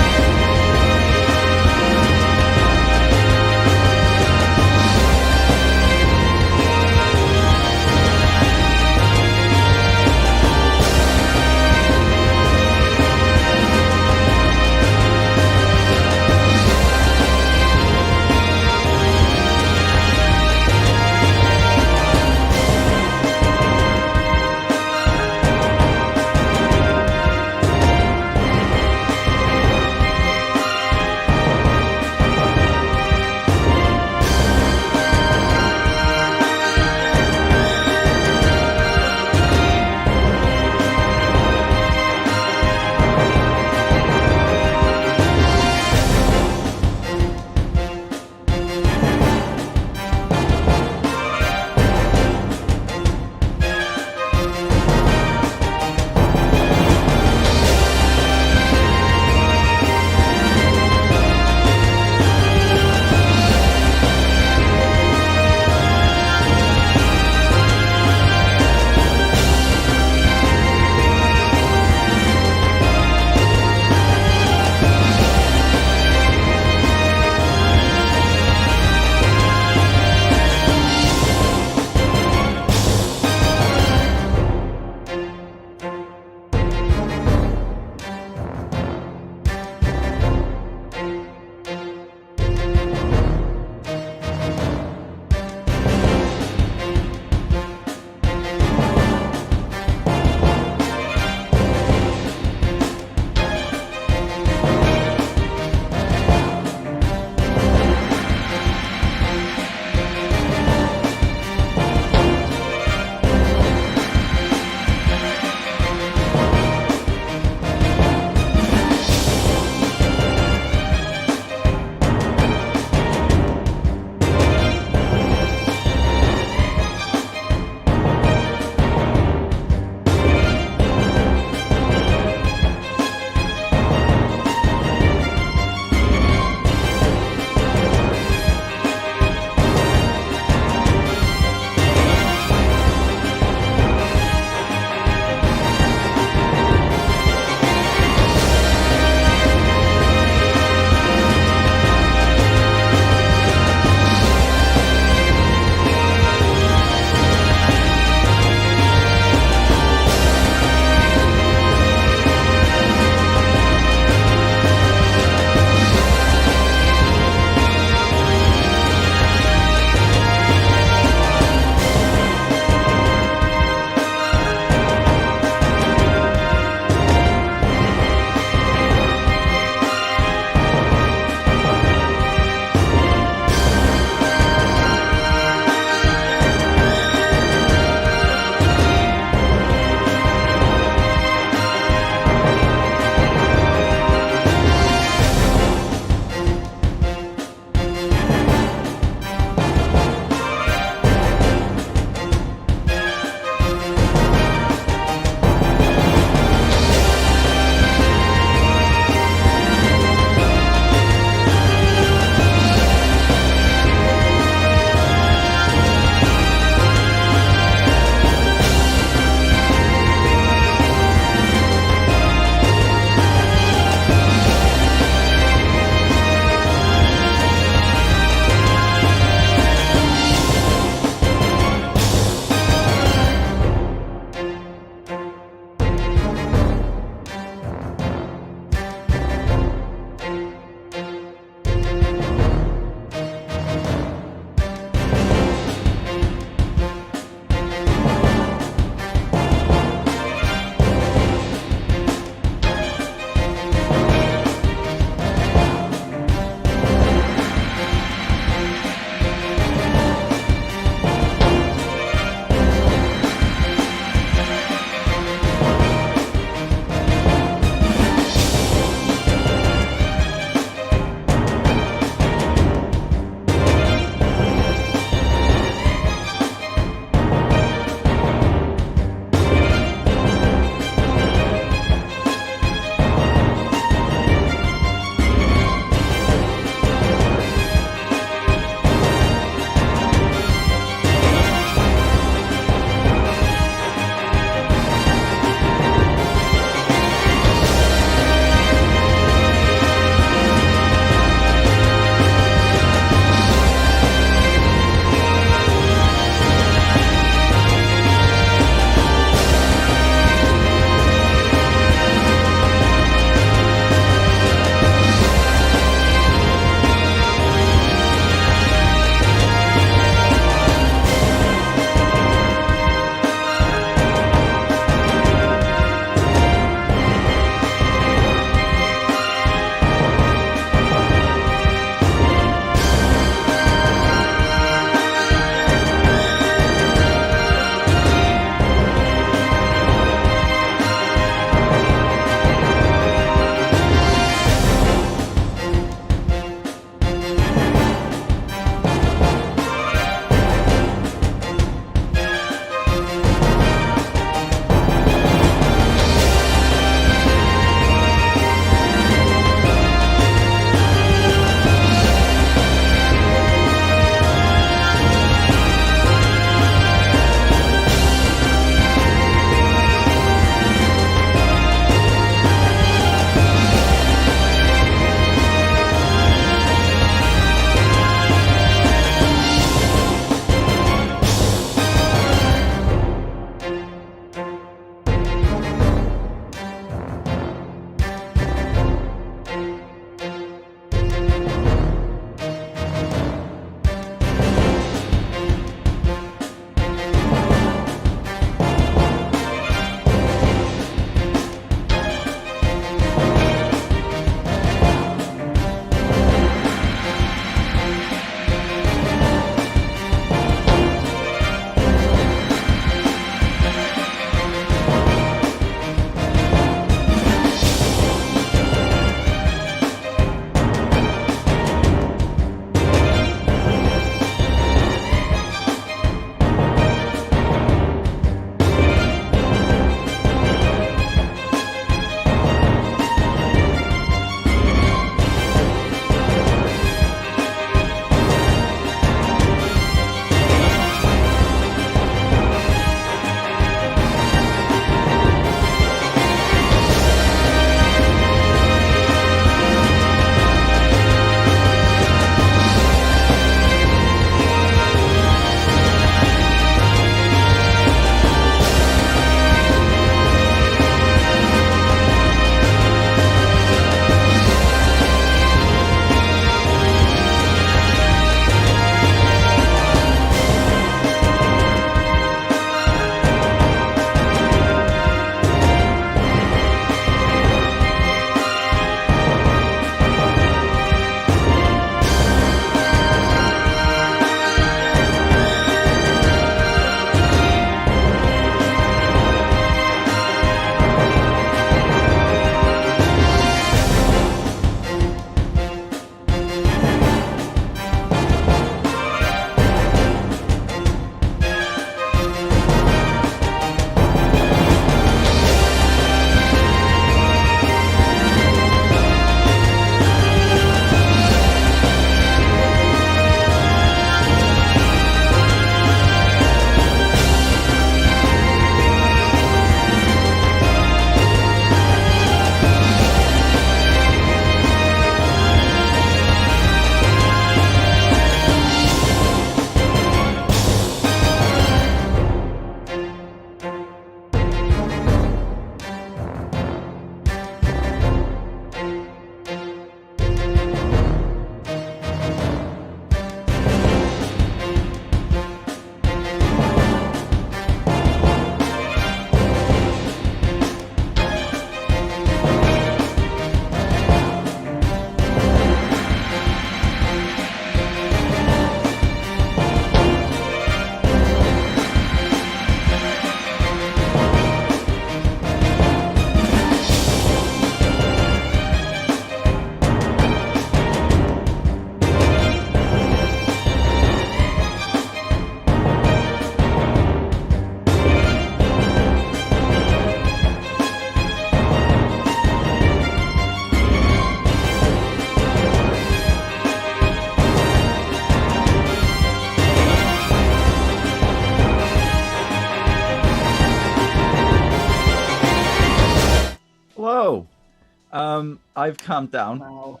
I've calmed down Wow.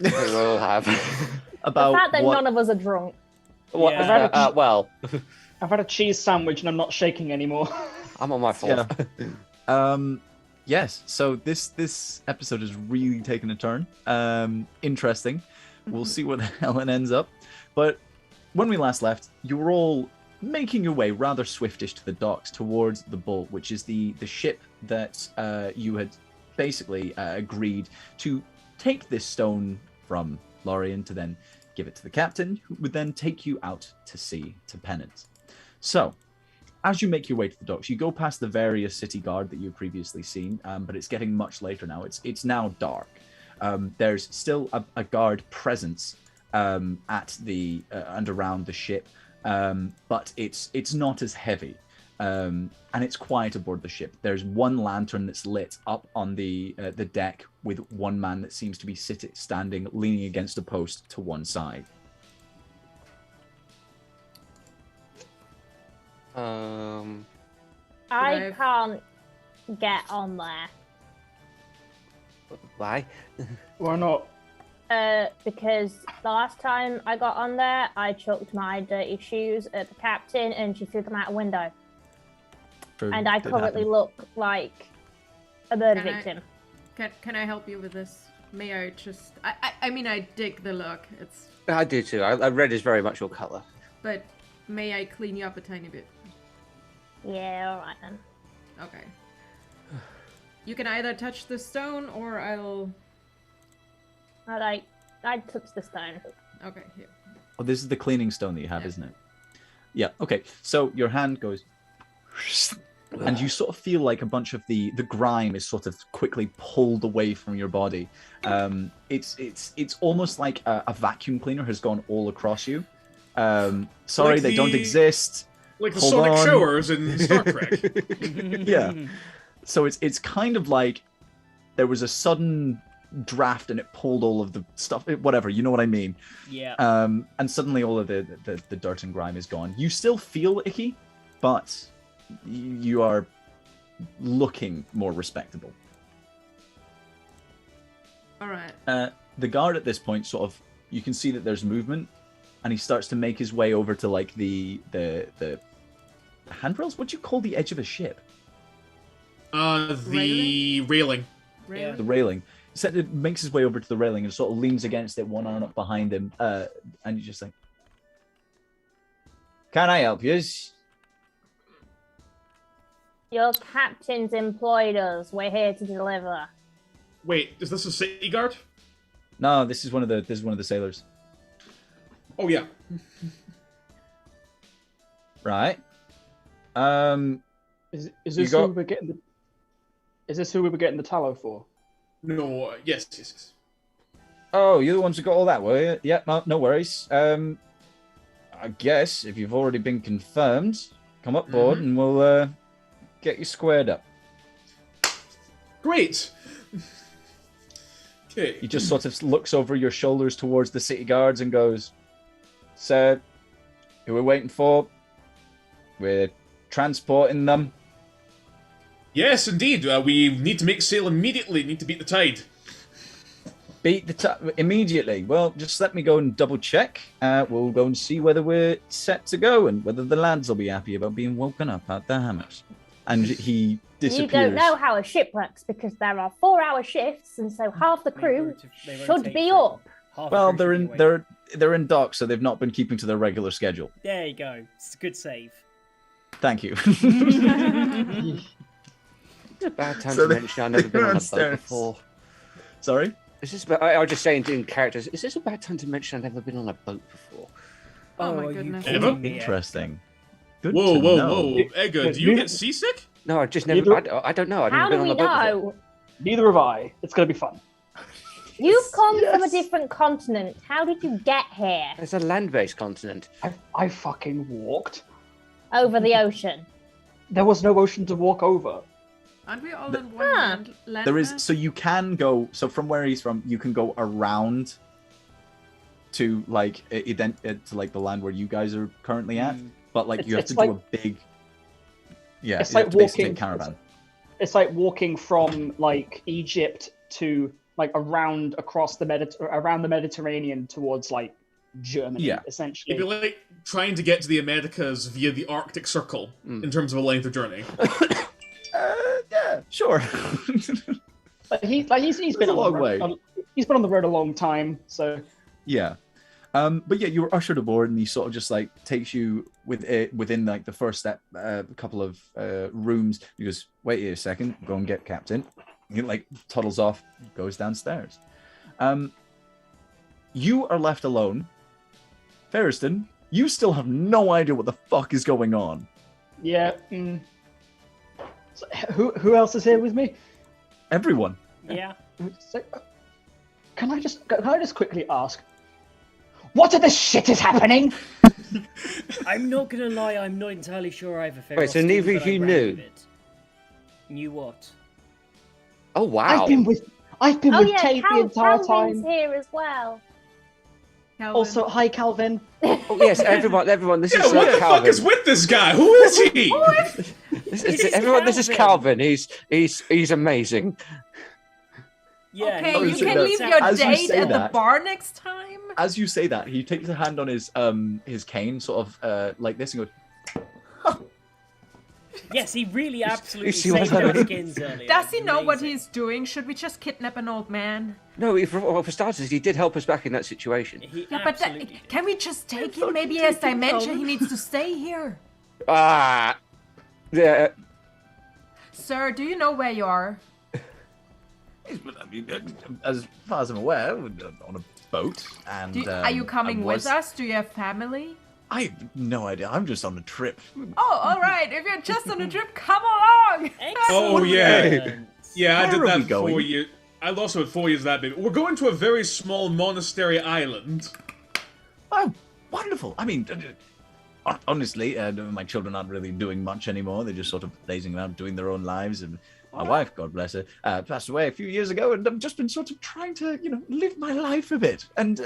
We all have. about the fact that what... none of us are drunk. What? Yeah. Well, I've had a cheese sandwich and I'm not shaking anymore. I'm on my fourth. Yes, so this episode has really taken a turn. Interesting. We'll see what the hell it ends up. But when we last left, you were all making your way rather swiftish to the docks towards the Bolt, which is the ship that you had basically agreed to take this stone from Lorien to then give it to the captain, who would then take you out to sea to Pennant. So, as you make your way to the docks, you go past the various city guard that you've previously seen, but it's getting much later now. It's now dark. There's still a guard presence at the and around the ship, but it's not as heavy, and it's quiet aboard the ship. There's one lantern that's lit up on the deck with one man that seems to be standing, leaning against a post to one side. I can't get on there. Why? Why not? Because the last time I got on there, I chucked my dirty shoes at the captain and she threw them out a window. And I currently look like a murder victim. Can I help you with this? May I just... I mean, I dig the look. It's... I do too. Red is very much your color. But may I clean you up a tiny bit? Yeah, alright then. Okay. You can either touch the stone or I touch the stone. Okay, here. Oh, this is the cleaning stone that you have, isn't it? Yeah, okay. So your hand goes... And you sort of feel like a bunch of the grime is sort of quickly pulled away from your body. It's almost like a vacuum cleaner has gone all across you. Sorry, Like they don't exist. Like the Hold sonic on. showers in Star Trek. Yeah. So it's kind of like there was a sudden draft and it pulled all of the stuff, whatever, you know what I mean. Yeah. And suddenly all of the dirt and grime is gone. You still feel icky, but you are looking more respectable. All right. The guard at this point sort of, you can see that there's movement, and he starts to make his way over to like the handrails. What do you call the edge of a ship? The railing. Yeah. The railing. He makes his way over to the railing and sort of leans against it, one arm up behind him, and he's just like, "Can I help you?" Your captain's employed us. We're here to deliver. Wait, is this a city guard? No, this is one of the sailors. Oh yeah. Right. Is this who we were getting the? Is this who we were getting the tallow for? No, yes. Oh, you're the ones who got all that, were you? Yeah, no worries. I guess if you've already been confirmed, come up board and we'll get you squared up. Great. Okay. He just sort of looks over your shoulders towards the city guards and goes, "Sir, who we're waiting for? We're transporting them." Yes, indeed. We need to make sail immediately. Need to beat the tide. Beat the tide immediately. Well, just let me go and double check. We'll go and see whether we're set to go and whether the lads will be happy about being woken up out their hammers. And he disappears. You don't know how a ship works because there are 4-hour shifts, and so half the crew should be up. Well, they're in dock, so they've not been keeping to their regular schedule. There you go. It's a good save. Thank you. It's a bad time to mention I've never been on a boat before. Sorry? Is this? I was just saying in characters. Is this a bad time to mention I've never been on a boat before? Oh my goodness. Ever? Interesting. Good Whoa, to whoa, know. whoa. Edgar, do you get seasick? No, I've just never. I don't know. I've How never do been we on a boat before. know? Neither have I. It's gonna be fun. You've come from a different continent. How did you get here? It's a land-based continent. I fucking walked. Over the ocean. There was no ocean to walk over. Aren't we all in one land? There is, so you can go, so from where he's from, you can go around to like to like the land where you guys are currently at, but like you have to do a big, it's you have like to basically walking take caravan. It's like walking from like Egypt to like around across the around the Mediterranean towards like Germany, It'd essentially. be like trying to get to the Americas via the Arctic Circle in terms of a length of journey. Yeah, sure. But he's been a long way. He's been on the road a long time, so Yeah. But yeah, you were ushered aboard, and he sort of just like takes you within like the first step, couple of rooms. He goes, "Wait here a second, go and get Captain." He like toddles off, goes downstairs. You are left alone. Ferriston, you still have no idea what the fuck is going on. yeah. So, who else is here with me? Everyone. Yeah. So, can I just quickly ask, what the shit is happening? I'm not gonna lie, I'm not entirely sure either. Wait, so Ferriston, neither but of you I ran knew? with it. Knew what? Oh wow! I've been with Oh yeah, Tate the entire Calvin's time. here as well. Calvin. Also, hi Calvin. Oh, yes, everyone. This Yeah, is what the fuck Calvin. is with this guy? Who is he? This This is everyone. This is Calvin. Calvin. He's amazing. Yeah. Okay, Oh, you so can that- leave your as you date say at the that- bar next time. As you say that, he takes a hand on his cane, sort of like this, and goes, Yes, he really absolutely see what saved I our mean? skins earlier. Does he know what Amazing. he's doing? Should we just kidnap an old man? No, for starters, he did help us back in that situation. He Yeah, but absolutely did. can we just take him? Maybe he has dementia. He needs to stay here. Ah, yeah. Sir, do you know where you are? as far as I'm aware, on a boat. And Are you coming I with was- us? Do you have family? I have no idea. I'm just on a trip. Oh, all right. If you're just on a trip, come along. Oh yeah, Excellent. yeah. I Where did are that we for going? 4 years. I also had 4 years of that baby. We're going to a very small monastery island. Oh, wonderful. I mean, honestly, my children aren't really doing much anymore. They're just sort of lazing around, doing their own lives. And my wife, God bless her, passed away a few years ago, and I've just been sort of trying to, live my life a bit. And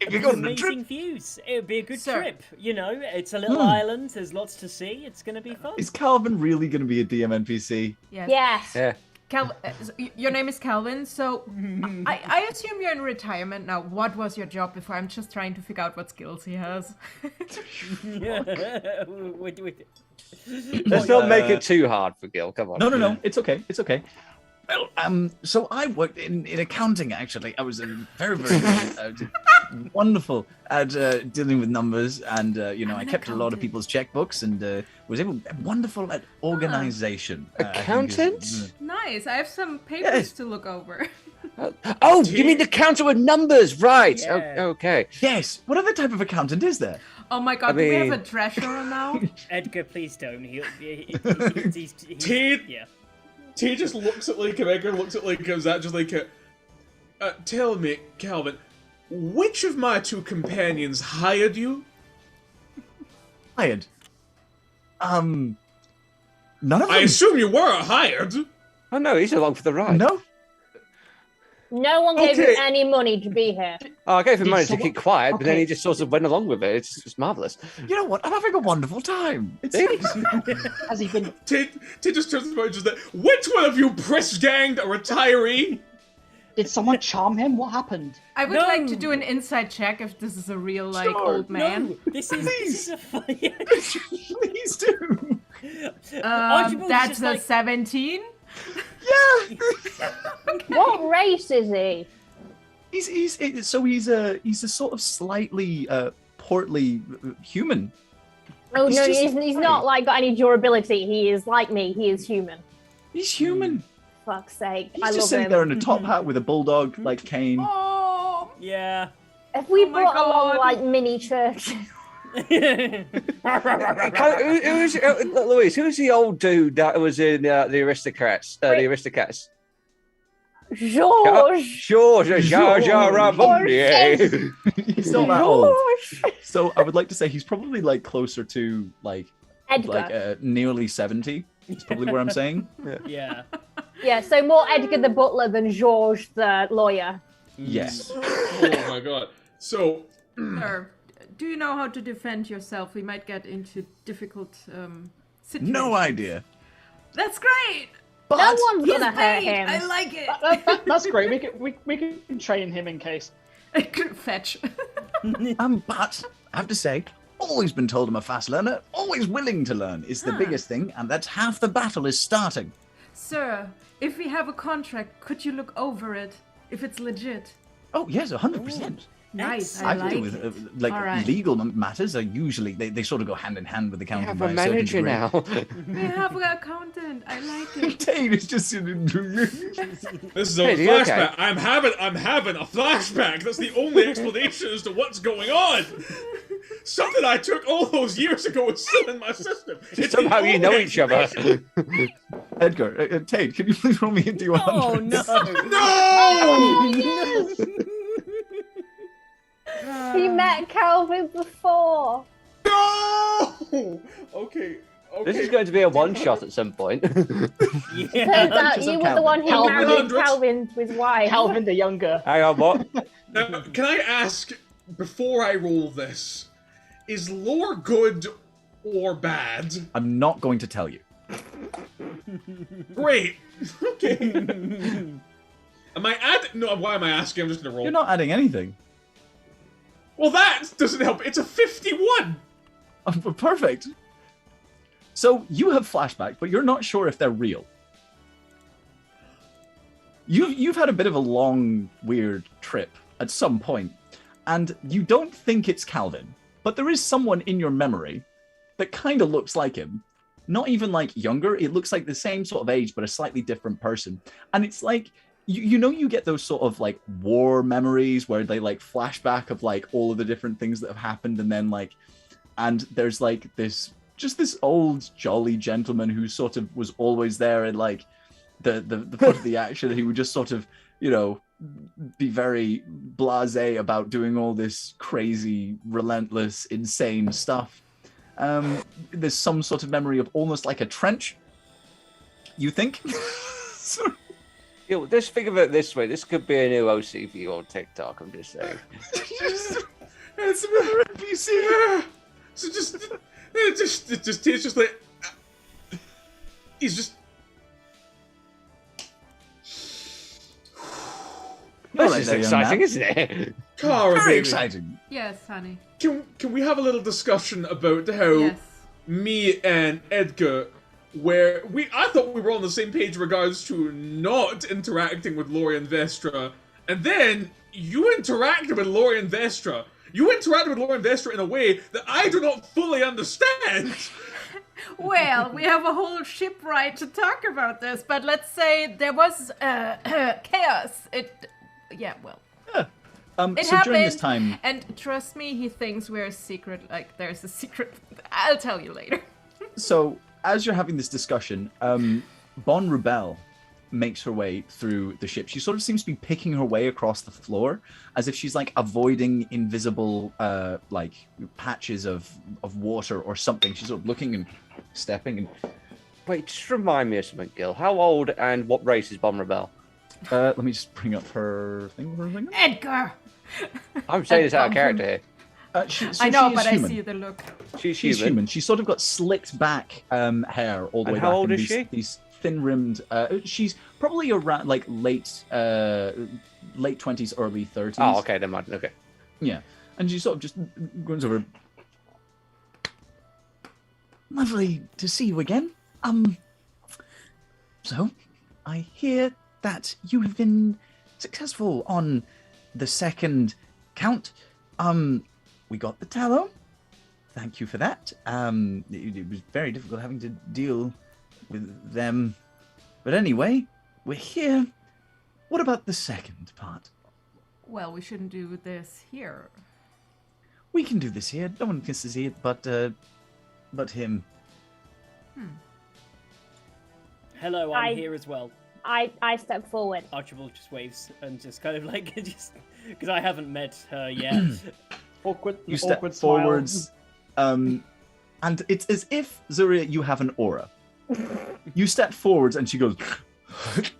if you go on a trip, Amazing views. It would be a good Sir. trip. It's a little island. There's lots to see. It's going to be fun. is Calvin really going to be a DM NPC? Yes. Yes. Yeah. Your name is Calvin, so I assume you're in retirement now. What was your job before? I'm just trying to figure out what skills he has. Let's not make it too hard for Gil. Come on. No. It's okay. It's okay. Well, so I worked in accounting, actually. I was very, very wonderful at dealing with numbers, and, I kept a lot of people's checkbooks, and was wonderful at organization. I think Accountant? Nice. I have some papers Yes. to look over. Oh, you mean the counter with numbers, right? Yeah. Okay. Yes. What other type of accountant is there? Oh my god, I do we have a mean- treasurer now? Edgar, please don't. He's Tate- yeah. T just looks at like Edgar, looks at like Zach, just like, tell me, Calvin, which of my two companions hired you? Hired. None of them. I assume you were hired. Oh no, he's along for the ride. No. No one gave Okay. him any money to be here. Oh, I gave him Did money to someone- keep quiet, but then Okay. he just sort of went along with it. It's marvelous. You know what? I'm having a wonderful time. It's Has he been? T just turns around and just like, which one of you press ganged a retiree? Did someone charm him? What happened? I would No. like to do an inside check if this is a real, like, Sure. old man. No, this is a fun. Please do. Archibald's That's just a like- 17. Yeah. What race is he? He's a sort of slightly portly human. Oh He's no, just he's not like got any durability. He is like me. He is human. He's human. Fuck's sake, He's I just love sitting him. there in a top hat with a bulldog like cane. Oh, Yeah. If we Oh my brought along God. like mini church, Louise, who's the old dude that was in the Aristocrats? The Aristocats. George. Sure, Jar Jar Rabundier. He's not that old. George. So I would like to say he's probably like closer to Edgar. nearly 70. Is probably where I'm saying. Yeah. Yeah, so more Edgar the butler than George the lawyer. Yes. Oh my god. So, sir, do you know how to defend yourself? We might get into difficult situations. No idea. That's great. But No one's He's gonna hurt paid. him. I like it. That's great. We can train him in case. Fetch. but I have to say, always been told I'm a fast learner, always willing to learn is the biggest thing, and that's half the battle is starting. Sir, if we have a contract, could you look over it if it's legit? Oh yes, 100%. Nice. I I have like to do it. with like All right. legal matters are usually they sort of go hand in hand with You accounting. have by a a certain manager degree. now. We have an accountant. I like it. Tate is just This is a Hey, you flashback. okay? I'm having a flashback. That's the only explanation as to what's going on. Something I took all those years ago is still in my system. It's Somehow the you know only each other. Edgar, Tate, can you please roll me a D100? Oh no! No! He met Calvin before. No! Okay. This is going to be a one-shot at some point. Yeah. Turns out Just you on were the one who Calvin. married 100. Calvin to his wife. Calvin the Younger. Hang on, what? Now, can I ask, before I roll this, is lore good or bad? I'm not going to tell you. Great. Okay. Am I adding? No, why am I asking? I'm just gonna roll. You're not adding anything. Well, that doesn't help. It's a 51. Oh, perfect. So you have flashbacks, but you're not sure if they're real. You've had a bit of a long, weird trip at some point, and you don't think it's Calvin, but there is someone in your memory that kind of looks like him. Not even like younger, it looks like the same sort of age, but a slightly different person. And it's like, you know, you get those sort of like war memories where they like flashback of like all of the different things that have happened, and then like, and there's like this old jolly gentleman who sort of was always there and like the foot of the action. He would just sort of, you know, be very blasé about doing all this crazy, relentless, insane stuff. There's some sort of memory of almost like a trench. You think? Yo, just think of it this way. This could be a new OC for you on TikTok. I'm just saying. It's another NPC. So it's just like he's just. This is exciting, isn't it? Cara, Very baby. exciting. Yes, honey. Can we have a little discussion about how Yes. me and Edgar, where I thought we were on the same page in regards to not interacting with Lorian Vestra, and then you interacted with Lorian Vestra. You interacted with Lorian Vestra in a way that I do not fully understand. Well, we have a whole ship ride to talk about this, but let's say there was chaos. Yeah, well. It So happened, during this time, and trust me, he thinks we're a secret. Like, there's a secret. I'll tell you later. so as you're having this discussion, Bon Rebel makes her way through the ship. She sort of seems to be picking her way across the floor, as if she's like avoiding invisible like patches of water or something. She's sort of looking and stepping and. Wait, just remind me of something, Gil. How old and what race is Bomb Rebel? Let me just bring up her thing. Edgar! I'm saying this out of character here. So I know, she is but human. I see the look. She's She's human. human. She's sort of got slicked back hair all the And way how back. old and is she? These thin-rimmed. She's probably around like late 20s, early 30s. Oh, okay, never mind. Okay. Yeah, and she sort of just goes over. Lovely to see you again. So, I hear that you have been successful on the second count. We got the tallow. Thank you for that. It was very difficult having to deal with them. But anyway, we're here. What about the second part? Well, we shouldn't do this here. We can do this here. No one can see it, but him. Hello, I'm here as well. I step forward. Archibald just waves and just kind of like just because I haven't met her yet. Awkward. You step awkward smile. forwards, and it's as if, Zuria, you have an aura. You step forwards, and she goes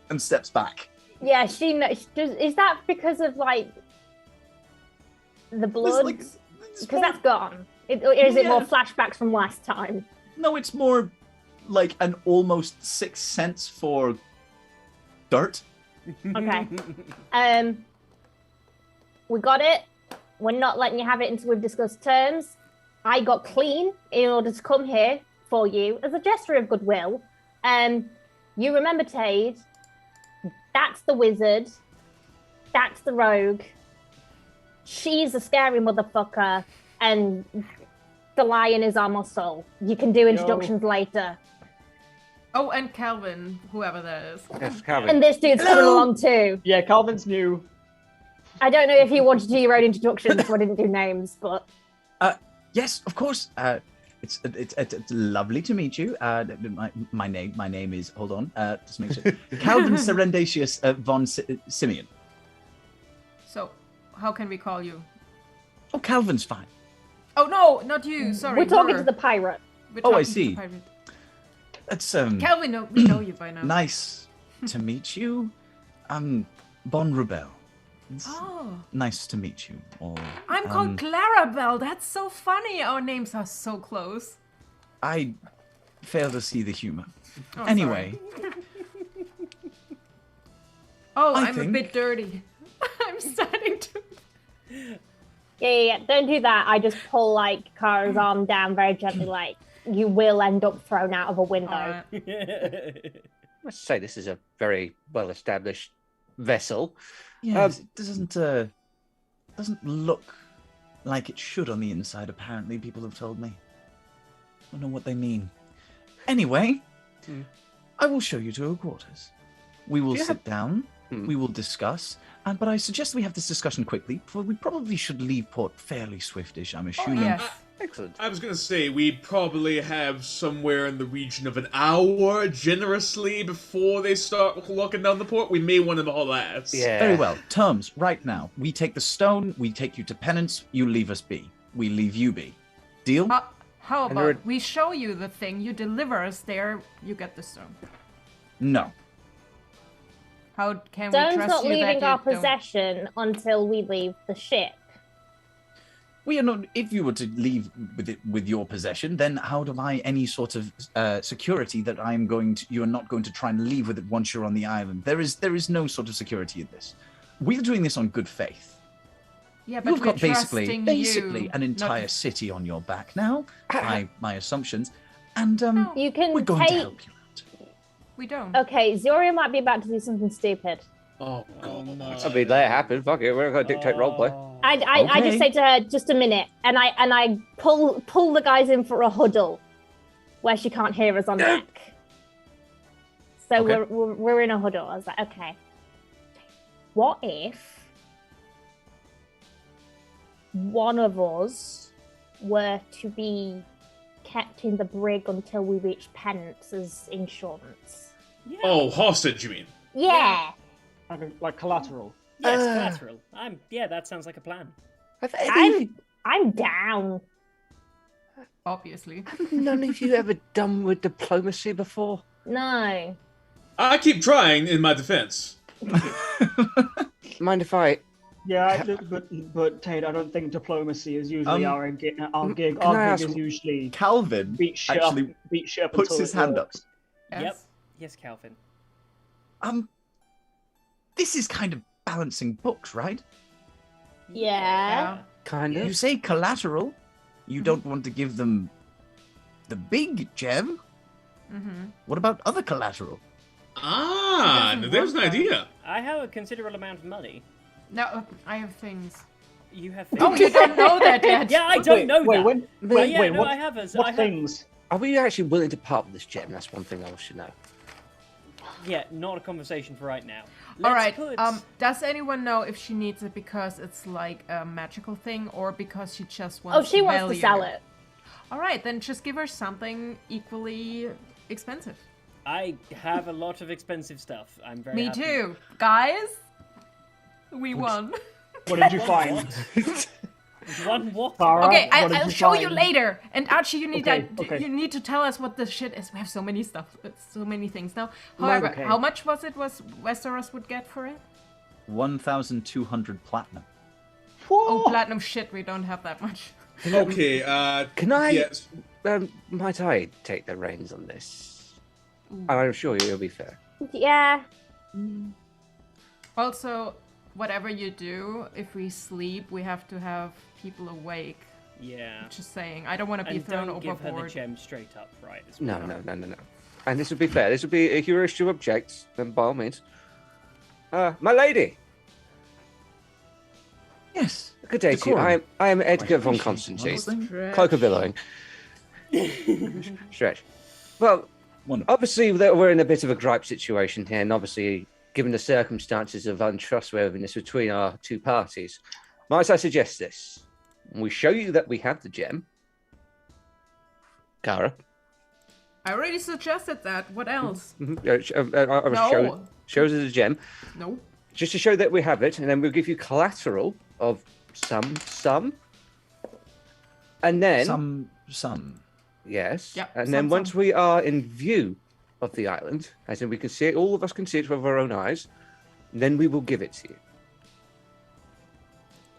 and steps back. Yeah, she knows. Is that because of like the blood? It's Because that's gone. Or is it more Yeah. flashbacks from last time? No, it's more like an almost sixth sense for dirt. Okay. We got it. We're not letting you have it until we've discussed terms. I got clean in order to come here for you as a gesture of goodwill. You remember Tade? That's the wizard. That's the rogue. She's a scary motherfucker, and the lion is our muscle. You can do introductions later. Oh, and Calvin, whoever that is. Yes, Calvin. And this dude's coming along too. Yeah, Calvin's new. I don't know if you wanted to do your own introductions, so I didn't do names, but Yes, of course. It's lovely to meet you. My name is, hold on, just make sure. Calvin Serendatius von Simeon. So, how can we call you? Oh, Calvin's fine. Oh no, not you. Sorry. we're talking her. to the pirate. We're Oh, I talking to the see. pirate. That's Calvin, no, we know you by now. nice to meet you. Bon Rebel. It's Oh, nice to meet you all. I'm called Clarabelle. That's so funny. Our names are so close. I fail to see the humor. Oh, Anyway, sorry. Oh, I I'm a think- bit dirty. I'm starting to. Yeah. Don't do that. I just pull like Kara's arm down very gently, like you will end up thrown out of a window. Alright. I must say, this is a very well-established vessel. yeah, it doesn't look like it should on the inside. Apparently, people have told me. I don't know what they mean. Anyway, I will show you to our quarters. We will sit down. We will discuss. But I suggest we have this discussion quickly, for we probably should leave port fairly swiftish, I'm assuming. Yes. Excellent. I was gonna say we probably have somewhere in the region of an hour, generously, before they start locking down the port. We may want them all last. Yeah. Very well. Terms, right now. We take the stone, we take you to penance, you leave us be. We leave you be. Deal? How And there about we show you the thing, you deliver us there, you get the stone. No. How can we Stone's trust not you leaving that you our don't- possession until we leave the ship. We are not. If you were to leave with your possession, then how do I any sort of security that I am going to? You are not going to try and leave with it once you're on the island. There is no sort of security in this. We're doing this on good faith. Yeah, but You've we're got basically trusting you, an entire not- city on your back now, by my assumptions, and You can we're going to take. help you out. We don't. Okay, Zoria might be about to do something stupid. Oh god. I mean, let it happen. Fuck it. We're not going to dictate roleplay. I Okay. just say to her, just a minute, and I pull the guys in for a huddle, where she can't hear us on deck. So Okay. we're in a huddle. I was like, okay, what if one of us were to be kept in the brig until we reach penance as insurance? Oh, hostage, you mean? Yeah. Like collateral. Yes, collateral. Yeah, that sounds like a plan. I'm down. Obviously. None of you ever done with diplomacy before? No. I keep trying in my defense. Mind if I... Yeah, but Tate, I don't think diplomacy is usually our gig. Our gig I ask- is usually Calvin beat shit actually up, beat shit up puts until his it hand up. works. Yep. Yes, Calvin. This is kind of balancing books, right? Yeah. Kind You of. say collateral. You don't want to give them the big gem. Mm-hmm. What about other collateral? Ah, Doesn't there's an work, though. idea. I have a considerable amount of money. No, I have things. You have Oh, things. you don't know that yet. Yeah, I don't know wait, that. When, Well, yeah, wait, no, what, I have. what things? Are we actually willing to part with this gem? That's one thing I should know. Yeah, not a conversation for right now. All Let's right. put- Does anyone know if she needs it because it's like a magical thing or because she just Oh, wants she wants to value? sell it. All right, then just give her something equally expensive. I have a lot of expensive stuff. I'm very Me happy. too, guys. We won. What did you find? One what? Farah, Okay, what did I'll you show you find? later. And Archie, you need Okay. you need to tell us what the shit is. We have so many stuff, so many things now. However, Okay. how much was Westeros would get for it? 1,200 platinum. Oh, platinum shit. We don't have that much. Okay, Can I... yes. Might I take the reins on this? And I'm sure you'll be fair. Yeah. Also, whatever you do, if we sleep, we have to have people awake. Yeah. Just saying. I don't want to be And thrown don't give her the overboard. gem straight up, right? as No, well. no. And this would be fair. This would be, if you wish to object, then by all means. My lady. Yes. Good day to you. Decorum. I am Edgar von appreciate Constantine. honestly. Cloak of billowing. Stretch. Well, Wonderful. obviously we're in a bit of a gripe situation here, and obviously, given the circumstances of untrustworthiness between our two parties, might I suggest this? We show you that we have the gem. Kara. I already suggested that. What else? No. Shows us a gem, No. just to show that we have it, and then we'll give you collateral of some sum. And then... Some. Yes. Yep, And then once we are in view of the island, as in we can see it, all of us can see it with our own eyes, then we will give it to you.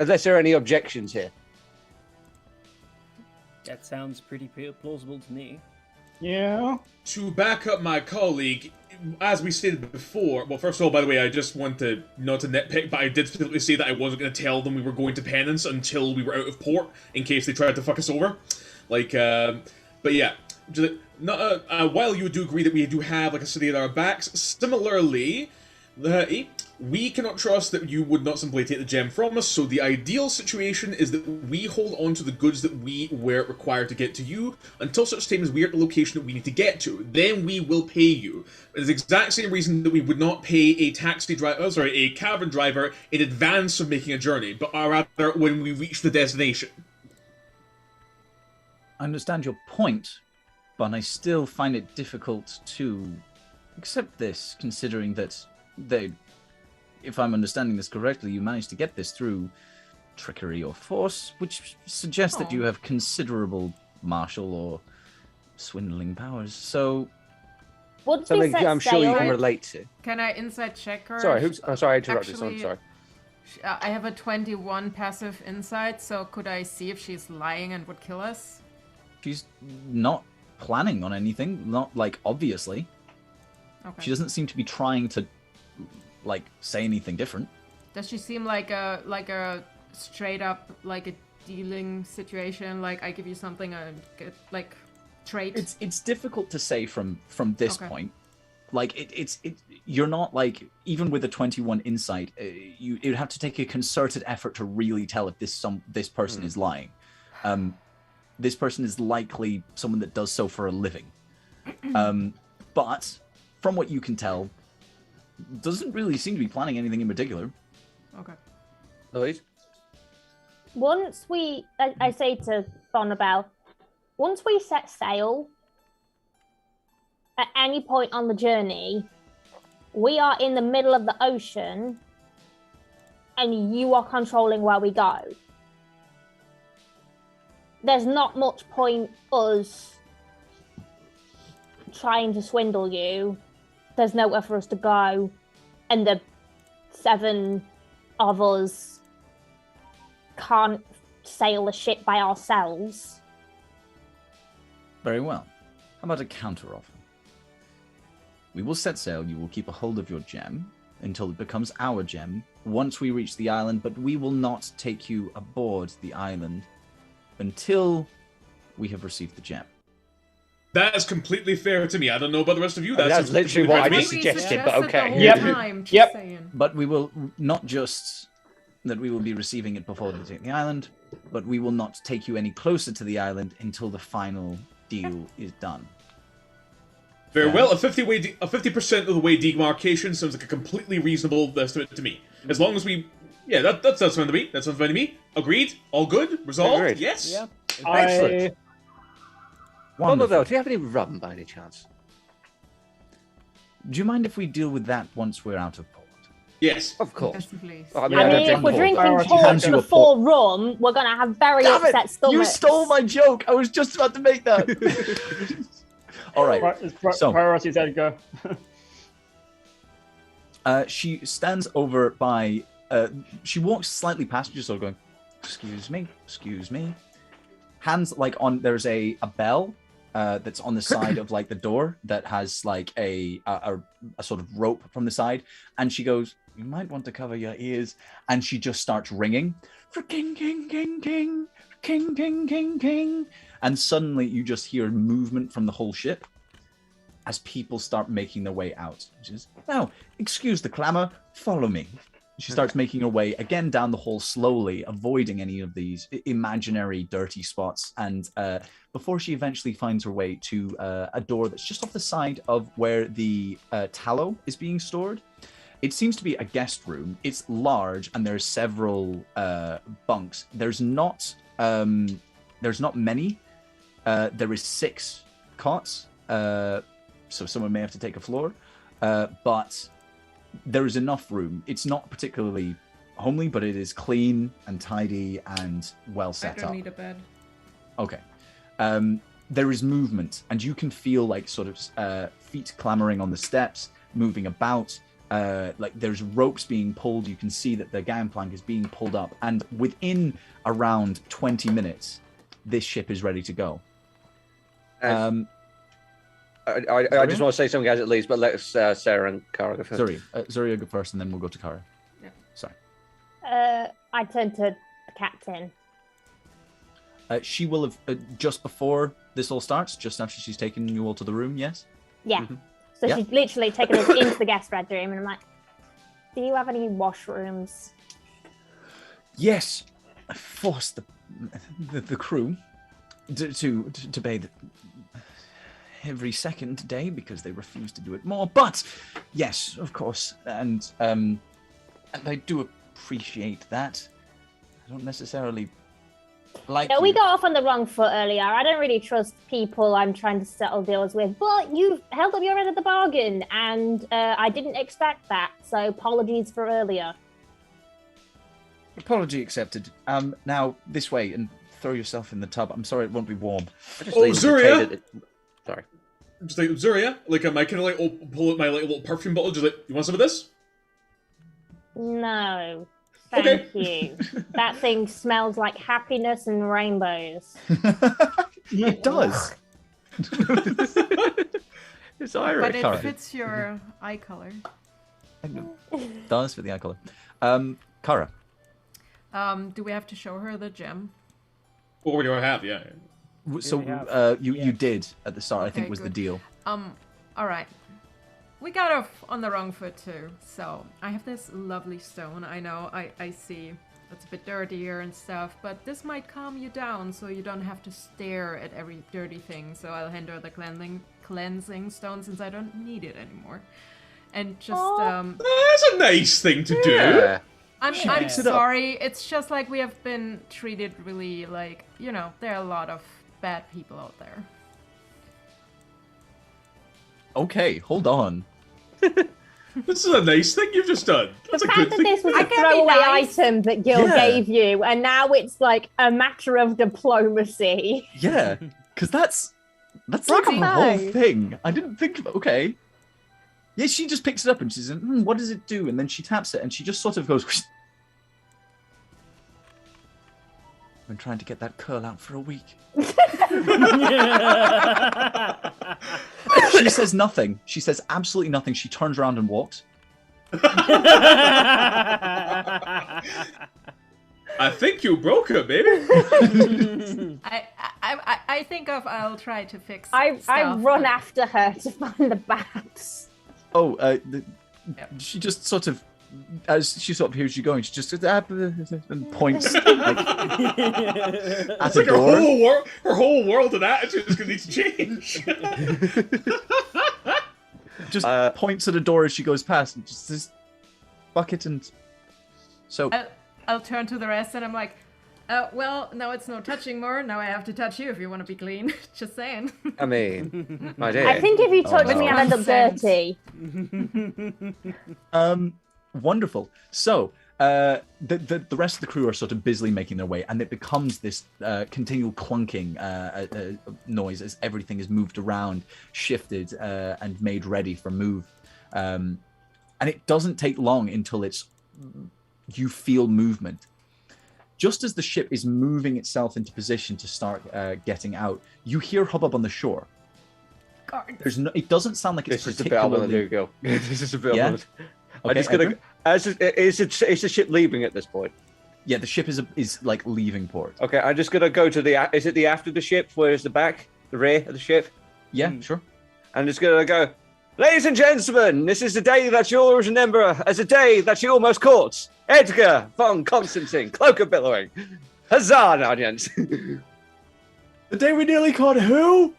Unless there are any objections here. That sounds pretty plausible to me. Yeah. To back up my colleague, as we stated before, well, first of all, by the way, I just want to, not to nitpick, but I did specifically say that I wasn't going to tell them we were going to Penance until we were out of port, in case they tried to fuck us over. But yeah, while you do agree that we do have, like, a city at our backs, similarly, we cannot trust that you would not simply take the gem from us, so the ideal situation is that we hold on to the goods that we were required to get to you until such time as we are at the location that we need to get to. Then we will pay you. It's the exact same reason that we would not pay a a caravan driver in advance of making a journey, but rather when we reach the destination. I understand your point, but I still find it difficult to accept this, considering that if I'm understanding this correctly, you managed to get this through trickery or force, which suggests that you have considerable martial or swindling powers. So, Once we Something set I'm sure you sail- can relate to. Can I insight check her? Sorry, sorry, I interrupted. Actually, Sorry. I have a 21 passive insight, so could I see if she's lying and would kill us? she's not planning on anything, not, like, obviously. Okay. She doesn't seem to be trying to, like, say anything different. Does she seem like a straight up, like, a dealing situation? Like, I give you something, get, like, trait? It's difficult to say from this Okay. point. Like, you're not, like, even with a 21 insight, you'd have to take a concerted effort to really tell if this person is lying. This person is likely someone that does so for a living. But from what you can tell, doesn't really seem to be planning anything in particular. Okay. Louise? Once I say to Bonabelle, once we set sail, at any point on the journey, we are in the middle of the ocean, and you are controlling where we go. There's not much point us trying to swindle you. There's nowhere for us to go, and the 7 of us can't sail the ship by ourselves. Very well. How about a counter-offer? We will set sail, you will keep a hold of your gem until it becomes our gem once we reach the island, but we will not take you aboard the island until we have received the gem. That is completely fair to me. I don't know about the rest of you. That's literally what I completely just fair to me. suggested, but okay. The whole Yep. time, just Yep. saying. But we will not just that we will be receiving it before we take the island, but we will not take you any closer to the island until the final deal is done. Very well. A 50% of the way demarcation sounds like a completely reasonable estimate to me. As long as we, yeah, that sounds fine to me. That sounds fine to me. Agreed. All good. Resolved. Agreed. Yes. Yeah. Excellent. Wonderful. Bonabelle, do you have any rum by any chance? Do you mind if we deal with that once we're out of port? Yes. Of course. Yes, please. I I don't mean, drink if we're port. drinking Priority port hands you a before rum, we're gonna have very Damn upset it! stomachs. You stole my joke! I was just about to make that! All right. So- Priorities, Edgar. She stands over by... she walks slightly past you, sort of going, excuse me. Hands, like, on... There's a bell that's on the side of like the door that has like a sort of rope from the side, and she goes, "You might want to cover your ears," and she just starts ringing, for king, king, king, king, king, king, king, king, and suddenly you just hear movement from the whole ship as people start making their way out. She says, "Now, excuse the clamor, follow me." She starts making her way again down the hall slowly, avoiding any of these imaginary dirty spots. And before she eventually finds her way to a door that's just off the side of where the tallow is being stored. It seems to be a guest room. It's large, and there's several bunks. There's not many. There is 6 cots, so someone may have to take a floor. But there is enough room. It's not particularly homely, but it is clean and tidy and well set up. I don't need a bed. Okay. There is movement, and you can feel like sort of feet clamoring on the steps, moving about. Like there's ropes being pulled. You can see that the gangplank is being pulled up, and within around 20 minutes, this ship is ready to go. I just want to say something, guys, at least, but let's Sarah and Kara go first. Zuri, go first, and then we'll go to Kara. Yeah. Sorry. I turn to the captain. She will have, just before this all starts, just after she's taken you all to the room, yes? Yeah. Mm-hmm. So Yeah. she's literally taken us into the guest bedroom, and I'm like, "Do you have any washrooms?" Yes. I forced the crew to bathe every second day because they refuse to do it more. But yes, of course, and I do appreciate that. I don't necessarily like. No, we you. got off on the wrong foot earlier. I don't really trust people I'm trying to settle deals with, but you've held up your end of the bargain, and I didn't expect that. So apologies for earlier. Apology accepted. Now this way and throw yourself in the tub. I'm sorry, it won't be warm. I just Oh, leave it Zuria? rotated. Sorry. Just like Zuria, like I kind of like pull out my like little perfume bottle. Just like, you want some of this? No, thank Okay. you. That thing smells like happiness and rainbows. It does. It's But Irish. it Kara. fits your eye color. It does for the eye color. Kara. Do we have to show her the gem? What do I have? Yeah. So we have- you did at the start. I think Okay, was the good. deal. All right. We got off on the wrong foot too. So I have this lovely stone. I know I see it's a bit dirtier and stuff, but this might calm you down so you don't have to stare at every dirty thing. So I'll hand her the cleansing stone since I don't need it anymore. And just That's a nice thing to do. Yeah. I'm picks it up. sorry. It's just like we have been treated really like, there are a lot of bad people out there. Okay, hold on. This is a nice thing you've just done. That's The a fact good that thing. this was I a can be throwaway nice. item that Gil Yeah. gave you, and now it's like a matter of diplomacy. Yeah, because that's like Easy. a whole No. thing. I didn't think of. Okay. Yeah, she just picks it up and she says, "What does it do?" And then she taps it and she just sort of goes. Whoosh. I've been trying to get that curl out for a week. She says nothing. She says absolutely nothing. She turns around and walks. I think you broke her, baby. I think I'll try to fix I stuff, run but- after her to find the bags. Oh, she just sort of, as she sort of hears you going, she just and points like, at It's the like door. her whole world and attitude is going to need to change. Just points at a door as she goes past and just says, bucket and soap. I'll turn to the rest and I'm like, well, now it's no touching more. Now I have to touch you if you want to be clean. Just saying. I mean, my dear. I think if you touch no. me, I'll end up Consent. dirty. Wonderful. So the rest of the crew are sort of busily making their way, and it becomes this continual clunking noise as everything is moved around, shifted, and made ready for move. And it doesn't take long until you feel movement. Just as the ship is moving itself into position to start getting out, you hear hubbub on the shore. God. There's no. It doesn't sound like it's This is the bit I want to particularly. do, Gil. This is the bit Yeah? I want to do. I'm Okay, just gonna. Edgar? Is the ship leaving at this point? Yeah, the ship is like leaving port. Okay, I'm just gonna go to the. Is it the aft of the ship? Where's the back? The rear of the ship? Yeah, sure. I'm just gonna go. Ladies and gentlemen, this is the day that you'll always remember as a day that you almost caught Edgar von Constantine, cloak of billowing. Huzzah, audience! The day we nearly caught who?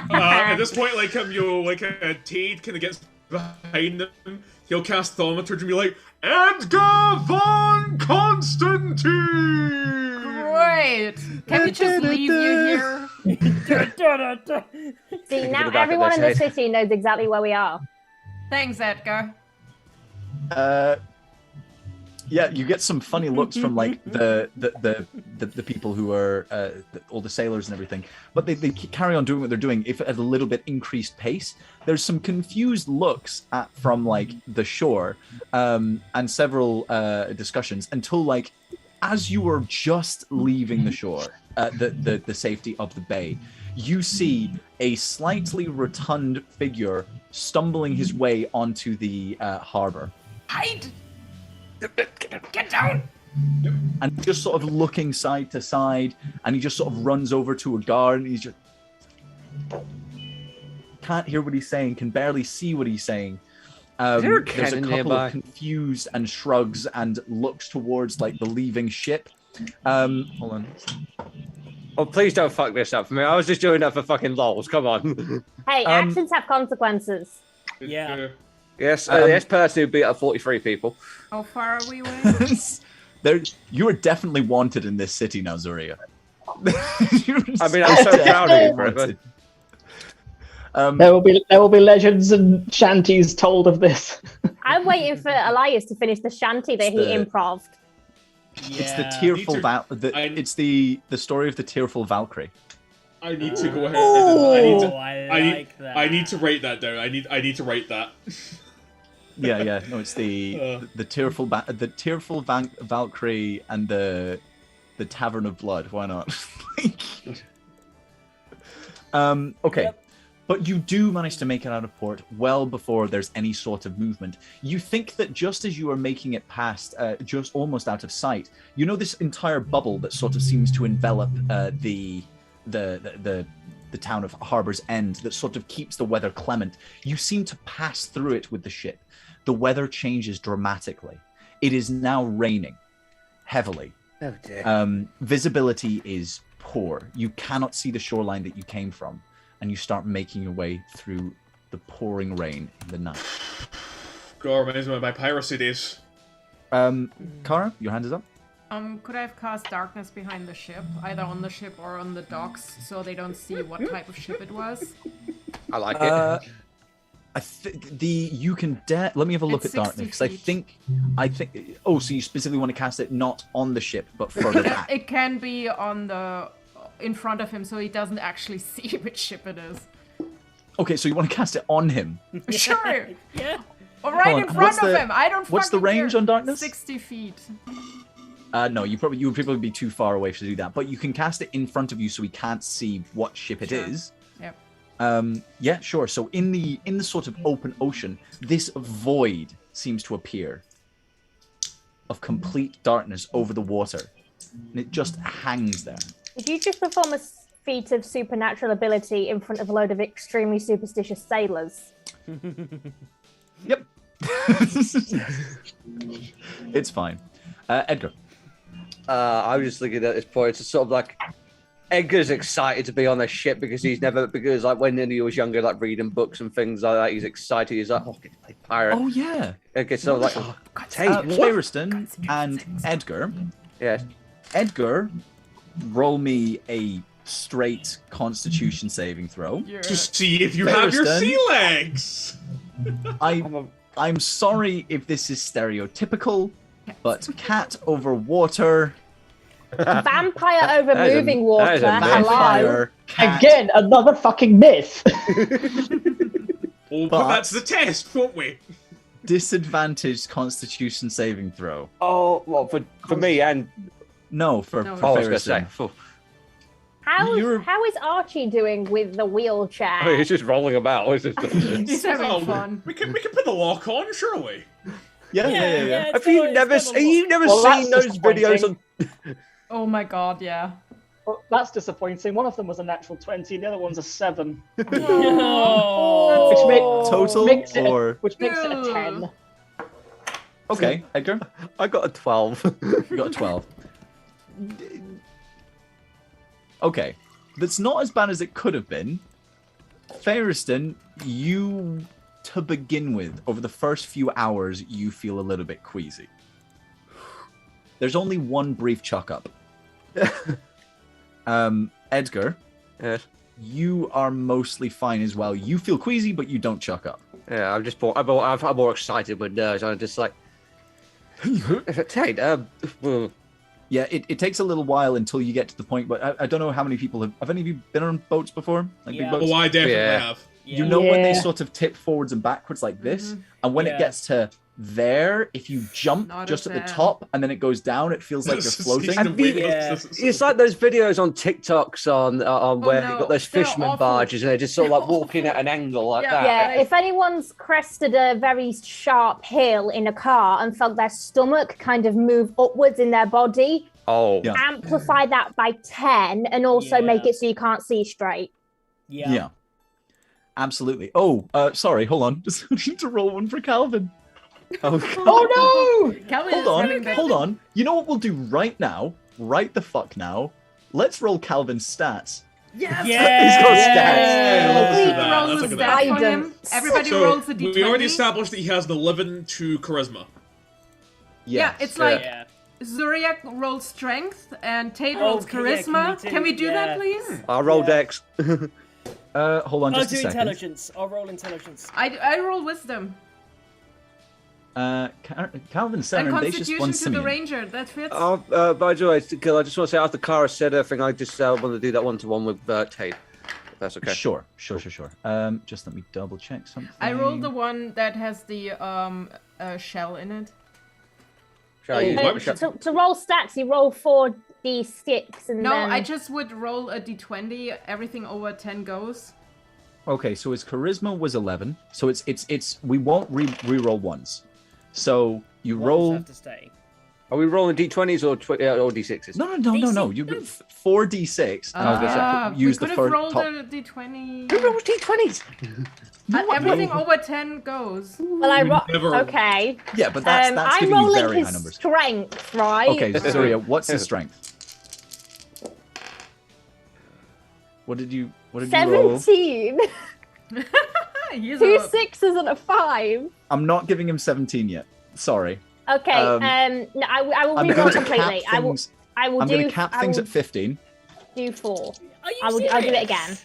At this point, like you'll like Tade kind of gets behind them. He'll cast Thaumaturge and be like, Edgar von Constantine. Great. Can we just leave you here? See, now back at everyone their in the head. city knows exactly where we are. Thanks, Edgar. Yeah, you get some funny looks from like the people who are all the sailors and everything, but they carry on doing what they're doing, if at a little bit increased pace. There's some confused looks from like the shore, and several discussions until like as you are just leaving the shore, the safety of the bay, you see a slightly rotund figure stumbling his way onto the harbor. Hide! Get down! And just sort of looking side to side, and he just sort of runs over to a guard, and he's just can't hear what he's saying, can barely see what he's saying. Is there a There's a cannon couple nearby? of confused and shrugs and looks towards like the leaving ship. Hold on. Oh, please don't fuck this up for me. I was just doing that for fucking lols. Come on. Hey, actions have consequences. Yeah. Yes, this person who beat up 43 people. How far are we away? You are definitely wanted in this city now, Zuria. I mean, I'm so proud of you, brother. There will be legends and shanties told of this. I'm waiting for Elias to finish the shanty that he the- improved. It's the Yeah. tearful Need to- it's the story of the tearful Valkyrie. I need to go ahead. I need to write that down. I need to write that. Yeah. No, it's the tearful Valkyrie and the Tavern of Blood. Why not? Okay. Yep. But you do manage to make it out of port well before there's any sort of movement. You think that just as you are making it past, just almost out of sight, you know this entire bubble that sort of seems to envelop the town of Harbor's End that sort of keeps the weather clement. You seem to pass through it with the ship. The weather changes dramatically. It is now raining heavily. Oh dear. Visibility is poor. You cannot see the shoreline that you came from, and you start making your way through the pouring rain in the night. God, reminds me of my piracy days. Kara, your hand is up. Could I have cast darkness behind the ship, either on the ship or on the docks, so they don't see what type of ship it was? I like it. You can let me have a look It's at 60 darkness, because feet. I think. Oh, so you specifically want to cast it not on the ship, but further back. It can be in front of him, so he doesn't actually see which ship it is. Okay, so you want to cast it on him. Sure. Yeah. Or right Hold in on, front what's of the- him. I don't. what's the fucking range care. on darkness? 60 feet. No, you would probably be too far away to do that. But you can cast it in front of you, so he can't see what ship it is. Yep. Yeah, sure. So in the sort of open ocean, this void seems to appear of complete darkness over the water, and it just hangs there. Did you just perform a feat of supernatural ability in front of a load of extremely superstitious sailors? Yep. It's fine. Edgar. I was just thinking at this point, it's sort of like Edgar's excited to be on the ship because like when he was younger, like reading books and things like that, he's excited. He's like, oh, I get to play pirate. Oh yeah. Okay, so like, oh, Clayriston and Edgar. yes. Edgar, roll me a straight Constitution saving throw. Yeah. To see if you have your Clayriston. sea legs. I'm sorry if this is stereotypical, but cat over water, Vampire over That is a- moving that is water. a myth. Hello. vampire, cat. Again, another fucking myth. We'll But- put that to the test, won't we? disadvantaged Constitution saving throw. Oh, well, for me and No, for No. I was gonna say. Farrison. Oh, How is Archie doing with the wheelchair? he's just rolling about. He's having Oh, fun. we can put the lock on, surely. Yeah. Have you never seen Well, that's those videos on? Oh my god, yeah. Well, that's disappointing. One of them was a natural 20, and the other one's a 7. Oh. Which Total makes it or which makes it a 10. okay, Edgar, I got a 12. you got a 12. Okay, that's not as bad as it could have been. Farriston, you, to begin with, over the first few hours, you feel a little bit queasy. There's only one brief chuck up. Edgar, Yes. you are mostly fine as well. You feel queasy, but you don't chuck up. Yeah, I'm more excited with nerves. I'm just like, Tate, well, Yeah, it takes a little while until you get to the point, but I don't know how many people have any of you been on boats before? Like Yeah. big boats? Oh, I definitely Yeah. have. You know when they Yeah. sort of tip forwards and backwards like this, and when Yeah. it gets to there, if you jump Not just as at the bad. top and then it goes down, it feels like you're floating. And the- it's like those videos on TikToks on where no, you've got those they're fisherman awful. barges and they're just sort of like walking at an angle like Yeah. that. Yeah, if anyone's crested a very sharp hill in a car and felt their stomach kind of move upwards in their body, Oh, Yeah. amplify that by 10 and also Yeah. make it so you can't see straight. Yeah. Absolutely. Oh, sorry, hold on. Just need to roll one for Calvin. oh, Oh no! Calvin Hold is on, having that- hold on. You know what we'll do right now? Right the fuck now. Let's roll Calvin's stats. Yes! Yeah. He's got stats. Yeah, let's do Everybody that. rolls Let's a look at stat that. for him. Guidance. Everybody So rolls a d20. we already established that he has an 11 to charisma. Yeah, Yes. it's like Yeah. Zuriak rolls strength and Tate Oh, rolls yeah, charisma. can we do- that, yeah. please? I roll Yeah. Dex. Hold on I'll just a do second. intelligence. I'll roll intelligence. I roll wisdom Calvin, and Sarah, and Dacius, constitution one to the Simeon. ranger. That fits. By the way, Gil, I just want to say after Kara said everything, I just want to do that one-to-one with Tate. If that's okay. Sure. Just let me double check something. I rolled the one that has the shell in it. Shall I use Why Uh, would you- to roll stats, you roll 4d6 and No, then... I just would roll a d20. Everything over 10 goes. Okay, so his charisma was 11. So it's we won't re-roll ones. So you Ones roll. have to stay. Are we rolling D20s or D6s? No. DC. You 4d6. And I was gonna say, use we the could have first rolled top. a d20. Who rolls D20s? Everything over 10 goes. Well, I never- Okay. Yeah, but that's I'm giving you rolling very his high numbers. strength, right? Okay, Zoria, what's his strength? What did you roll? 17. He's 2 a- 6s and a 5. I'm not giving him 17 yet. Sorry. Okay, no, I will I'm reroll going to completely. cap I will things. I will I'm do going to cap I things will at 15. do 4. Are you I'll do it serious? again.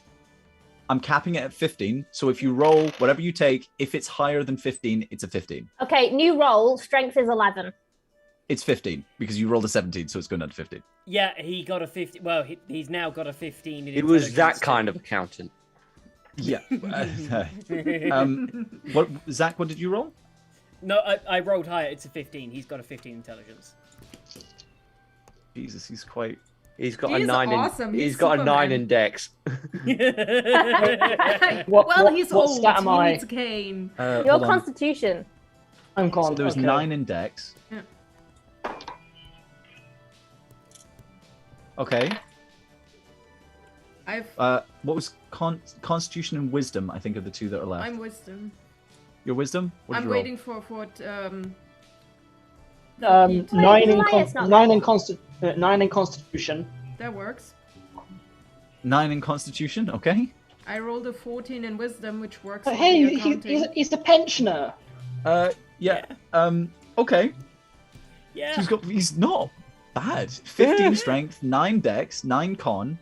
I'm capping it at 15. So if you roll whatever you take, if it's higher than 15, it's a 15. Okay, new roll. Strength is 11. It's 15 because you rolled a 17, so it's going down to 15. Yeah, he got a 15. Well, he's now got a 15. In It was that intelligence kind too. of accountant. Yeah. What Zach? What did you roll? No, I rolled higher. It's a 15. He's got a 15 intelligence. Jesus, he's quite. He's got He's a 9 awesome. in. He's He's got a 9 Superman. in Dex. well, he's what old. stat am He I? needs a cane. Your Hold on. constitution. I'm So con. there was okay. 9 in Dex. Yeah. Okay. I've. What was Constitution and Wisdom? I think are the two that are left. I'm wisdom. Your Wisdom? What did I'm you roll? waiting for Nine in Elias not nine in Constitution. that works. 9 in Constitution. Okay. I rolled a 14 in wisdom, which works. But for hey, the accounting. he's a pensioner. Yeah. Okay. Yeah. He's not bad. 15 strength, 9 Dex, 9 Con,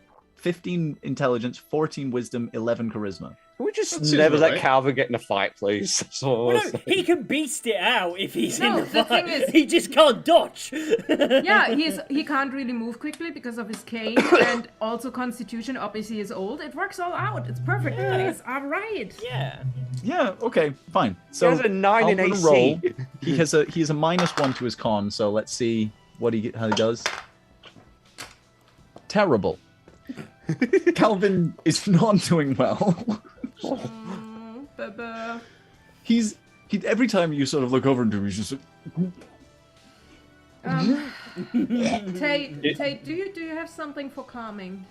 15 intelligence, 14 wisdom, 11 charisma. Can we just That seems never let alright. Calvin get in a fight, please? That's all Well, I'll no, say. he can beast it out if he's in No, the the fight. thing is- He just can't dodge. Yeah, he can't really move quickly because of his cane and also constitution. Obviously, is old. It works all out. It's perfect, guys. All right. Yeah. Yeah, okay, fine. He So has a 9 in I'm gonna AC. roll. He has a -1 to his con, so let's see how he does. Terrible. Calvin is not doing well. Ba-ba. He every time you sort of look over into him, he's just like, Tate, do you have something for calming?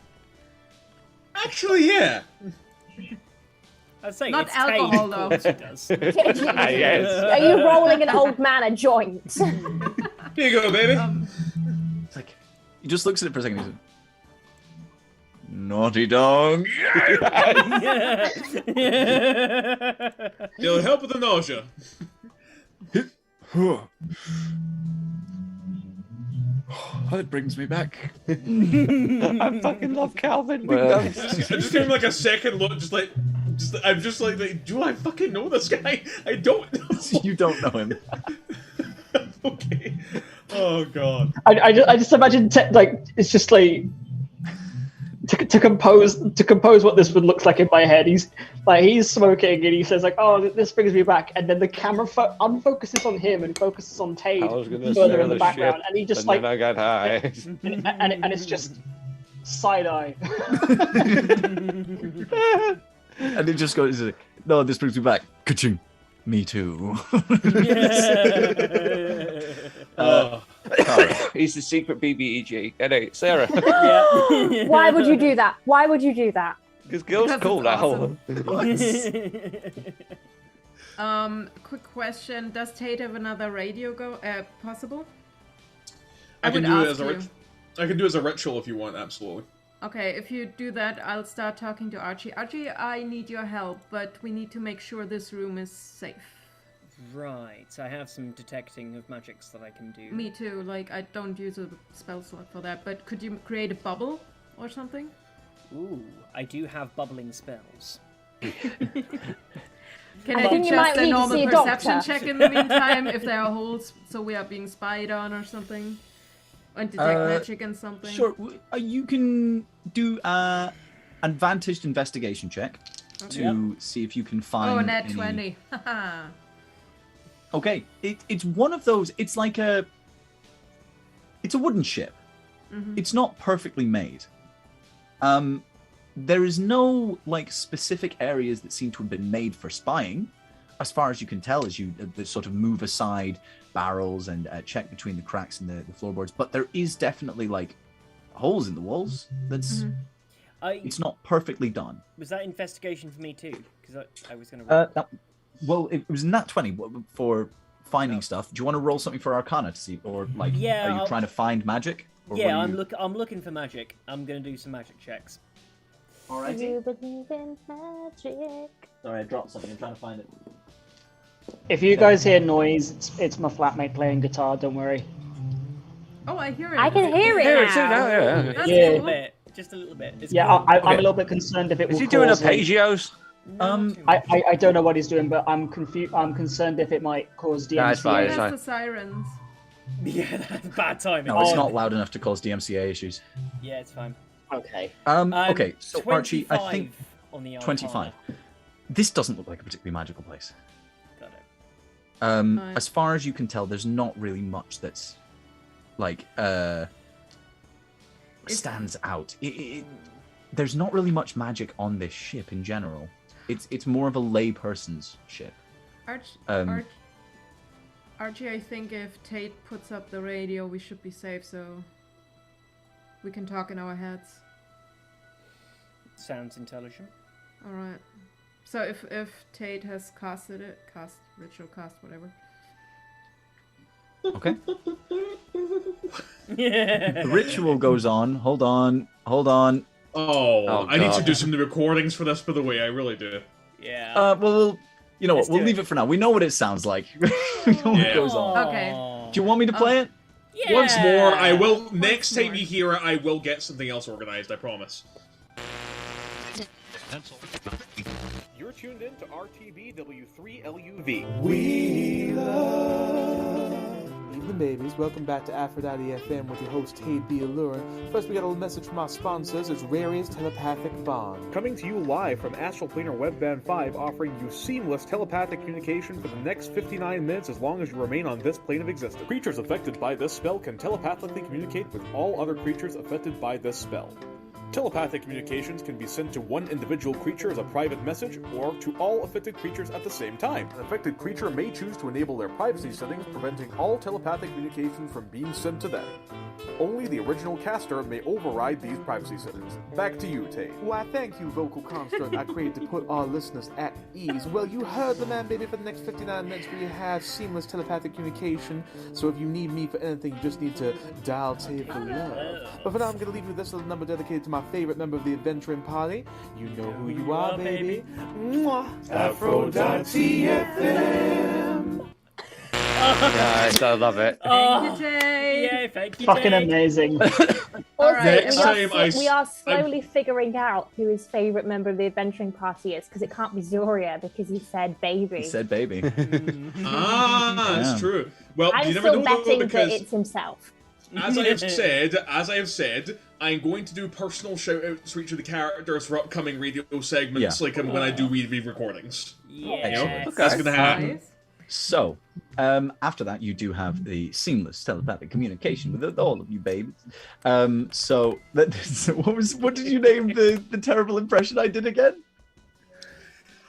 Actually, yeah. I'd say Not it's alcohol, Tate, of though. course it does. Yes. Are you rolling an old man a joint? Here you go, baby. it's like he just looks at it for a second. He's like, naughty dog. Yeah. It'll help with the nausea. That brings me back. I fucking love Calvin. I just gave him like a second look, I'm just like, do I fucking know this guy? I don't know. You don't know him. Okay. Oh god. I just imagine like it's just like to compose what this would look like in my head. He's smoking and he says like, "Oh, this brings me back," and then the camera unfocuses on him and focuses on Tate I was gonna further say in the the background, ship, and he just and like then I got high. and it's just side eye. And it just goes, no, this brings me back. Ka-ching. Me too. He's the secret BBEG. Hey, Sarah. Yeah. Why would you do that? Why would you do that? Because girls Because cool it's now. awesome. Quick question: does Tate have another radio possible? I can would do it ask as a you. I can do it as a ritual if you want, absolutely. Okay, if you do that, I'll start talking to Archie. Archie, I need your help, but we need to make sure this room is safe. Right, I have some detecting of magics that I can do. Me too. Like, I don't use a spell slot for that, but could you create a bubble or something? Ooh, I do have bubbling spells. Can I I think do you might just a need to normal see a perception doctor. check in the meantime if there are holes so we are being spied on or something? And detect magic and something? Sure. You can do advantaged investigation check to see if you can find. Oh, nat any... 20. Haha. Okay, it's one of those. It's like it's a wooden ship. Mhm. It's not perfectly made. There is no like specific areas that seem to have been made for spying, as far as you can tell, as you sort of move aside barrels and check between the cracks in the floorboards. But there is definitely like holes in the walls. That's it's not perfectly done. Was that investigation for me too? Because I was going to. Well, it was nat 20 for finding stuff. Do you want to roll something for Arcana to see, or like, Yeah, are you I'll- trying to find magic? Or Yeah, what are you... I'm looking for magic. I'm going to do some magic checks. Do you believe in magic? Sorry, I dropped something. I'm trying to find it. If you guys hear noise, it's my flatmate playing guitar. Don't worry. Oh, I hear it. I can hear it Here, it's now. now, yeah. Just Yeah. a little bit. Just a little bit. It's Yeah, cool. I'm a little bit concerned if it Is will he doing cause, like- arpeggios? No, not too much. I don't know what he's doing, but I'm confused. I'm concerned if it might cause DMCA. Nah, it's fine, It it's has fine. the sirens. Yeah, that's bad timing. No, it's Oh. not loud enough to cause DMCA issues. Yeah, it's fine. Okay. Okay, so Archie, I 25 think on the 25. This doesn't look like a particularly magical place. Got it. Right. As far as you can tell, there's not really much that's like stands out. There's not really much magic on this ship in general. It's more of a layperson's ship. Archie, I think if Tate puts up the radio, we should be safe, so we can talk in our heads. Sounds intelligent. All right. So if Tate has casted it, whatever. Okay. Yeah. The ritual goes on. Hold on. Oh, I need to God. do some new recordings for this, by the way. I really do. Yeah. Well, you know what? Let's We'll do leave it. it for now. We know what it sounds like. We know what Yeah. goes on. Okay. Do you want me to play it? Yeah. Once more, I will. Once Next time more. you hear it, I will get something else organized. I promise. You're tuned in to RTBW3LUV. We love Evening babies, welcome back to Aphrodite FM with your host Tade the Allure. First we got a little message from our sponsors. It's Rary's Telepathic Bond. Coming to you live from Astral Planar Webband 5, offering you seamless telepathic communication for the next 59 minutes as long as you remain on this plane of existence. Creatures affected by this spell can telepathically communicate with all other creatures affected by this spell. Telepathic communications can be sent to one individual creature as a private message, or to all affected creatures at the same time. An affected creature may choose to enable their privacy settings, preventing all telepathic communications from being sent to them. Only the original caster may override these privacy settings. Back to you, Tate. Why, thank you, vocal construct I created to put our listeners at ease. Well, you heard the man, baby. For the next 59 minutes, we have seamless telepathic communication. So if you need me for anything, you just need to dial Tate for love. But for now, I'm going to leave you with this little number dedicated to my favorite member of the adventuring party. You know who you are, baby. Mwah. Aphrodite FM. Nice, I love it. Thank you, Jay. Yeah, thank you, Fucking Jay. amazing. Also, Next time we are slowly figuring out who his favourite member of the adventuring party is, because it can't be Zoria because he said baby. He said baby. That's true. Well, I'm you never still know though, betting that because it's himself. as I have said, I'm going to do personal shout-outs for each of the characters for upcoming radio segments, like when I do re-recordings. Yeah, You know? That's going to happen. Nice. So, after that, you do have the seamless telepathic communication with all of you babies. So, what did you name the terrible impression I did again?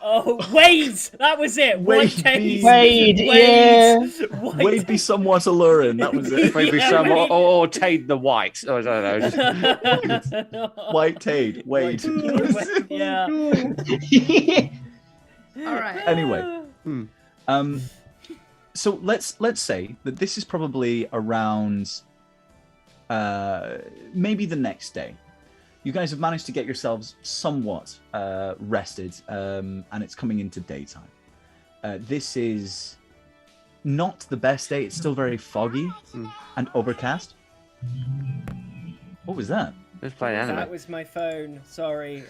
Oh, Wade! That was it! Wade Wade! Wade, yeah. Wade be somewhat alluring, that was it. Maybe Yeah, some, Wade. or Tade the White. I don't know. White Tade, Wade. Yeah. All right. Anyway, so let's say that this is probably around maybe the next day. You guys have managed to get yourselves somewhat rested, and it's coming into daytime. This is not the best day. It's still very foggy and overcast. What was that? Let's play anime. That was my phone. Sorry.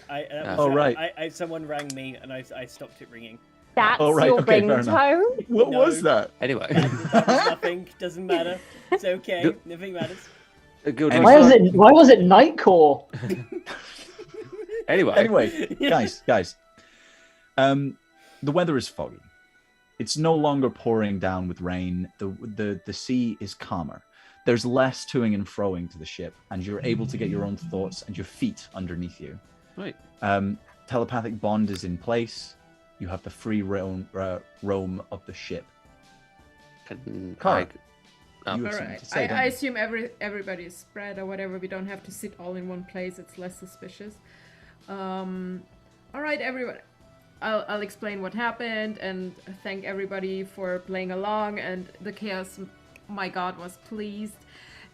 Someone rang me and I stopped it ringing. That's Oh, right, your okay, fair enough. ringtone? What No. was that? Anyway. That was nothing. Doesn't matter. It's okay. Nothing matters. Good Why was it Nightcore? Anyway. guys. The weather is foggy. It's no longer pouring down with rain. The sea is calmer. There's less toing and froing to the ship, and you're able to get your own thoughts and your feet underneath you. Right. Telepathic bond is in place. You have the free roam of the ship. Carl, you have All something right. to say, don't I you? assume everybody is spread or whatever. We don't have to sit all in one place. It's less suspicious. All right, everyone. I'll explain what happened and thank everybody for playing along. And the chaos, my God, was pleased.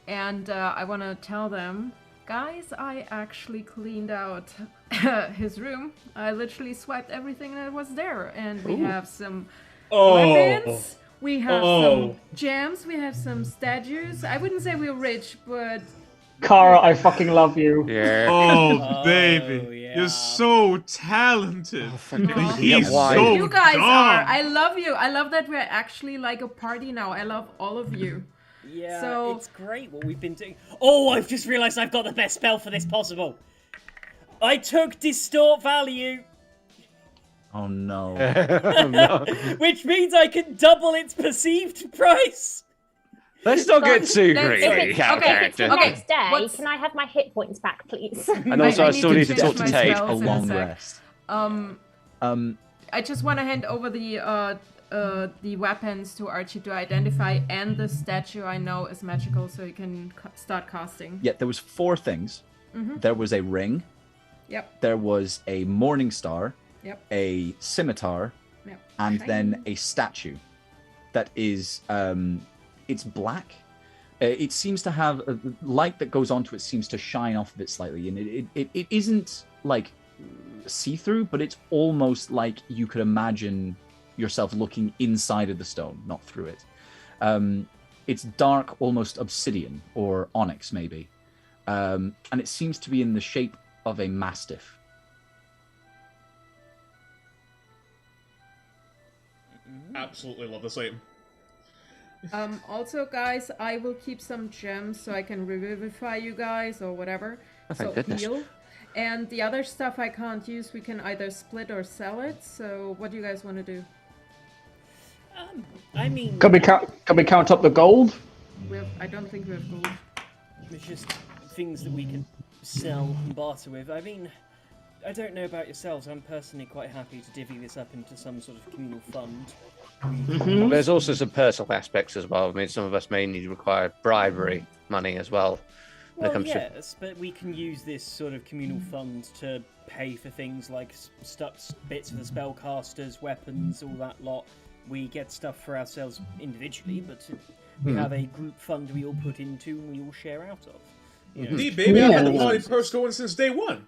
And I want to tell them, guys, I actually cleaned out his room. I literally swiped everything that was there, and we have some weapons. We have some gems, we have some statues. I wouldn't say we're rich, but... Kara, I fucking love you. Yeah. Oh, baby. yeah. You're so talented. Aw. He's why? so You guys dumb. are. I love you. I love that we're actually like a party now. I love all of you. Yeah, So- it's great what we've been doing. Oh, I've just realised I've got the best spell for this possible. I took Distort Value, Oh no. which means I can double its perceived price. Let's not get too Let's- greedy, okay, If it's character. the next day, what's- can I have my hit points back, please? And also, I still need to talk to change my Tate. spells A in long sec. rest. I just want to hand over the weapons to Archie to identify, and the statue I know is magical, so you can start casting. Yeah, there was 4 things. There was a ring. Yep. There was a morning star. Yep. A scimitar. Yep. And Shiny. then a statue that is it's black. It seems to have a light that goes onto it, seems to shine off of it slightly, and it isn't like see-through, but it's almost like you could imagine yourself looking inside of the stone, not through it. It's dark, almost obsidian or onyx maybe, and it seems to be in the shape of a mastiff. Absolutely love this item. Also, guys, I will keep some gems so I can revivify you guys or whatever. Oh, thank So goodness. heal. And the other stuff I can't use, we can either split or sell it. So what do you guys want to do? I mean, Can we count up the gold? I don't think we have gold. it's just things that we can sell and barter with. I mean, I don't know about yourselves. I'm personally quite happy to divvy this up into some sort of communal fund. There's also some personal aspects as well. I mean, some of us may need to require bribery money as well. when it Well, comes to yes, but we can use this sort of communal fund to pay for things like bits for the spellcasters, weapons, all that lot. We get stuff for ourselves individually, but we have a group fund we all put into and we all share out of. You know? Indeed, baby, I've had the money purse going since day one.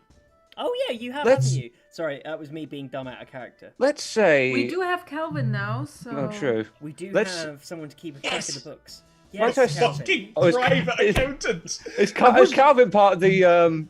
Oh yeah, you have, haven't you? Sorry, that was me being dumb out of character. Let's say We do have Calvin now, so... Oh, true. We do Let's- have someone to keep a track of the books. Let's Yes, say Calvin. Fucking Oh, it's- private accountant. Is Calvin part of the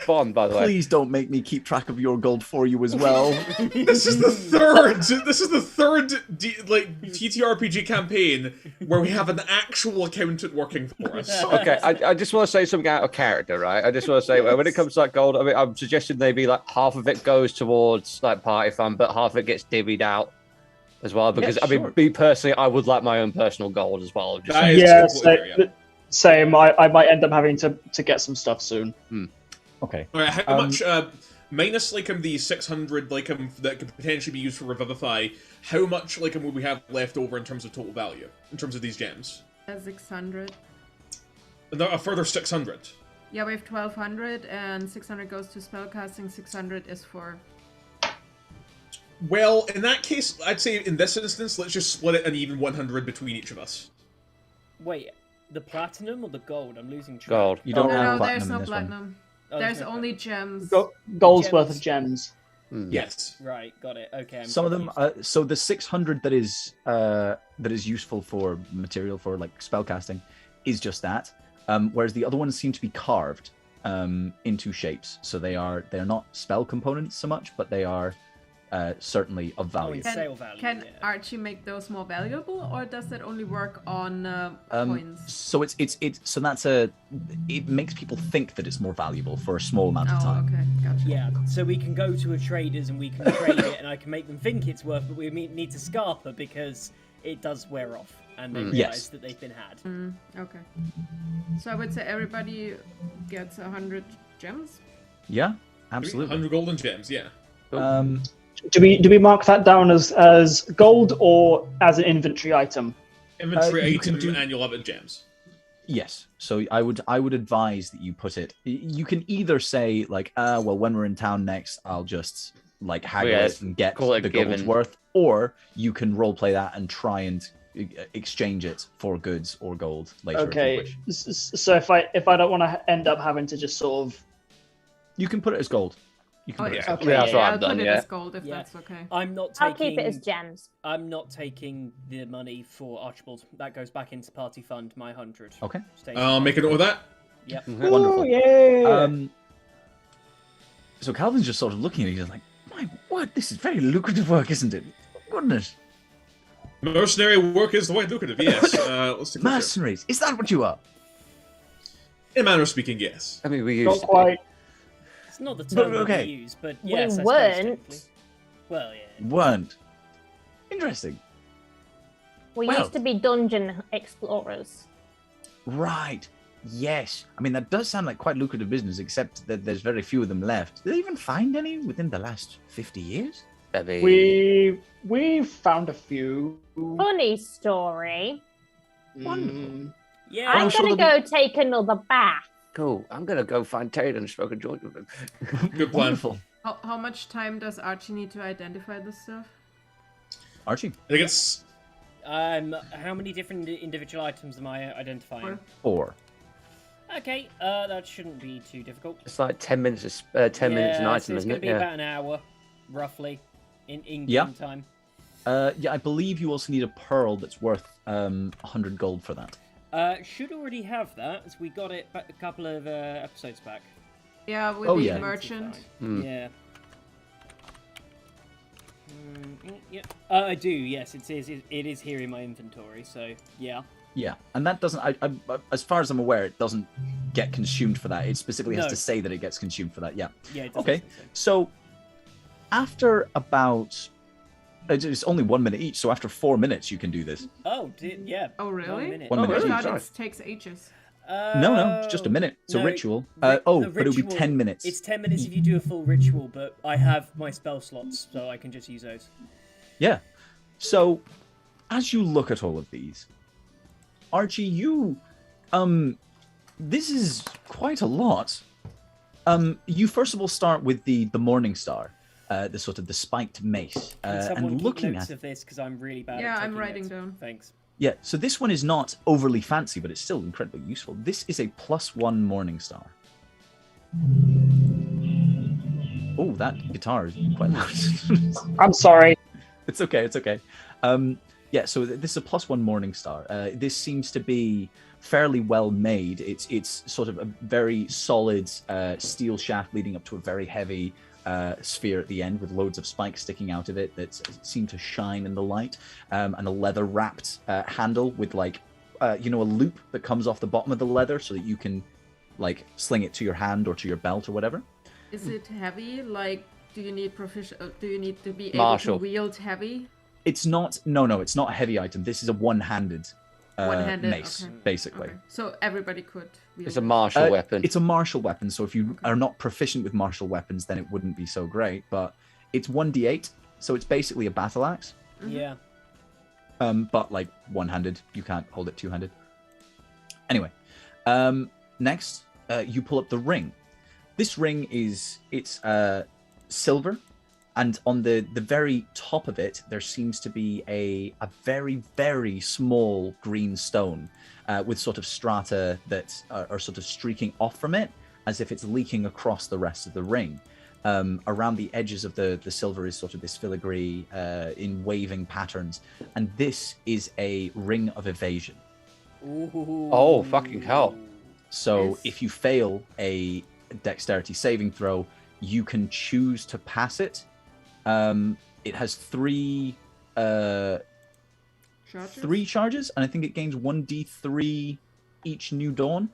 bond, by the way? Please don't make me keep track of your gold for you as well. This is the third. This is the third TTRPG campaign where we have an actual accountant working for us. Okay, I just want to say something out of character, right? I just want to say when it comes to like gold, I mean, I'm suggesting maybe like half of it goes towards like party fund, but half of it gets divvied out as well. Because I mean, me personally, I would like my own personal gold as well. Just That is Yeah, completely fair, yeah. same. I might end up having to get some stuff soon. Okay. All right, how much? Minus like the 600 like that could potentially be used for Revivify. How much like would we have left over in terms of total value in terms of these gems? 600. A further 600. Yeah, we have 1200 and 600 goes to spellcasting, 600 is for... Well, in that case, I'd say in this instance, let's just split it an even 100 between each of us. Wait, the platinum or the gold? I'm losing track. gold. You don't no, have no, platinum there's in no this one. platinum. Oh, There's no only gems. Gold's Gems. worth of gems. Yes. Right, got it. Okay. I'm Some of them. confused. So the 600 that is useful for material for like spellcasting is just that. Whereas the other ones seem to be carved into shapes. So they're not spell components so much, but they are certainly of value. it's sale value. Can yeah. Archie make those more valuable, or does that only work on coins? So it's so it makes people think that it's more valuable for a small amount of Oh, time. okay, gotcha. Yeah, so we can go to a trader's and we can trade it, and I can make them think it's worth, but we need to scarper because it does wear off, and they realise Yes. that they've been had. Okay. So I would say everybody gets 100 gems. Yeah, absolutely. 100 golden gems, yeah. Do we mark that down as gold or as an inventory item? Inventory you can item, do- and you'll have it gems. Yes. So I would advise that you put it. You can either say like, well, when we're in town next, I'll just like haggle Yeah, it and get call it the gold's given. worth, or you can roleplay that and try and exchange it for goods or gold later. Okay. If you wish. So if I don't want to end up having to just sort of You can put it as gold. You can Oh, put it as yeah. gold. Okay, Yeah, that's what I'll I've done, put it yeah. as gold if Yeah. that's okay. I'm not I'll taking. keep it as gems. I'm not taking the money for Archibald. That goes back into party fund. My 100. Okay. Stays I'll make a note of that. Yep. Wonderful. Oh, yeah. So Calvin's just sort of looking at it. He's like, "My word, this is very lucrative work, isn't it? Goodness, Mercenary work is quite lucrative, yes. Let's take a look here. mercenaries! Is that what you are?" In a manner of speaking, yes. I mean, we Not used to quite. It's not the term okay. that we use, but yes, I suppose weren't. technically. Well, yeah. Weren't. Interesting. We Well. used to be dungeon explorers. Right. Yes. I mean, that does sound like quite lucrative business, except that there's very few of them left. Did they even find any within the last 50 years? We found a few. Funny story. Wonderful. Yeah. I'm sure gonna there'll go take another bath. Cool. I'm gonna go find Taylor and smoke a joint with him. Good plan. Wonderful. How much time does Archie need to identify this stuff? Archie. I think it's How many different individual items am I identifying? 4. Okay, that shouldn't be too difficult. It's like 10 minutes. 10 minutes an Yeah, item, so it's isn't going it? to be Yeah. about an hour, roughly, in Yeah. game time. Yeah, I believe you also need a pearl that's worth 100 gold for that. Should already have that, as we got it back a couple of episodes back. Yeah, with Oh, the yeah. merchant. Hmm. Yeah. Yeah. I do. Yes, it is here in my inventory. So yeah. Yeah, and that doesn't. As far as I'm aware, it doesn't get consumed for that. It specifically has No. to say that it gets consumed for that. Yeah. Yeah. It doesn't Okay. say so. So after about, it's only 1 minute each. So after 4 minutes, you can do this. Oh, yeah. Oh, 1 really? minute. 1 Oh, minute I each. thought Sorry. it takes ages. No, it's just a minute. It's a no, ritual. the But it'll be ritual- 10 minutes. It's 10 minutes if you do a full ritual, but I have my spell slots, so I can just use those. Yeah. So as you look at all of these, Archie, you, this is quite a lot. You first of all start with the Morning Star, the sort of the spiked mace, Can someone and keep looking notes at. of this because I'm really bad. Yeah, at I'm taking writing notes. down. Thanks. Yeah, so this one is not overly fancy, but it's still incredibly useful. This is a +1 Morning Star. Oh, that guitar is quite loud. I'm sorry. It's okay. It's okay. Yeah. So this is a +1 Morning Star. This seems to be fairly well made. It's sort of a very solid steel shaft leading up to a very heavy sphere at the end with loads of spikes sticking out of it that seem to shine in the light, and a leather wrapped handle with like a loop that comes off the bottom of the leather so that you can like sling it to your hand or to your belt or whatever. Is it heavy? Like, do you need do you need to be able Marshall. to wield heavy? It's not. No, it's not a heavy item. This is a one-handed, One-handed, mace, okay. basically. Okay. So everybody could wield It's a it. martial weapon. It's a martial weapon, so if you are not proficient with martial weapons, then it wouldn't be so great. But it's 1d8, so it's basically a battle axe. Yeah. But like one-handed, you can't hold it two-handed. Anyway, next you pull up the ring. This ring it's silver, and on the very top of it there seems to be a very, very small green stone with sort of strata that are sort of streaking off from it as if it's leaking across the rest of the ring. Around the edges of the silver is sort of this filigree in waving patterns, and this is a ring of evasion. Ooh. Oh, fucking hell. So Yes. if you fail a dexterity saving throw, you can choose to pass it. It has three charges, and I think it gains 1d3 each new dawn.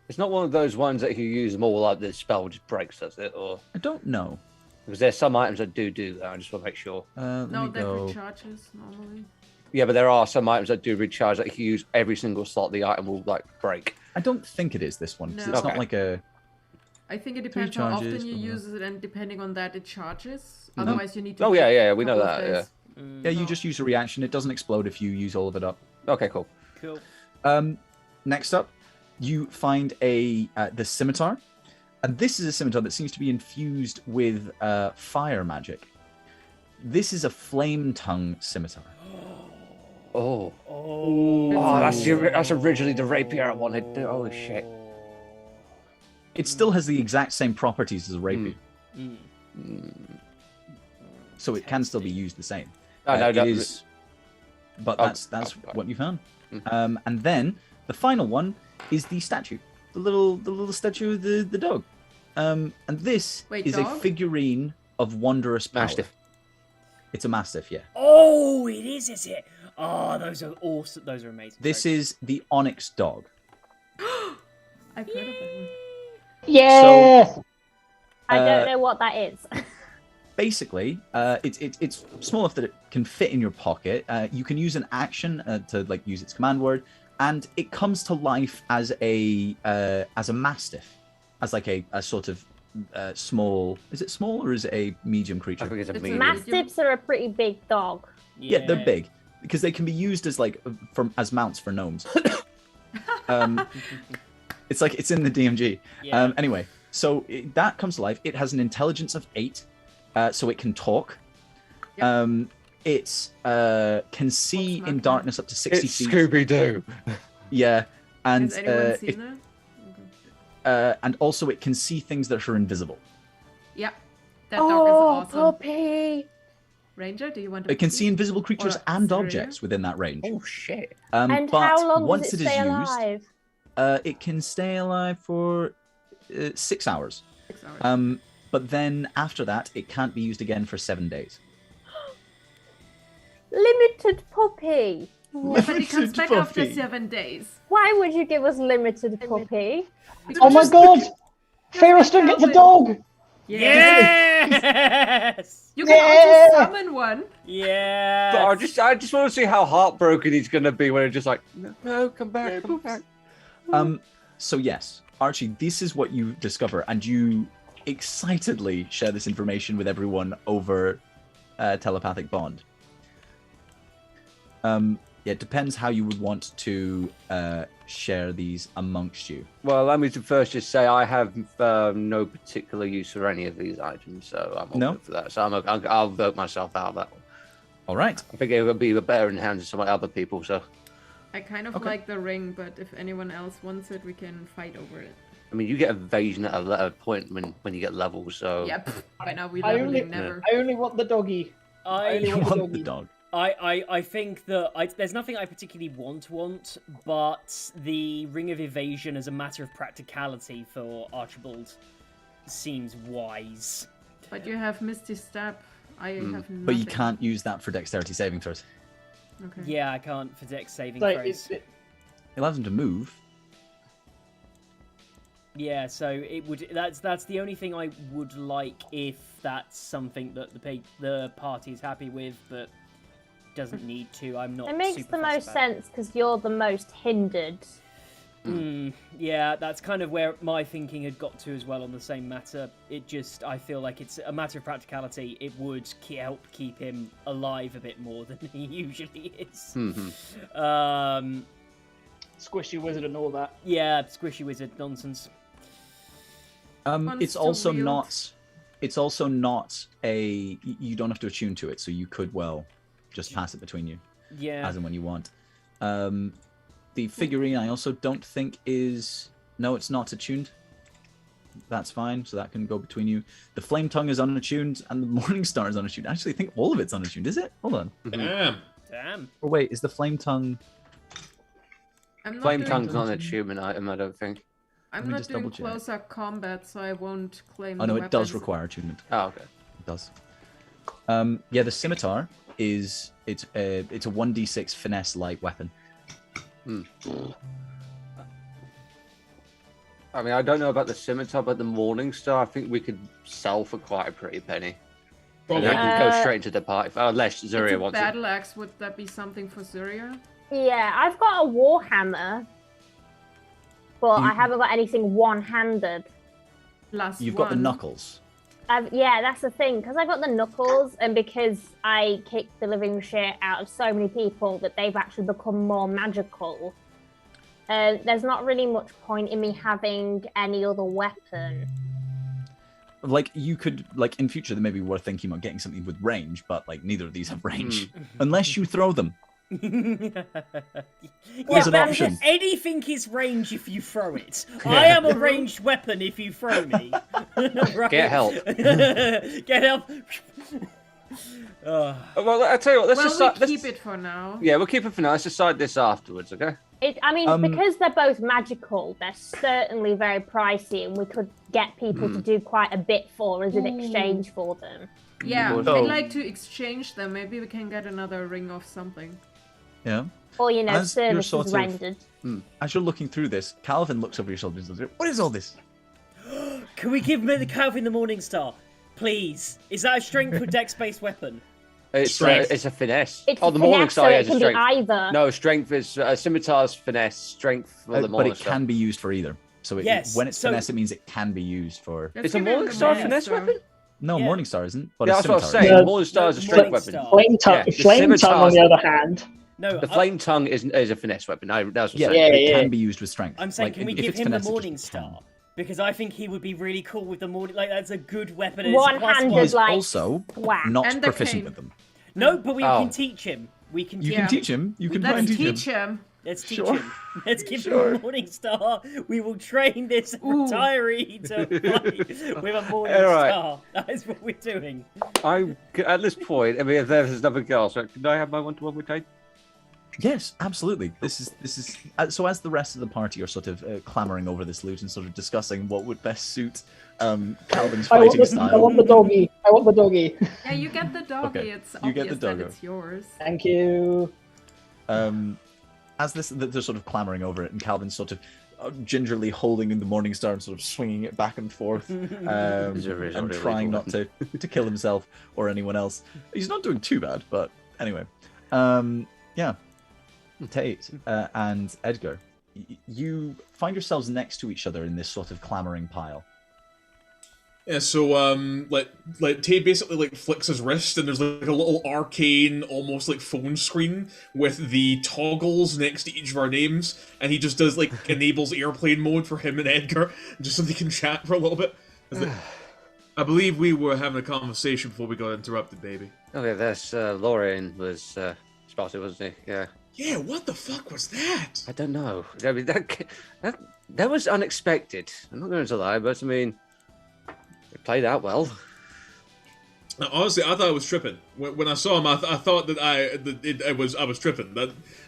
It's not one of those ones that if you use them all, like the spell just breaks, does it? Or I don't know. because there's some items that do that. I just want to make sure. Let No, me that go. recharges normally. Yeah, but there are some items that do recharge that if you use every single slot, the item will like break. I don't think it is this one, 'cause No. it's not Okay. like a. I think it depends how charges, often you blah, blah. use it, and depending on that, it charges. Mhm. Otherwise, you need to. Oh, wait yeah, a we know couple of that, days. Yeah, you No. just use a reaction. It doesn't explode if you use all of it up. Okay, cool. Cool. Next up, you find the scimitar, and this is a scimitar that seems to be infused with fire magic. This is a flame tongue scimitar. Oh, Oh. that's originally the rapier I wanted. Holy shit. It still has the exact same properties as a rapier, so it can still be used the same. Oh, no, It no, is, but Oh, that's oh, what you found. Mhm. And then the final one is the statue, the little statue of the dog. And this Wait, is a dog? figurine of wondrous power. Mastiff. It's a mastiff, yeah. Oh, it is it? Oh, those are awesome. Those are amazing. This Thanks. is the onyx dog. I've heard of that one. Yeah. I Uh, don't know what that is. Basically, it's small enough that it can fit in your pocket. You can use an action to like use its command word, and it comes to life as a mastiff, as like a sort of small. Is it small or is it a medium I creature? think it's a It's a medium. mastiff. Mastiffs are a pretty big dog. Yeah, they're big because they can be used as like as mounts for gnomes. It's like it's in the DMG. Yeah. Anyway, so that comes to life. It has an intelligence of 8, so it can talk. Yep. It can see What's in that? darkness up to 60 It's feet. Scooby Doo. Yeah, and Has anyone seen that? Okay. and also it can see things that are invisible. Yeah. That dog is awesome. puppy! Ranger, do you want to? It can see invisible creatures Or and Syria? objects within that range. Oh shit. And but how long once does it it is stay used, alive? it can stay alive for 6 hours. 6 hours. But then after that, it can't be used again for 7 days. Limited puppy. Yeah, but he comes Limited back after puppy. 7 days. Why would you give us limited puppy? Oh my god! Ferriston gets a dog! Yes! You can Yeah! also summon one. Yeah. But I just want to see how heartbroken he's going to be when it's just like, no, come back, come back. So yes, Archie, this is what you discover, and you excitedly share this information with everyone over telepathic bond. It depends how you would want to share these amongst you. Well, let me first just say I have no particular use for any of these items, so I'm all good for that. So I'll vote myself out of that one. All right. I think it would be better in the hands of some other people, so... I kind of like the ring, but if anyone else wants it, we can fight over it. I mean, you get evasion at a point when you get levels, so... Yep. By now we I leveling never. only want the doggy. You want the dog. I think that there's nothing I particularly want, but the Ring of Evasion as a matter of practicality for Archibald seems wise. But you have Misty Step. I have nothing. But you can't use that for dexterity saving throws. Okay. Yeah, I can't for dex saving Like, throws. It allows them to move. Yeah, so it would. That's the only thing I would like if that's something that the party is happy with, but doesn't need to. I'm not. It makes super the fussed most about sense because you're the most hindered. Yeah, that's kind of where my thinking had got to as well on the same matter. It just, I feel like it's a matter of practicality. It would help keep him alive a bit more than he usually is. Squishy wizard and all that. Yeah, squishy wizard nonsense. It's also not. It's also not a. You don't have to attune to it, so you could well just pass it between you. Yeah. As and when you want. The figurine I also don't think is... No, it's not attuned. That's fine, so that can go between you. The Flame Tongue is unattuned, and the Morning Star is unattuned. Actually, I think all of it's unattuned, is it? Hold on. Damn. Or wait, is the Flame Tongue... Flame Tongue's not an attunement item, I don't think. I'm Let me not just doing double check. closer combat, so I won't claim Oh no, the it does weapons. require attunement. Oh, okay. It does. Yeah, the Scimitar is... It's a 1d6 finesse light weapon. I mean, I don't know about the Scimitar, but the Morning Star, I think we could sell for quite a pretty penny. And Probably. that could go straight into the party, unless It's Zuria a wants it. battle axe. Would that be something for Zuria? Yeah, I've got a warhammer, but I haven't got anything one-handed. Plus You've one. got the knuckles. Yeah, that's the thing, because I got the knuckles, and because I kicked the living shit out of so many people that they've actually become more magical. There's not really much point in me having any other weapon. Like, you could... Like, in future, there may be worth thinking about getting something with range, but, like, neither of these have range. Unless you throw them. There's an option. Anything is range if you throw it. I am a ranged weapon if you throw me. Right? Get help. Get help. Well, I'll tell you what, let's Well, just... we keep it for now. Yeah, we'll keep it for now. Let's decide this afterwards, okay? Because they're both magical, they're certainly very pricey, and we could get people to do quite a bit for us in exchange for them. Yeah, So- I'd like to exchange them. Maybe we can get another ring of something. Yeah. Or, you know, As you're services sort of- rendered. As you're looking through this, Calvin looks over your shoulder and says, "What is all this?" Can we give the Calvin the Morning Star? Please. Is that a strength or dex-based weapon? It's Strength. it's a finesse. It's the a Morning finesse, Star so has it a can be strength. either. No, strength is Scimitar's finesse, strength for the But Morning it Star. can be used for either. So Yes, when it's so- finesse, it means it can be used for... Let's It's a give him Morning the Star Morning finesse Star. weapon? No, Yeah. Morning Star isn't, but Yeah, a that's what I was scimitar saying. is. Yeah. Morning Star is a No, strength Morning weapon. Star. Flame tongue, Yeah, the flame tongue, on scimitar's- the other hand. No, The flame tongue is a finesse weapon. That's what I'm Yeah, saying. it Yeah. can be used with strength. I'm saying, Like, can we if give it's him the finesse, it Morning just can. Star? Because I think he would be really cool with the Morning... Like, that's a good weapon. And it's a One-handed, +1. He's like, also whack. not And the proficient cane. with them. No, but we Oh. can teach him. We can You Yeah. can teach him. You can try and Let's teach him. teach him. Let's teach Sure. him. Let's give Sure. him a Morning Star. We will train this Ooh. retiree to fight with a Morning All right. Star. That is what we're doing. At this point, I mean, if there's another girl, so can I have my one-to-one with Tate? Yes, absolutely. This is so. As the rest of the party are sort of clamoring over this loot and sort of discussing what would best suit Calvin's I want fighting style. I want the doggy. I want the doggy. Yeah, you get the doggy. Okay, It's you get obvious the that doggo. it's yours. Thank you. As they're sort of clamoring over it, and Calvin's sort of gingerly holding in the Morning Star and sort of swinging it back and forth, and trying not to kill himself or anyone else. He's not doing too bad, but anyway. Yeah. Tate and Edgar, you find yourselves next to each other in this sort of clamoring pile. Yeah, so like Tay basically like flicks his wrist, and there's like a little arcane, almost like phone screen with the toggles next to each of our names, and he just does like enables airplane mode for him and Edgar, just so they can chat for a little bit. I believe we were having a conversation before we got interrupted, baby. Okay, that's Lorraine was spotted, wasn't he? Yeah. Yeah, what the fuck was that? I don't know. I mean, that was unexpected. I'm not going to lie, but I mean, it played out well. Now, honestly, I thought I was tripping when I saw him. I thought that I was tripping.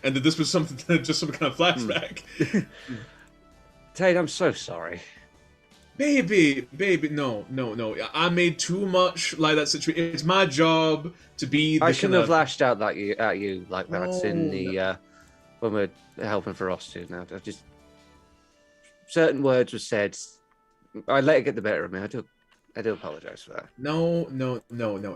And that this was something, just some kind of flashback. Tate, I'm so sorry. Baby, no. I made too much like that situation. It's my job to be. I shouldn't have lashed out at you like that in the when we're helping Ferocity. Now, certain words were said. I let it get the better of me. I do apologize for that. No,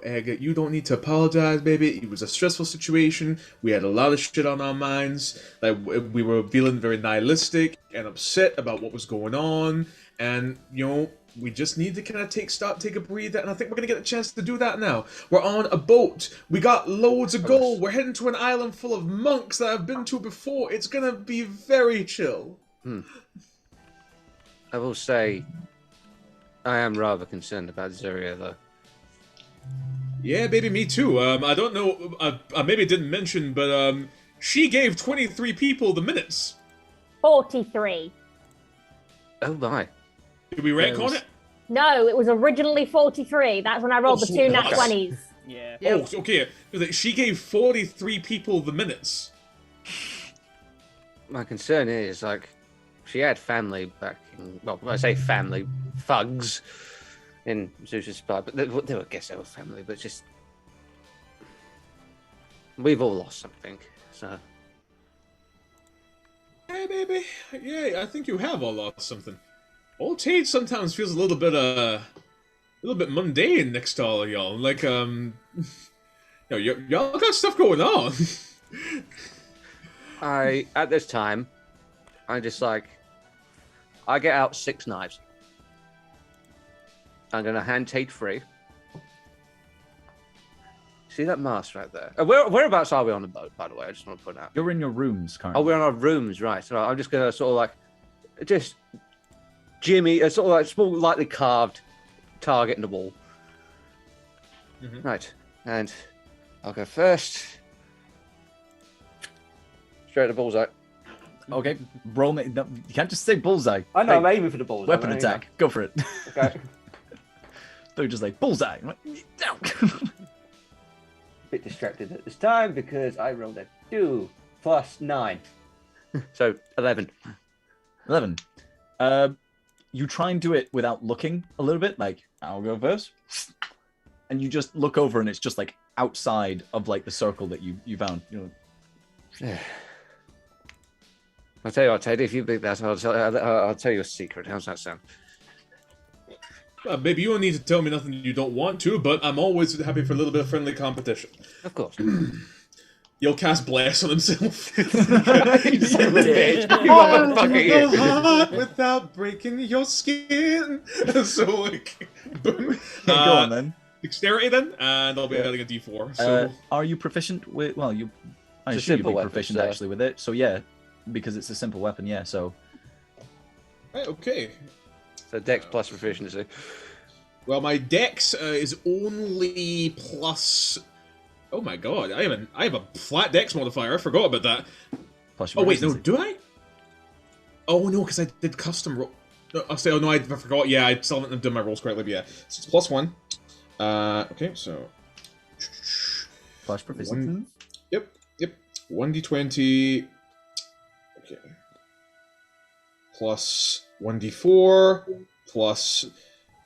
Edgar, you don't need to apologize, baby. It was a stressful situation. We had a lot of shit on our minds. Like we were feeling very nihilistic and upset about what was going on, and we just need to kind of take a breather, and I think we're gonna get a chance to do that now. We're on a boat. We got loads of gold. We're heading to an island full of monks that I've been to before. It's gonna be very chill. I will say, I am rather concerned about Zuria, though. Yeah, baby, me too. I don't know. I maybe didn't mention, but she gave 23 people the minutes. 43. Oh my! Did we rank on it? No, it was originally 43. That's when I rolled the two nat 20s. Yeah. Oh, okay. She gave 43 people the minutes. My concern is, like, she had family back in, well, when I say family, thugs in Zeus's supply, but they were, I guess they were family, but just, we've all lost something, so. Hey, baby. Yeah, I think you have all lost something. Old Tate sometimes feels a little bit mundane next to all of y'all. Like, y'all got stuff going on. At this time, I get out 6 knives. I'm gonna hand Tate free. See that mask right there? Whereabouts are we on the boat, by the way? I just want to put out. You're in your rooms currently. Oh, we're in our rooms, right. So I'm just gonna sort of like, just Jimmy, a sort of like small, lightly carved target in the wall. Mm-hmm. Right, and I'll go first. Straight at the bullseye. Okay, roll me. No, you can't just say bullseye. I know, Hey, I'm aiming for the bullseye. weapon attack. Go for it. Okay. They're just like, bullseye. I'm like, no. Bit distracted at this time because I rolled a 2 plus 9. So 11. 11. You try and do it without looking a little bit, like, I'll go first. And you just look over and it's just like outside of like the circle that you found. I'll tell you what, Ted, if you pick that, I'll tell you a secret. How's that sound? Maybe you don't need to tell me nothing you don't want to, but I'm always happy for a little bit of friendly competition. Of course. You'll cast Bless on himself. You motherfucker, heart without breaking your skin. So, like, boom. Go on then. Dexterity then, and I'll be adding a d4. So, are you proficient with? Well, I It's a assume you'd simple be weapon, proficient so- actually with it. So yeah, because it's a simple weapon. Yeah. So right, okay. So Dex plus proficiency. Well, my Dex is only plus. Oh my god, I have a flat Dex modifier. I forgot about that. plus your Oh wait, no, proficiency. do I? Oh no, because I did custom roll. No, I'll say, oh no, I forgot. Yeah, I still haven't done my rolls correctly. But yeah, so it's plus 1. Okay, so plus proficiency. Yep. 1d20. Okay. Plus 1d4 plus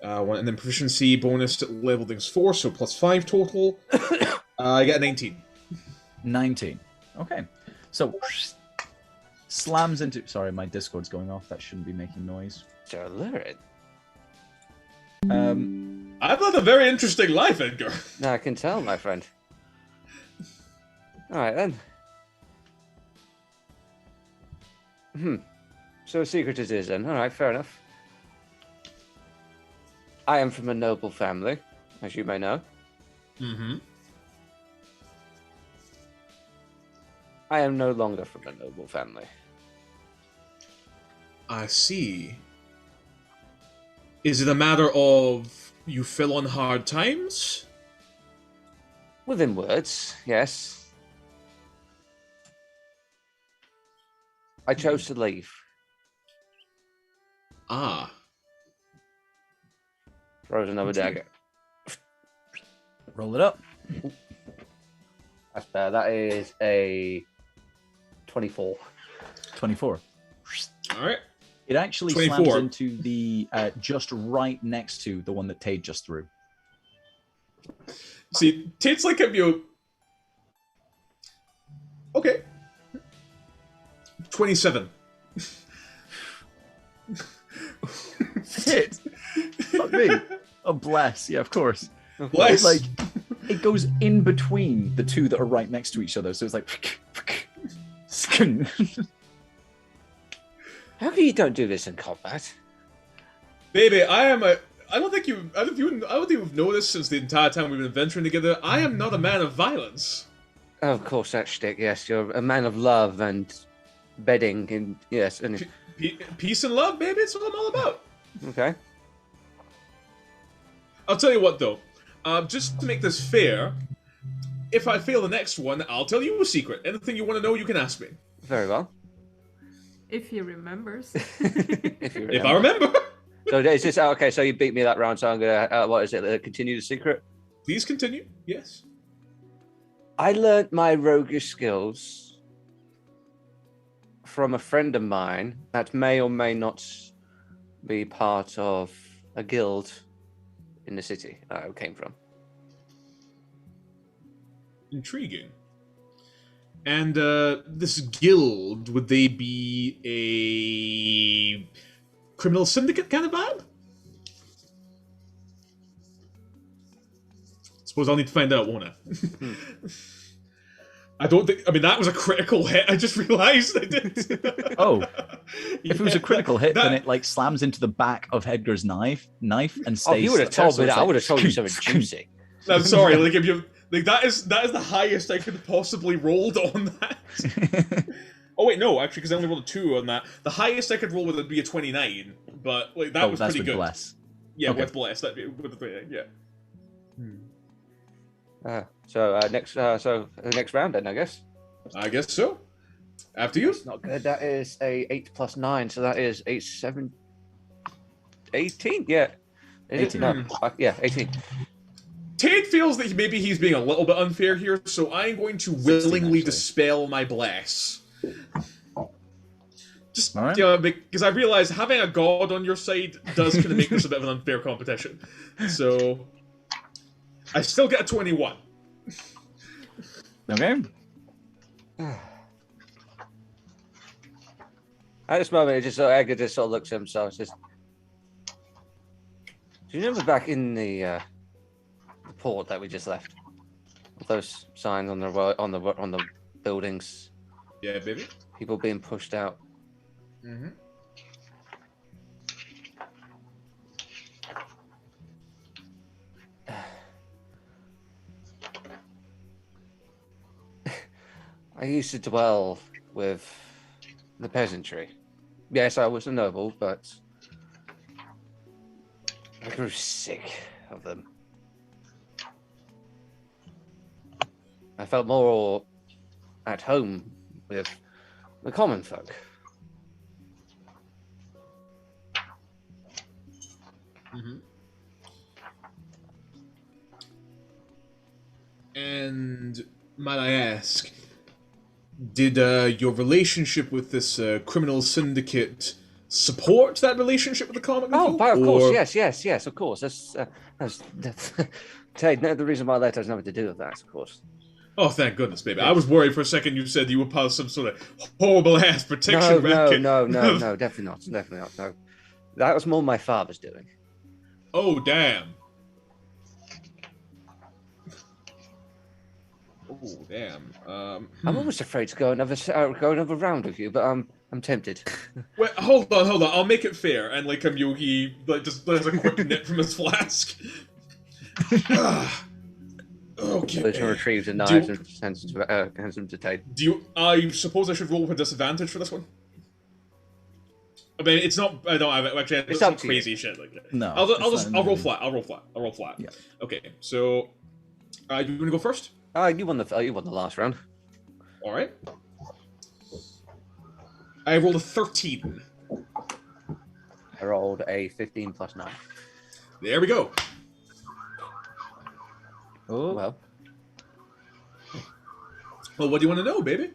And then proficiency bonus to level things 4, so +5 total. I get a 19. 19. Okay. So, slams into... Sorry, my Discord's going off. That shouldn't be making noise. So alert. I've led a very interesting life, Edgar. Now I can tell, my friend. Alright then. So a secret it is then. Alright, fair enough. I am from a noble family, as you may know. Mm-hmm. I am no longer from a noble family. I see. Is it a matter of you fell on hard times? Within words, yes. I chose to leave. Ah. Throws another dagger. Roll it up. That's fair. That is a 24. 24. Alright. It actually 24. slams into the just right next to the one that Tate just threw. See, Tate's like if you... Okay. 27. Hit. Fuck me. Oh, bless. Yeah, of course. Bless. Like, it goes in between the two that are right next to each other, so it's like... How come you don't do this in combat? Baby, I don't think you've noticed since the entire time we've been adventuring together, I am not a man of violence. Oh, of course, that shtick, yes. You're a man of love and bedding, and yes. And... Peace and love, baby, it's what I'm all about. Okay. I'll tell you what, though. Just to make this fair, if I fail the next one, I'll tell you a secret. Anything you want to know, you can ask me. Very well. If he remembers. If I remember. So is this okay? So you beat me that round. So I'm gonna. What is it? Continue the secret. Please continue. Yes. I learnt my roguish skills from a friend of mine that may or may not be part of a guild in the city I came from. Intriguing. And this guild, would they be a criminal syndicate kind of vibe? Suppose I'll need to find out, won't I? I don't think... I mean, that was a critical hit. I just realised I did. Oh. If it was a critical hit, then it, like, slams into the back of Edgar's knife and stays... Oh, you would have told me that. I like, would have told you something juicy. I'm sorry, like, if you... Like, that is the highest I could have possibly rolled on that. Oh, wait, no, actually, because I only rolled a 2 on that. The highest I could roll would be a 29, but, like, that was that's pretty with good. Bless. Yeah, Okay. with Bless. That'd be with the 29, yeah. So the next round then, I guess. I guess so. After you. It's not good. That is a 8 plus 9, so that is 8, 7, 18. Yeah. 18. No, yeah, 18. Tate feels that maybe he's being a little bit unfair here, so I'm going to willingly actually. dispel my bless. Just, All right. you know, because I realize having a god on your side does kind of make this a bit of an unfair competition. So, I still get a 21. Okay. At this moment, it just Edgar just sort of looks at himself. Says, "Do you remember back in the port that we just left? Those signs on the buildings. Yeah, baby. People being pushed out. Mm-hmm. I used to dwell with the peasantry. Yes, I was a noble, but I grew sick of them. I felt more at home with the common folk. Mm-hmm. And might I ask, did your relationship with this criminal syndicate support that relationship with the comic book? Of course, yes, of course. That's Tate, no, the reason why that has nothing to do with that, of course. Oh, thank goodness, baby. I was worried for a second you said you were part of some sort of horrible-ass protection racket. No, definitely not, no. That was more my father's doing. Oh, damn. Oh, damn. I'm almost afraid to go another round with you, but I'm tempted. Wait, hold on. I'll make it fair. And like he just does a quick nip from his flask. Okay. So retrieves a knife and hands them to Tate. I suppose I should roll with disadvantage for this one? I mean, it's not. I don't have it. Actually, it's not crazy shit like that. No. I'll roll flat. I'll roll flat. Yeah. Okay. So, you want to go first? You won the last round. All right. I rolled a 13. I rolled a 15 plus 9. There we go. Oh well. Well, what do you want to know, baby?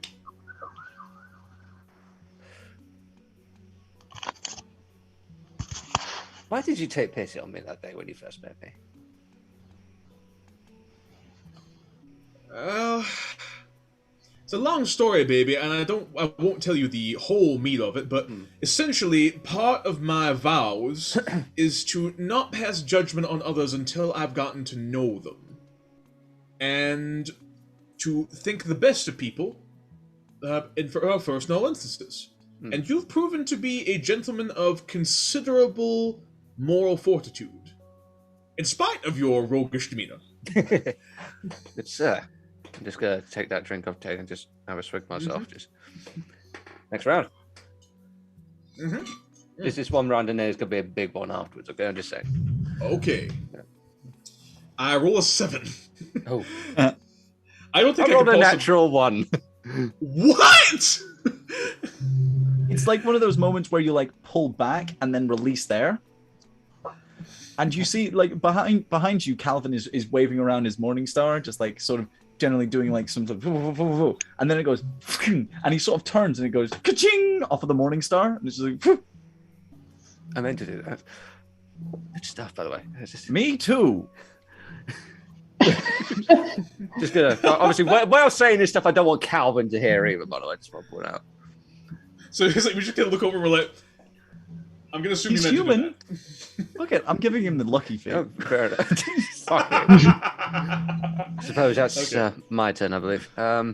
Why did you take pity on me that day when you first met me? It's a long story, baby, and I won't tell you the whole meat of it, but essentially, part of my vows is to not pass judgment on others until I've gotten to know them. And to think the best of people, in first in all instances. And you've proven to be a gentleman of considerable moral fortitude, in spite of your roguish demeanor. It's I'm just gonna take that drink I've taken and just have a swig myself. Just next round. This is one round and there's gonna be a big one afterwards. Okay, I'm just saying. Okay. Yeah. I roll a 7. Oh. I don't think I rolled a natural 1. What? It's like one of those moments where you like pull back and then release there. And you see like behind you, Calvin is waving around his morning star, just like sort of generally doing like some sort of, and then it goes, and he sort of turns and it goes ka-ching off of the morning star, and it's just like, I meant to do that. Good stuff, by the way. Me too. Just gonna obviously while saying this stuff, I don't want Calvin to hear either. By the way, I just want to point out. So it's like we just gonna look over and we're like, I'm gonna assume he's human. Look at, I'm giving him the lucky thing. Oh, fair enough. I suppose that's my turn, I believe. I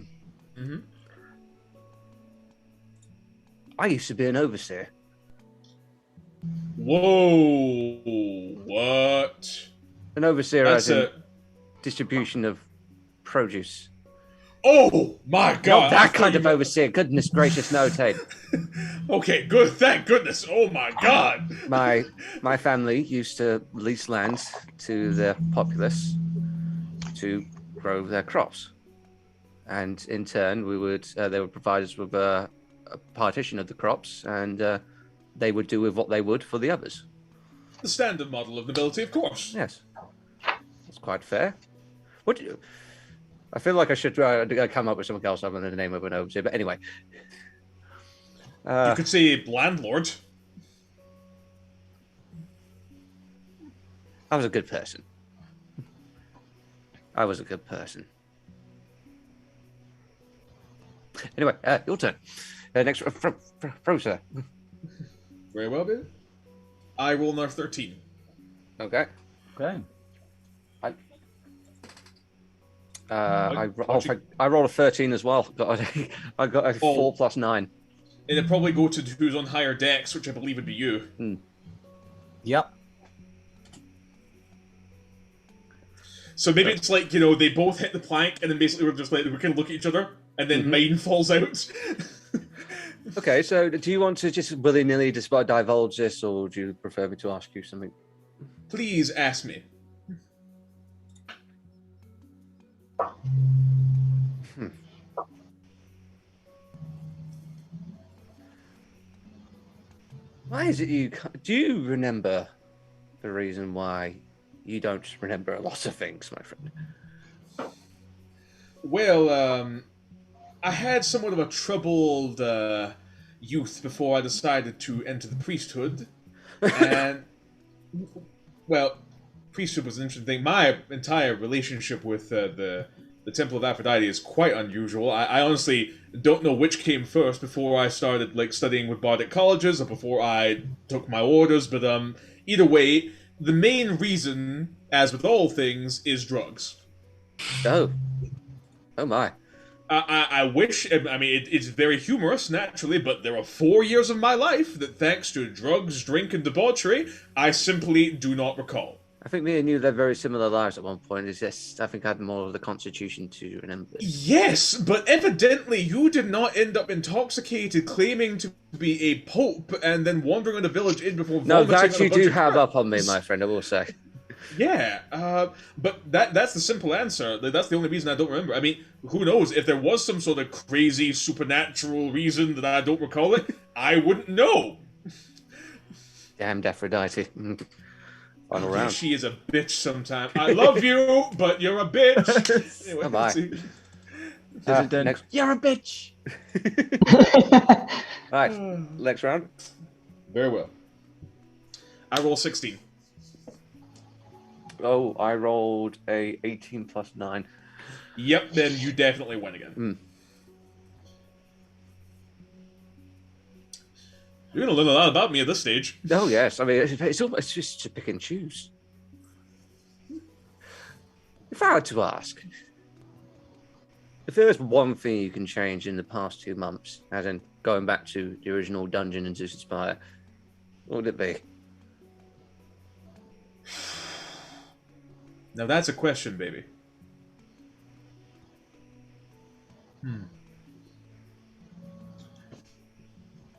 used to be an overseer. Whoa! What? An overseer as in distribution of produce. Oh my god! Not that kind of overseer. Goodness gracious, no, Tate. Okay, good. Thank goodness. Oh my god. My family used to lease land to the populace to grow their crops, and in turn, they would provide us with a partition of the crops, and they would do with what they would for the others. The standard model of nobility, of course. Yes, that's quite fair. What do you? I feel like I should come up with something else other than the name of an overseer, but anyway. You could say landlord. I was a good person. Anyway, your turn. Next, Frosa. Very well, baby. I roll another 13. Okay. I rolled a 13 as well. I got a 4 plus 9. It'd probably go to who's on higher decks, which I believe would be you. Yep. So maybe it's like, they both hit the plank, and then basically we're just like, we can look at each other, and then mine falls out. Okay, so do you want to just willy-nilly just divulge this, or do you prefer me to ask you something? Please ask me. Why is it do you remember the reason why you don't remember a lot of things, my friend? Well, I had somewhat of a troubled youth before I decided to enter the priesthood. And, well, priesthood was an interesting thing. My entire relationship with the Temple of Aphrodite is quite unusual. I honestly don't know which came first before I started like studying with bardic colleges or before I took my orders, but either way, the main reason, as with all things, is drugs. Oh my. I wish, I mean, it's very humorous, naturally, but there are 4 years of my life that, thanks to drugs, drink, and debauchery, I simply do not recall. I think me and you led very similar lives at one point. It's just, I think I had more of the constitution to remember this. Yes, but evidently you did not end up intoxicated, claiming to be a pope, and then wandering on the village inn before No, vomiting that on a you bunch do of have up on me, corpses. my friend, I will say. Yeah, but that's the simple answer. That's the only reason I don't remember. I mean, who knows? If there was some sort of crazy supernatural reason that I don't recall it, I wouldn't know. Damned Aphrodite. Final round. She is a bitch sometimes. I love you, but you're a bitch. Anyway, Bye-bye. let's see. Next. You're a bitch. Right, next round. Very well. I roll 16. Oh, I rolled a 18 plus 9. Yep, then you definitely win again. You're gonna learn a lot about me at this stage. Oh, yes. I mean, it's almost just to pick and choose. If I had to ask, if there is one thing you can change in the past 2 months, as in going back to the original dungeon in Zeus Spire, what would it be? Now that's a question, baby.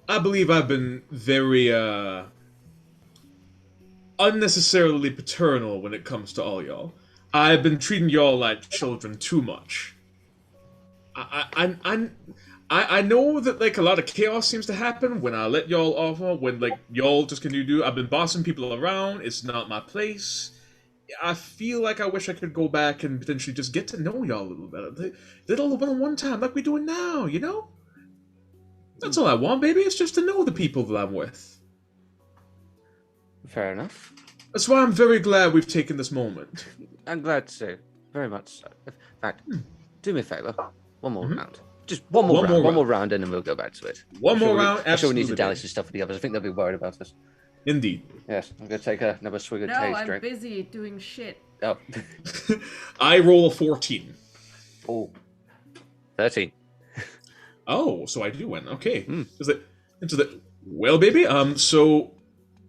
I believe I've been very, unnecessarily paternal when it comes to all y'all. I've been treating y'all like children too much. I know that like a lot of chaos seems to happen when I let y'all off, when like y'all just continue to do. I've been bossing people around. It's not my place. I feel like I wish I could go back and potentially just get to know y'all a little better. Little one-on-one time like we're doing now, you know? That's all I want, baby. It's just to know the people that I'm with. Fair enough. That's why I'm very glad we've taken this moment. I'm glad to. Very much so. In fact, do me a favour. One more round. Just one more round, and then we'll go back to it. One more I'm round, sure we need to absolutely. dally some stuff with the others. I think they'll be worried about us. Indeed. Yes, I'm going to take another swig of No, taste I'm drink. busy doing shit. Oh. I roll a 14. Oh. 13. Oh, so I do win. Okay. Well, baby, so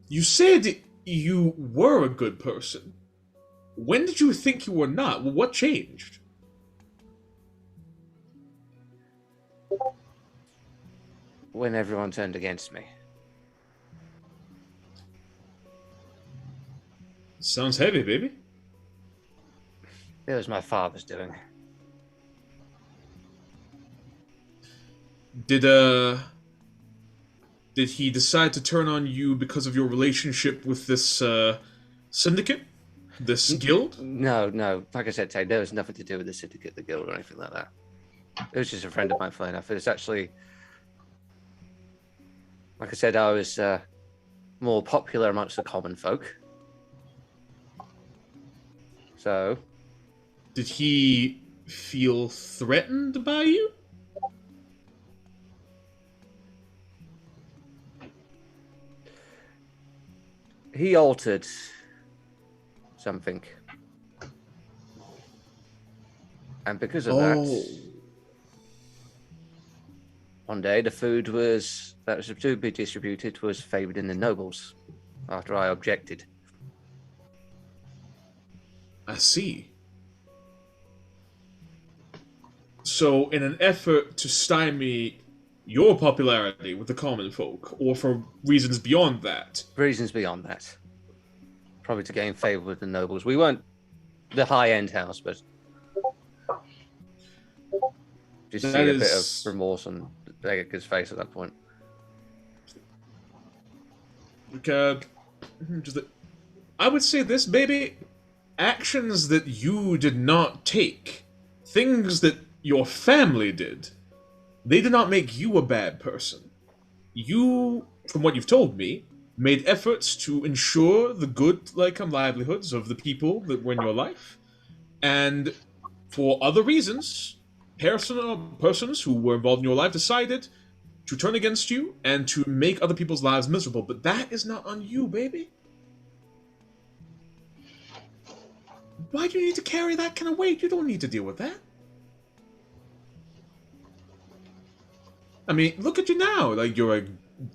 you said you were a good person. When did you think you were not? What changed? When everyone turned against me. Sounds heavy, baby. It was my father's doing. Did he decide to turn on you because of your relationship with this syndicate? This guild? No. Like I said, Tay, there was nothing to do with the syndicate, the guild, or anything like that. It was just a friend of mine flying off. It's actually, like I said, I was more popular amongst the common folk. So, Did he feel threatened by you? he altered something. And because of that, one day the food that was to be distributed was favoured in the nobles, after I objected. I see. So, in an effort to stymie your popularity with the common folk, or for reasons beyond that? Reasons beyond that. Probably to gain favour with the nobles. We weren't the high-end house, but just see a bit of remorse on Vega's face at that point. I would say this, baby. Actions that you did not take, things that your family did, they did not make you a bad person. you, from what you've told me, made efforts to ensure the good livelihoods of the people that were in your life, and for other reasons, persons who were involved in your life decided to turn against you and to make other people's lives miserable. But that is not on you, baby. Why do you need to carry that kind of weight? You don't need to deal with that. I mean, look at you now. Like, you're a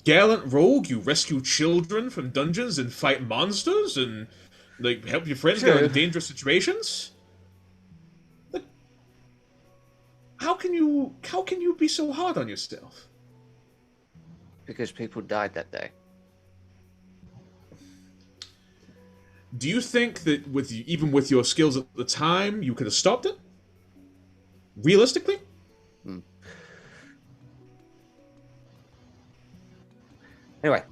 gallant rogue. You rescue children from dungeons and fight monsters and, like, help your friends get out of dangerous situations. Like, how can you be so hard on yourself? Because people died that day. Do you think that even with your skills at the time, you could have stopped it? Realistically? Anyway.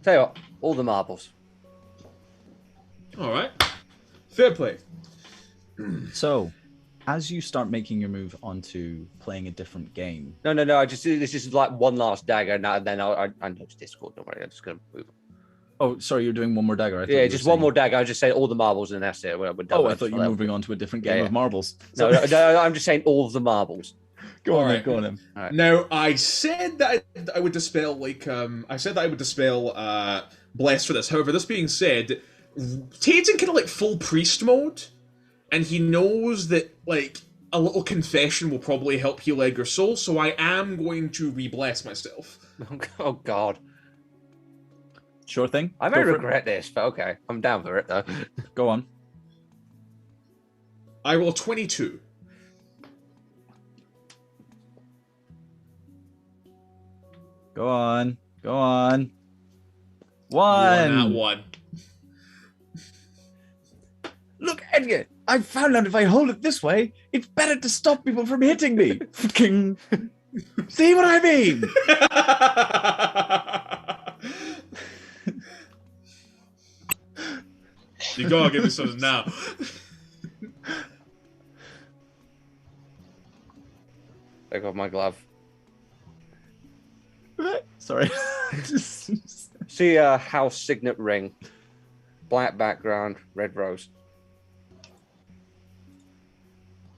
Tell you what, all the marbles. Alright. Fair play. So, as you start making your move onto playing a different game... No, this is like one last dagger, and then I know it's Discord, don't worry, I'm just going to move on. Oh, sorry, you're doing one more dagger. Yeah, just one more dagger. I was just saying all the marbles, and that's it. We're done. Oh, I thought you were moving on to a different game of marbles. No, I'm just saying all of the marbles. Go on, go on. All right. Now, I said that I would dispel, bless for this. However, this being said, Tate's in kind of like full priest mode, and he knows that, like, a little confession will probably help heal Edgar's soul, so I am going to re-bless myself. Oh, God. Sure thing. I may regret this, but okay. I'm down for it, though. Go on. I roll 22. Go on. Go on. One. Not one. Look, Edgar, I found out if I hold it this way, it's better to stop people from hitting me. Fucking. See what I mean? You gotta give me something now. Take off my glove. Sorry. See a house signet ring. Black background, red rose.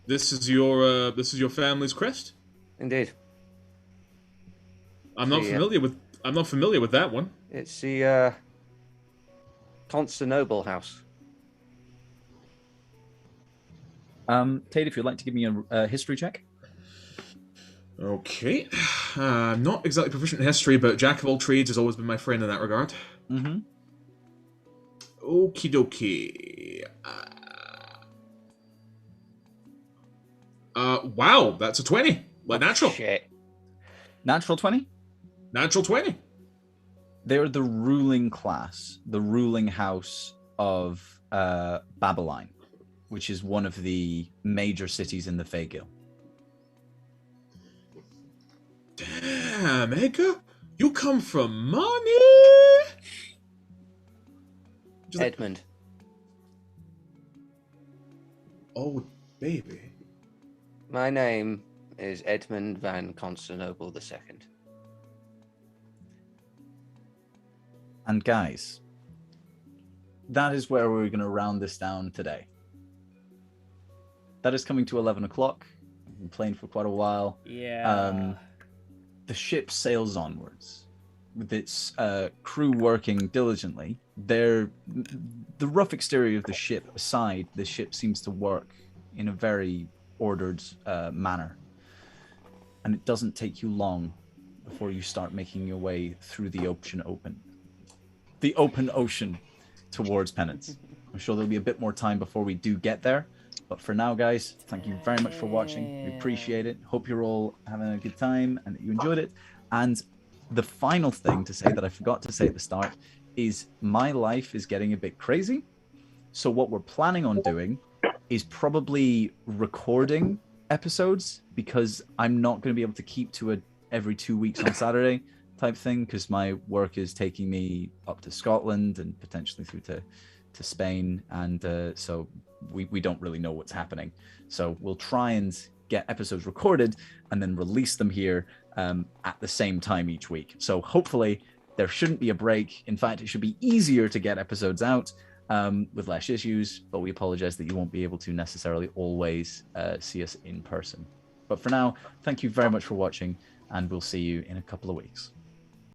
This is your family's crest? Indeed. I'm not familiar with that one. It's the Constantinople house. Tate, if you'd like to give me a history check. Okay. I'm not exactly proficient in history, but Jack of all trades has always been my friend in that regard. Mm-hmm. Okie dokie. Wow, that's a 20. Like, natural. Shit. Natural 20? Natural 20. They're the ruling class, the ruling house of Babylon, which is one of the major cities in the Fagil. Damn, Edgar, you come from money. Edmund. Oh, baby. My name is Edmund van Constantinople II. And guys, that is where we're going to round this down today. That is coming to 11 o'clock. I've been playing for quite a while. Yeah. The ship sails onwards with its crew working diligently. The rough exterior of the ship aside, the ship seems to work in a very ordered manner. And it doesn't take you long before you start making your way through the open ocean towards Penance. I'm sure there'll be a bit more time before we do get there. But for now, guys, thank you very much for watching. We appreciate it. Hope you're all having a good time and that you enjoyed it. And the final thing to say that I forgot to say at the start is my life is getting a bit crazy. So what we're planning on doing is probably recording episodes, because I'm not going to be able to keep to it every 2 weeks on Saturday type thing, because my work is taking me up to Scotland and potentially through to Spain, and so we don't really know what's happening. So we'll try and get episodes recorded and then release them here at the same time each week. So hopefully there shouldn't be a break. In fact, it should be easier to get episodes out with less issues, but we apologize that you won't be able to necessarily always see us in person. But for now, thank you very much for watching, and we'll see you in a couple of weeks.